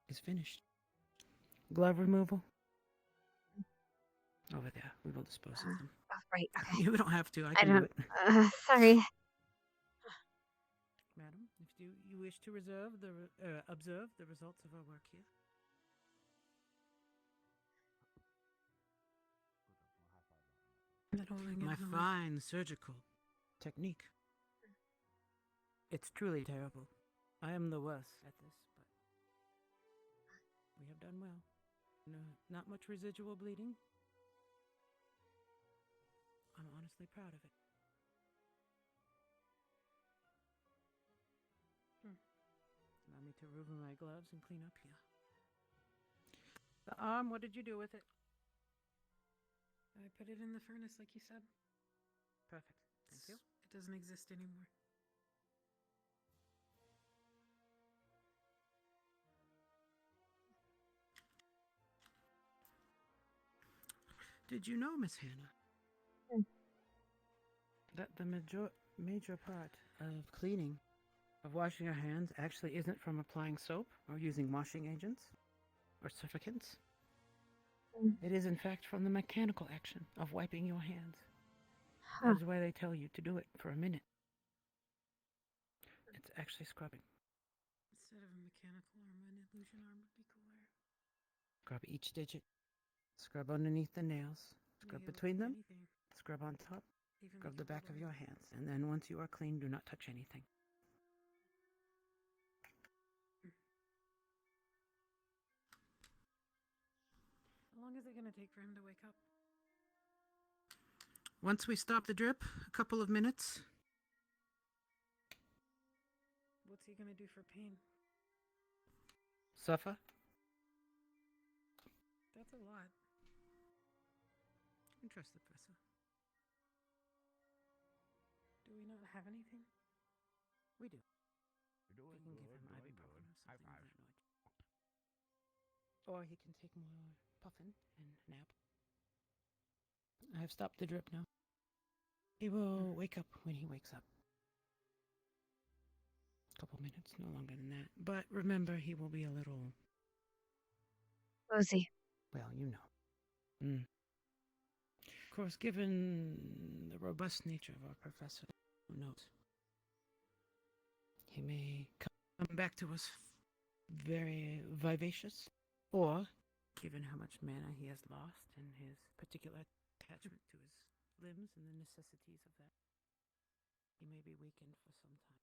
is finished. Glove removal. Over there. We will dispose of them. Oh, right. Okay. You don't have to. I I can do don't. it. Sorry. Madam, if you wish to observe the results of our work here. My fine surgical technique. It's truly terrible. I am the worst at this, but we have done well. No, not much residual bleeding. I'm honestly proud of it. Allow me to remove my gloves and clean up here. The arm, what did you do with it? I put it in the furnace like you said. Perfect. Thank you. It doesn't exist anymore. Did you know, Miss Hannah, that the major part of cleaning, of washing your hands, actually isn't from applying soap or using washing agents or surfactants? It is, in fact, from the mechanical action of wiping your hands. That's why they tell you to do it for a minute. It's actually scrubbing. Instead of a mechanical arm, an illusion arm would be cooler. Scrub each digit. Scrub underneath the nails. Scrub between them. Scrub on top. Scrub the back of your hands. And then once you are clean, do not touch anything. How long is it going to take for him to wake up? Once we stop the drip, a couple of minutes. What's he going to do for pain? Suffer. That's a lot. Trust the professor. Do we not have anything? We do. You're doing We can give him good, ibuprofen or High something five. of that nature. Or he can take more puffin and nap. I have stopped the drip now. He will wake up when he wakes up. A couple minutes, no longer than that. But remember, he will be a little... Woozy. Well, you know. Of course, given the robust nature of our professor, who knows? He may come back to us very vivacious, or, given how much mana he has lost and his particular attachment to his limbs and the necessities of that, he may be weakened for some time.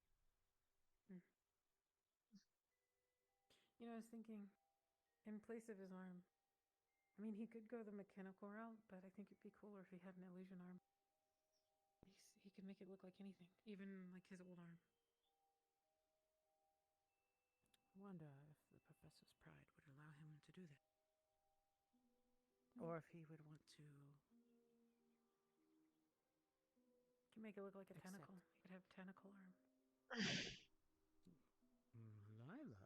You know, I was thinking, in place of his arm, I mean, he could go the mechanical route, but I think it'd be cooler if he had an illusion arm. He could make it look like anything, even like his old arm. I wonder if the professor's pride would allow him to do that. Or if he would want to... He could make it look like a tentacle. He could have tentacle arm. Lila.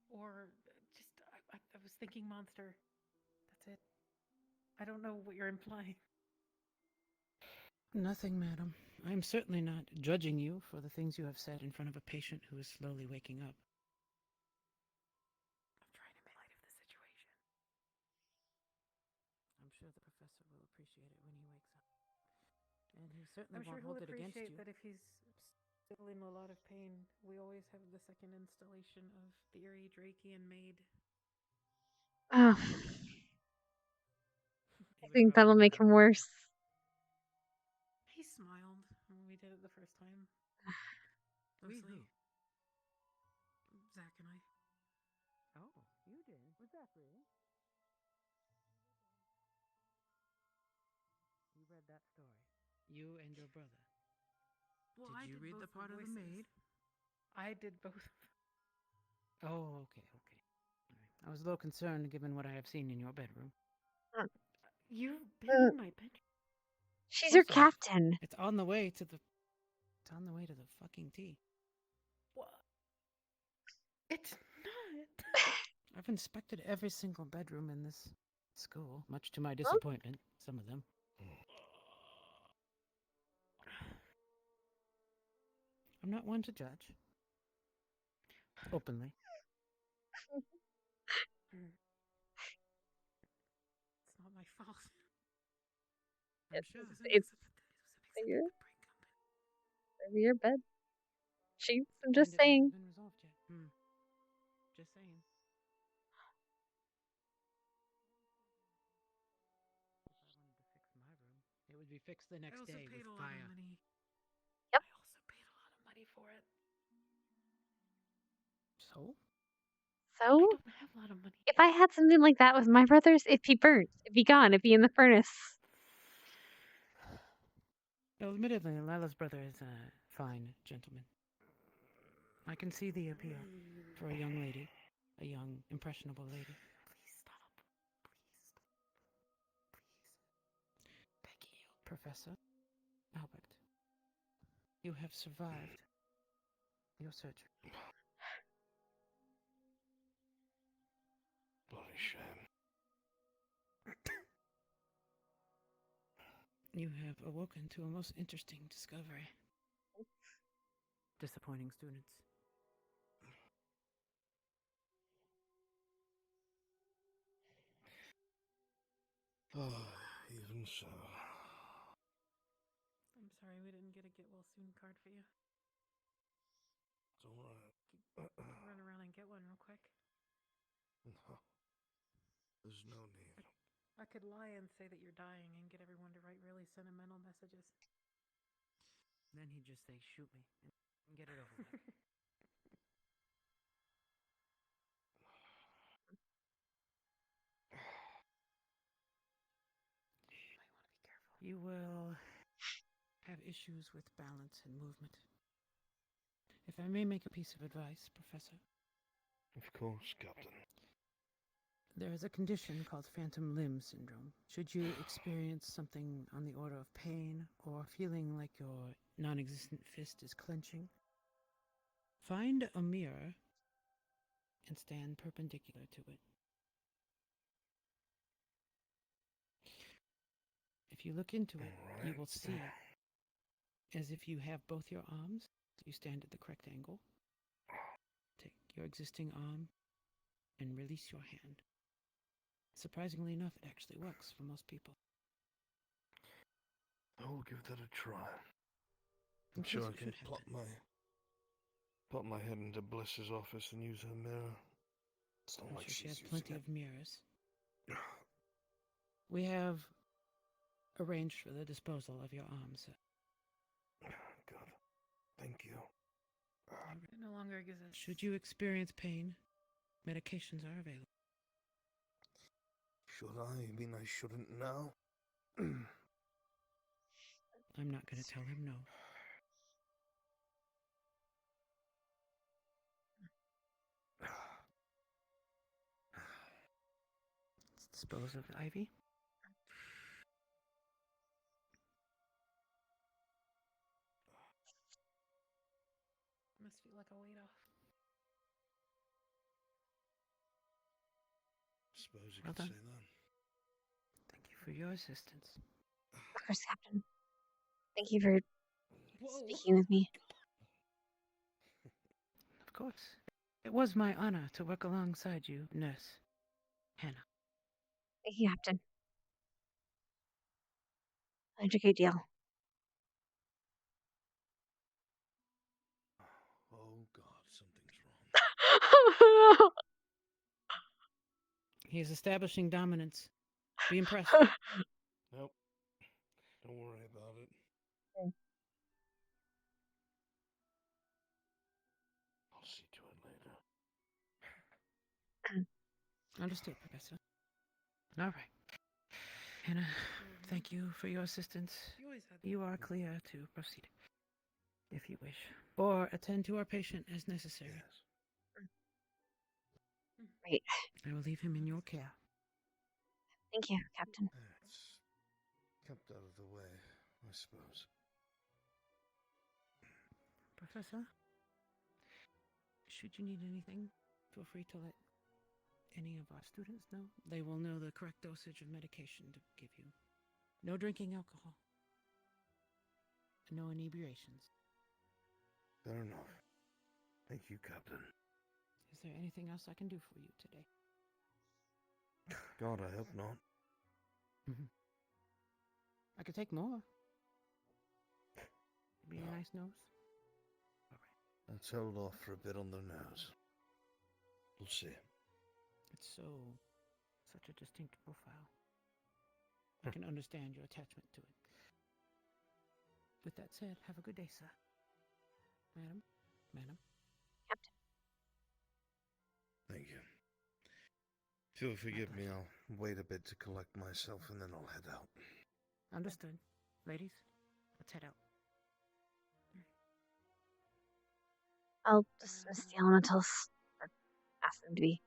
Or just, I was thinking monster. That's it. I don't know what you're implying. Nothing, madam. I am certainly not judging you for the things you have said in front of a patient who is slowly waking up. I'm trying to make light of the situation. I'm sure the professor will appreciate it when he wakes up. And he certainly I'm sure won't he'll hold it against appreciate you. that if he's still in a lot of pain, we always have the second installation of the Eerie Drakian Maid. Oh. I think that'll make him worse. He smiled when we did it the first time. We Mostly. who? Zach and I. Oh, you did? Was that real? You read that story? You and your brother. Well, did I you did read both the part of the voices. maid? I did both. Oh, okay. All right. I was a little concerned given what I have seen in your bedroom. You've been in my bedroom. She's your Also, captain. It's on the way to the fucking tea. What? It's not. I've inspected every single bedroom in this school, much to my disappointment, some of them. I'm not one to judge. Openly. It's not my fault. It's your your bed. Sheets. I'm just saying. Been resolved yet. Just saying. If I wanted to fix my room, it would be fixed the next day with fire. Yep. I also paid a lot of money for it. So? So, I don't have a lot of money. if I had something like that with my brothers, it'd be burnt. It'd be gone. It'd be in the furnace. Well, admittedly, Lila's brother is a fine gentleman. I can see the appeal for a young lady, a young, impressionable lady. Please stop. Please. Begging you. Professor Albert, you have survived your surgery. Bloody shame. You have awoken to a most interesting discovery. Disappointing students. Oh, even so. I'm sorry we didn't get a get well soon card for you. It's alright. Run around and get one real quick. No. There's no need. I could lie and say that you're dying and get everyone to write really sentimental messages. Then he'd just say, shoot me, and get it over with. You will have issues with balance and movement. If I may make a piece of advice, Professor. Of course, Captain. There is a condition called phantom limb syndrome. Should you experience something on the order of pain or feeling like your non-existent fist is clenching, find a mirror and stand perpendicular to it. If you look into it, you will see, as if you have both your arms, you stand at the correct angle. Take your existing arm and release your hand. Surprisingly enough, it actually works for most people. I'll give that a try. I'm Of sure I course you can should pop my head into Bliss's office and use her mirror. It's not I'm like sure she has she's plenty using of mirrors. We have arranged for the disposal of your arms. Good. Thank you. It no longer exists. Should you experience pain, medications are available. Should I? You mean I shouldn't now? I'm not going to tell him no. Let's dispose of Ivy. Must feel like a weight off. Suppose you Well could done. say that. Thank you for your assistance. Of course, Captain. Thank you for speaking with me. Of course. It was my honor to work alongside you, Nurse Hannah. Thank you, Captain. Such a great deal. Oh God, something's wrong. He is establishing dominance. Be impressed. Nope. Don't worry about it. I'll see to it later. Understood, Professor. All right. Hannah, thank you for your assistance. You are clear to proceed, if you wish, or attend to our patient as necessary. Yes. Right. I will leave him in your care. Thank you, Captain. It's kept out of the way, I suppose. Professor, should you need anything, feel free to let any of our students know. They will know the correct dosage of medication to give you. No drinking alcohol. No inebriations. Fair enough. Thank you, Captain. Is there anything else I can do for you today? God, I hope not. I could take more. Be a nice nose. Let's hold off for a bit on the nose. We'll see. It's such a distinct profile. I can understand your attachment to it. With that said, have a good day, sir. Madam? Captain. Thank you. If you'll forgive me, I'll wait a bit to collect myself and then I'll head out. Understood. Ladies, let's head out. I'll dismiss the elementals, or ask them to be.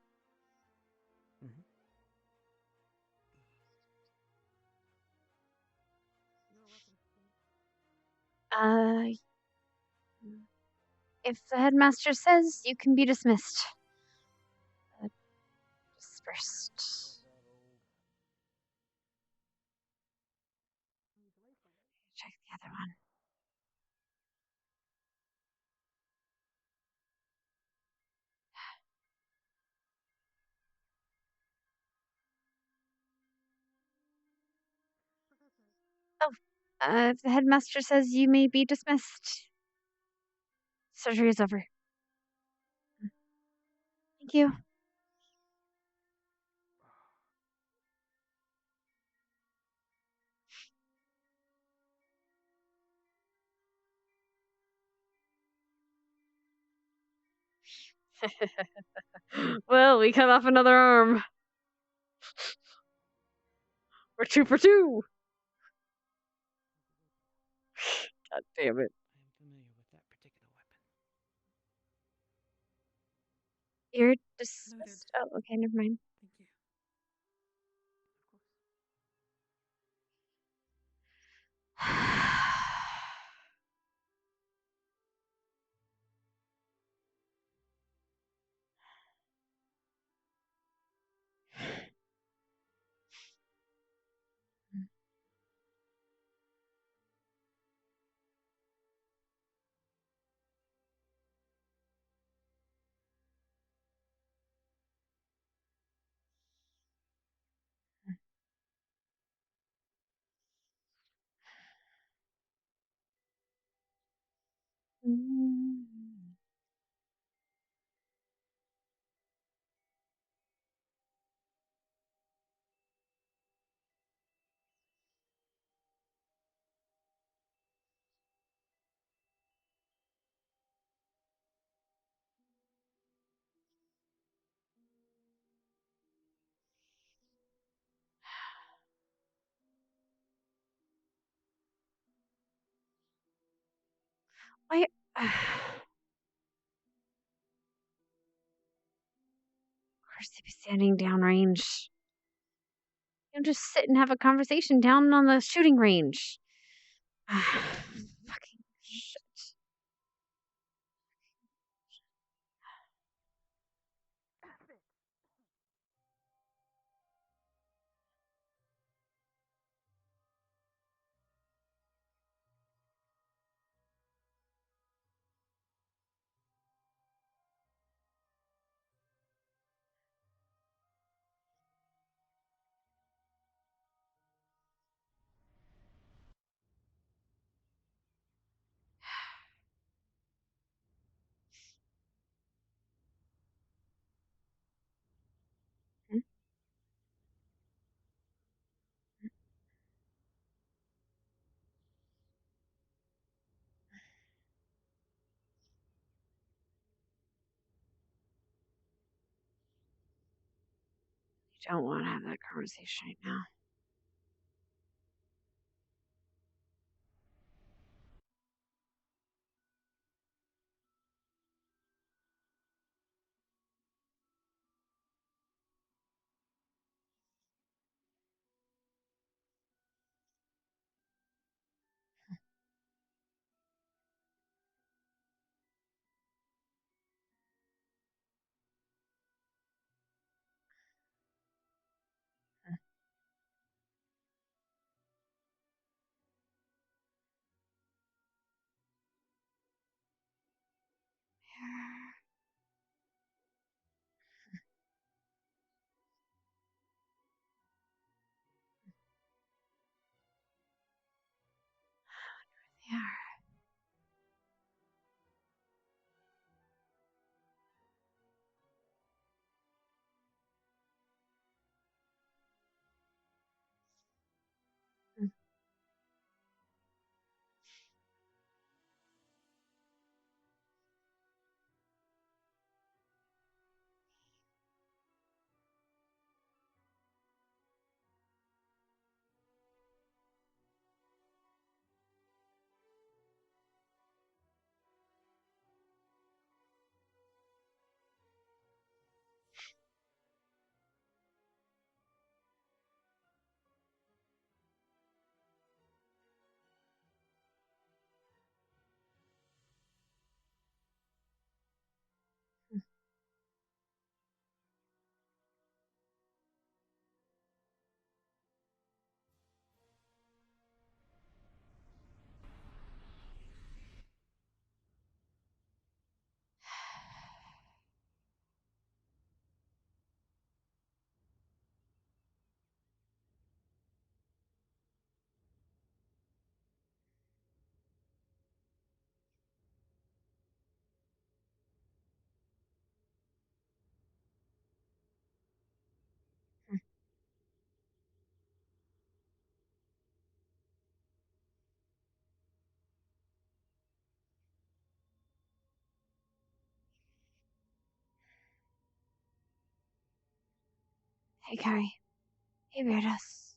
If the headmaster says, you can be dismissed. Dispersed. Check the other one. If the headmaster says you may be dismissed. Surgery is over. Thank you. Well, we cut off another arm. We're 2 for 2. God damn it. I am familiar with that particular weapon. You're dismissed. Oh, okay, never mind. Thank you. Why? Of course, they'd be standing downrange. You don't just sit and have a conversation down on the shooting range. Fucking shit. You don't want to have that conversation right now. Yeah. Hey, Carrie. Hey, Weirdus.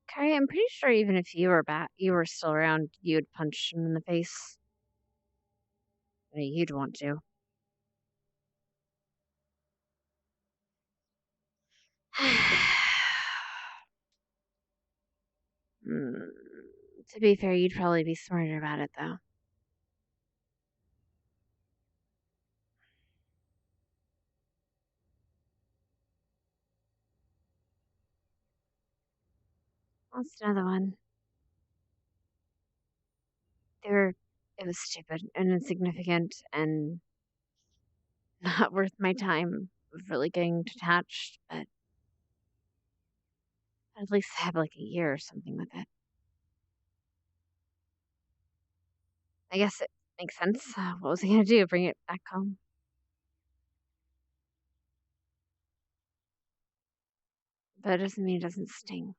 Carrie, I'm pretty sure even if you were still around, you'd punch him in the face. I mean, you'd want to. To be fair, you'd probably be smarter about it, though. That's another one. It was stupid and insignificant and not worth my time of really getting detached, but at least have like a year or something with it. I guess it makes sense. What was I gonna do? Bring it back home? But it doesn't mean it doesn't sting.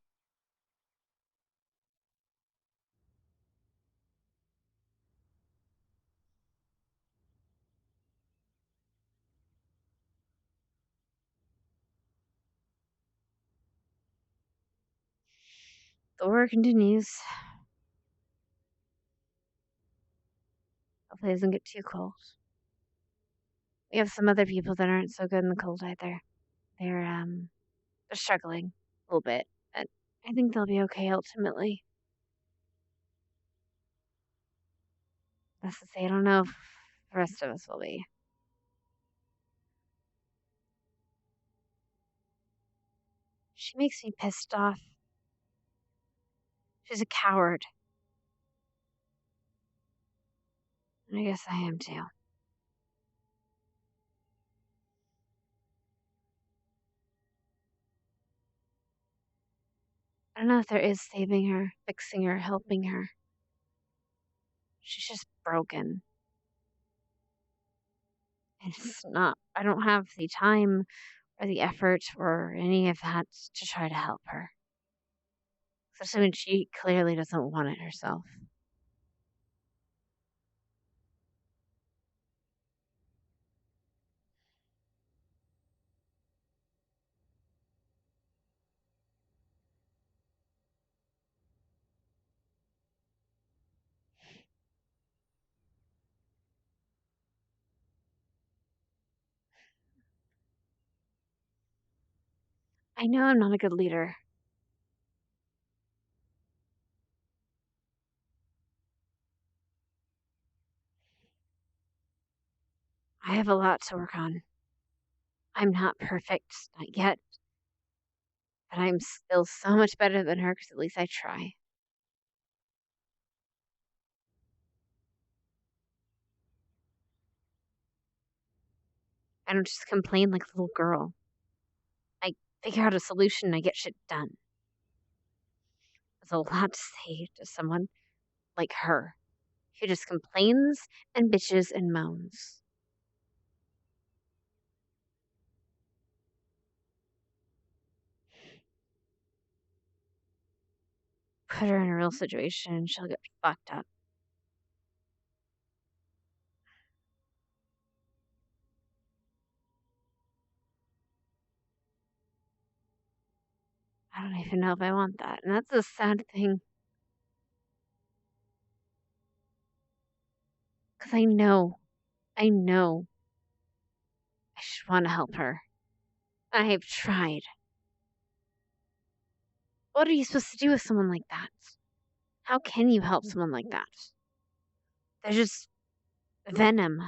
The war continues. Hopefully it doesn't get too cold. We have some other people that aren't so good in the cold either. They're struggling a little bit, but I think they'll be okay ultimately. That's to say, I don't know if the rest of us will be. She makes me pissed off. She's a coward. And I guess I am too. I don't know if there is saving her, fixing her, helping her. She's just broken. And it's not, I don't have the time or the effort or any of that to try to help her. Especially when she clearly doesn't want it herself. I know I'm not a good leader. I have a lot to work on. I'm not perfect, not yet. But I'm still so much better than her because at least I try. I don't just complain like a little girl. I figure out a solution, I get shit done. It's a lot to say to someone like her, who just complains and bitches and moans. Put her in a real situation and she'll get fucked up. I don't even know if I want that. And that's a sad thing. Because I know I should want to help her. I have tried. What are you supposed to do with someone like that? How can you help someone like that? They're just venom.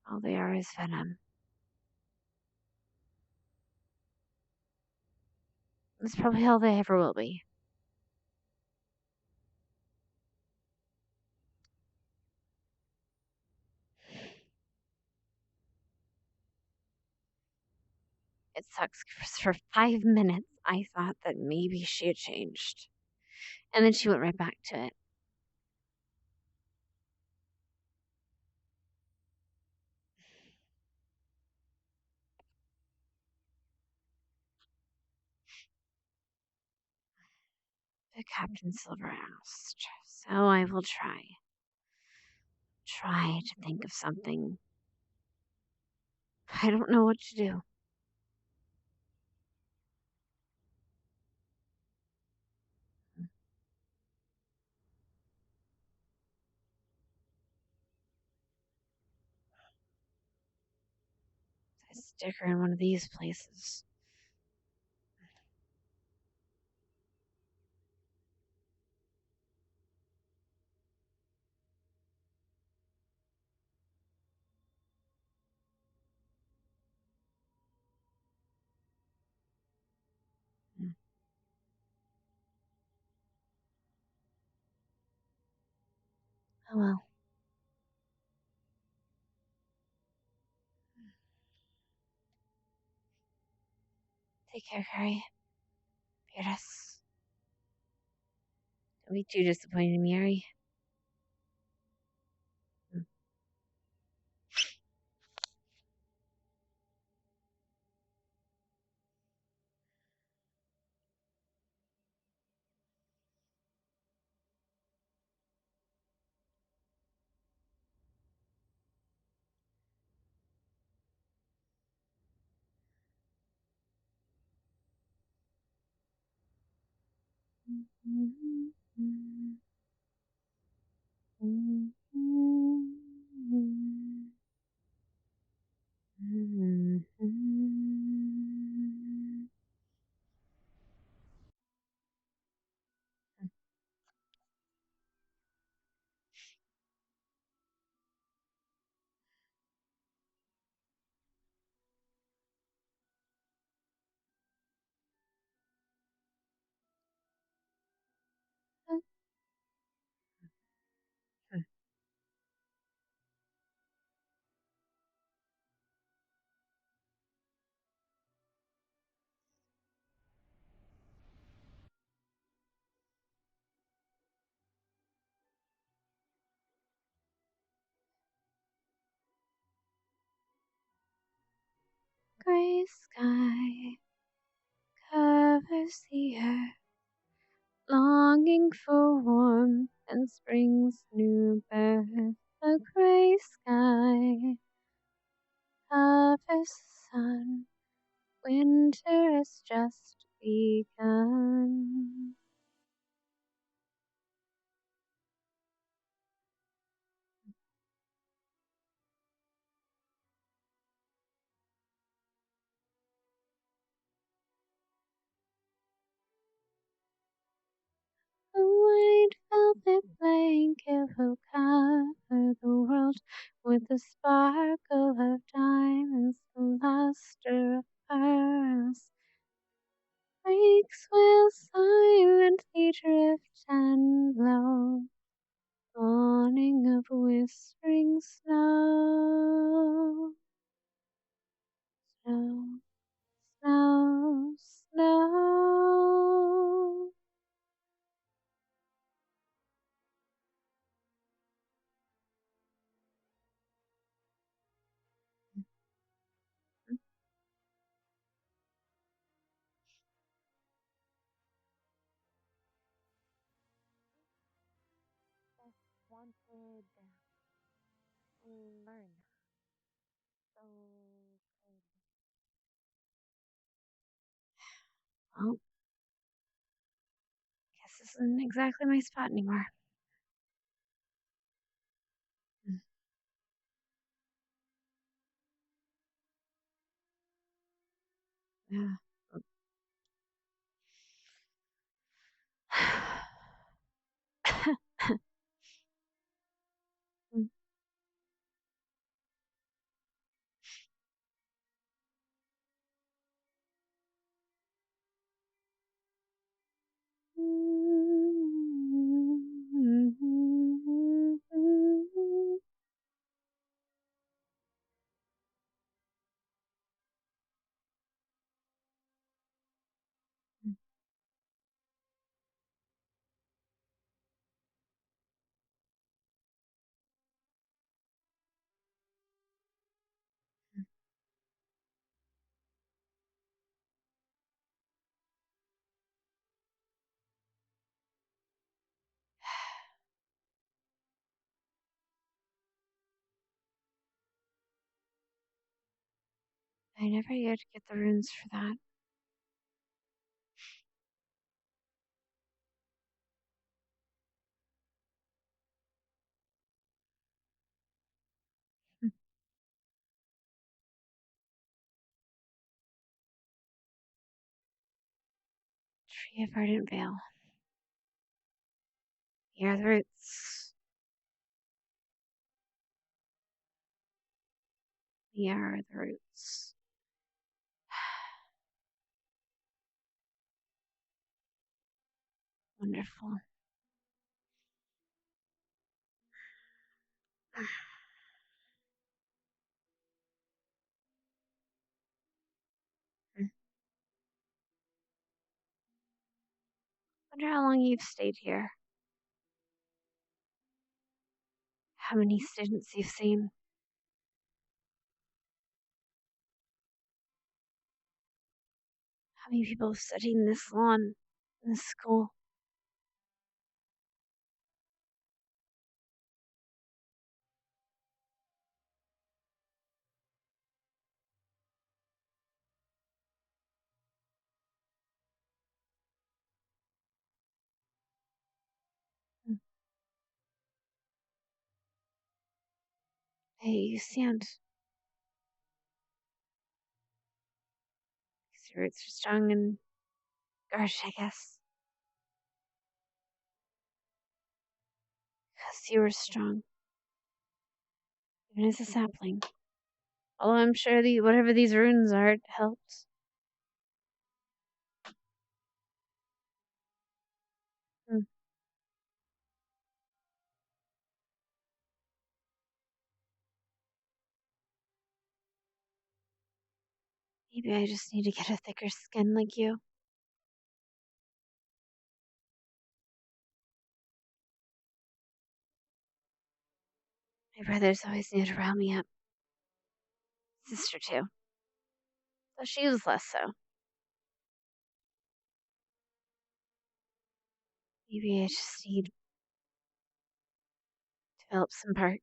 All they are is venom. That's probably all they ever will be. It sucks 'cause for 5 minutes I thought that maybe she had changed. And then she went right back to it. The Captain Silver asked, so I will try. Try to think of something. I don't know what to do. I stick her in one of these places. Oh well. Take care, Carrie. Beatrice. Don't be too disappointed in me, Ari. Gray sky covers the earth, longing for warmth and spring's new birth. A gray sky covers the sun, winter has just begun. A white velvet blanket will cover the world with the sparkle of diamonds. whispering snow. Snow, snow, snow. Just wanted to learn. So could Well, guess this isn't exactly my spot anymore. Mm. Yeah. Mm. I never yet get the runes for that. Tree of Ardent Vale. Here are the roots. Here are the roots. Wonderful. Wonder how long you've stayed here. How many students you've seen. How many people have studied in this lawn, in this school. Mm. Hey, you stand. Your roots are strong and gosh, I guess. Because you were strong. Even as a sapling. Although I'm sure whatever these runes are, it helps. Hmm. Maybe I just need to get a thicker skin like you. My brothers always knew to rile me up. Sister too. Though she was less so. Maybe I just need to develop some bark.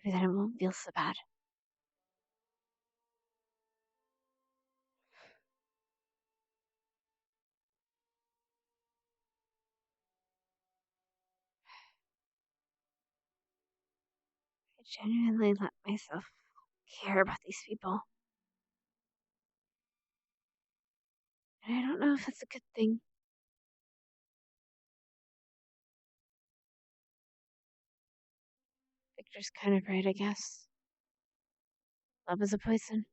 Maybe then it won't feel so bad. I genuinely let myself care about these people. And I don't know if it's a good thing. Victor's kind of right, I guess. Love is a poison.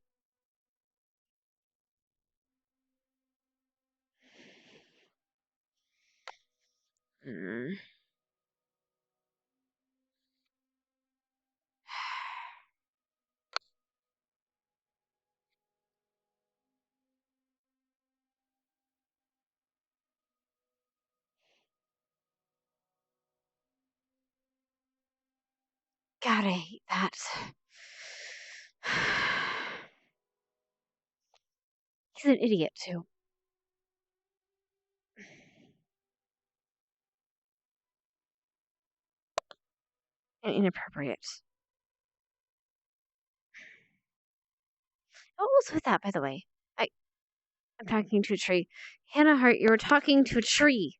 Mm. God, I hate that. He's an idiot, too. And inappropriate. What was with that, by the way? I'm talking to a tree. Hannah Hart, you were talking to a tree.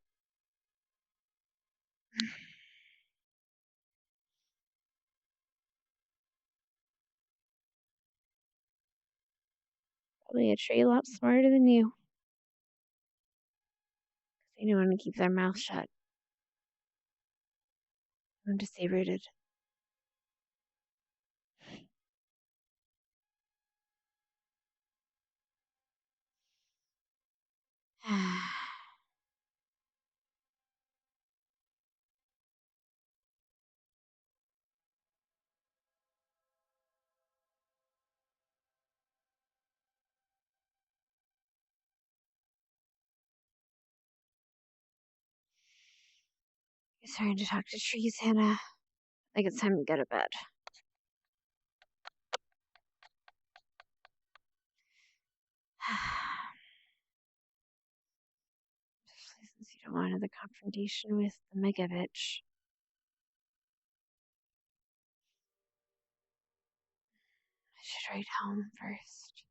Probably a tree a lot smarter than you. They know when to keep their mouth shut. When to stay rooted. You're starting to talk to trees, Hannah. I think it's time to go to bed. Especially since you don't want another confrontation with the mega bitch. I should write home first.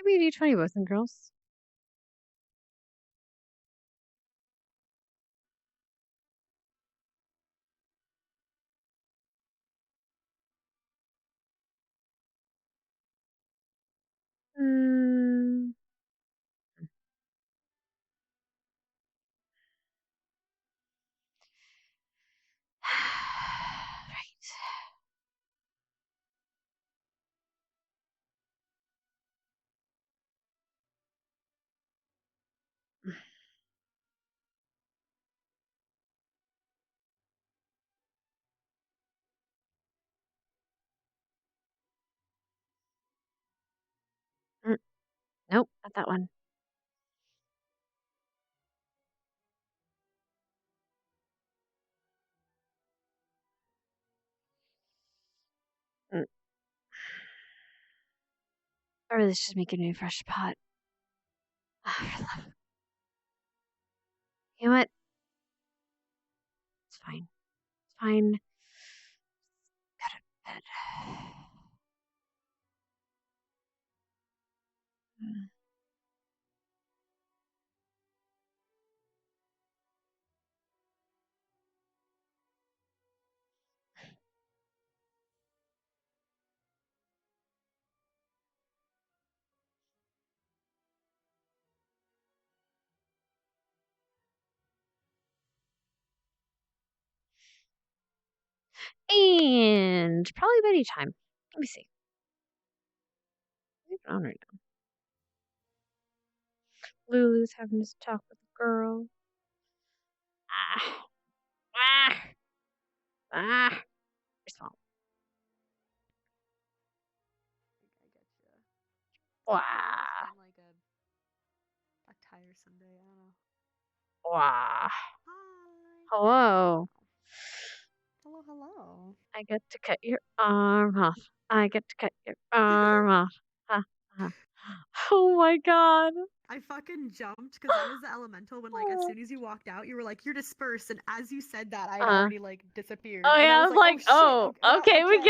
Give me a d20, boys and girls. Mm. Right. Nope, not that one. I really should make a new fresh pot. You know what? It's fine. It's fine. Go to bed. And probably bedtime time. Let me see. What's on right now? Lulu's having this talk with a girl. Respond. Wow. It's been like a tiresome day. I don't know. Wow. Hello. Hello, hello. I get to cut your arm off. I get to cut your arm off. Ha, ha. Oh my god. I fucking jumped because I was the elemental when, like, as soon as you walked out, you were like, you're dispersed, and as you said that, I had already, like, disappeared. Oh and yeah, I was like, oh, oh, shit, okay, we get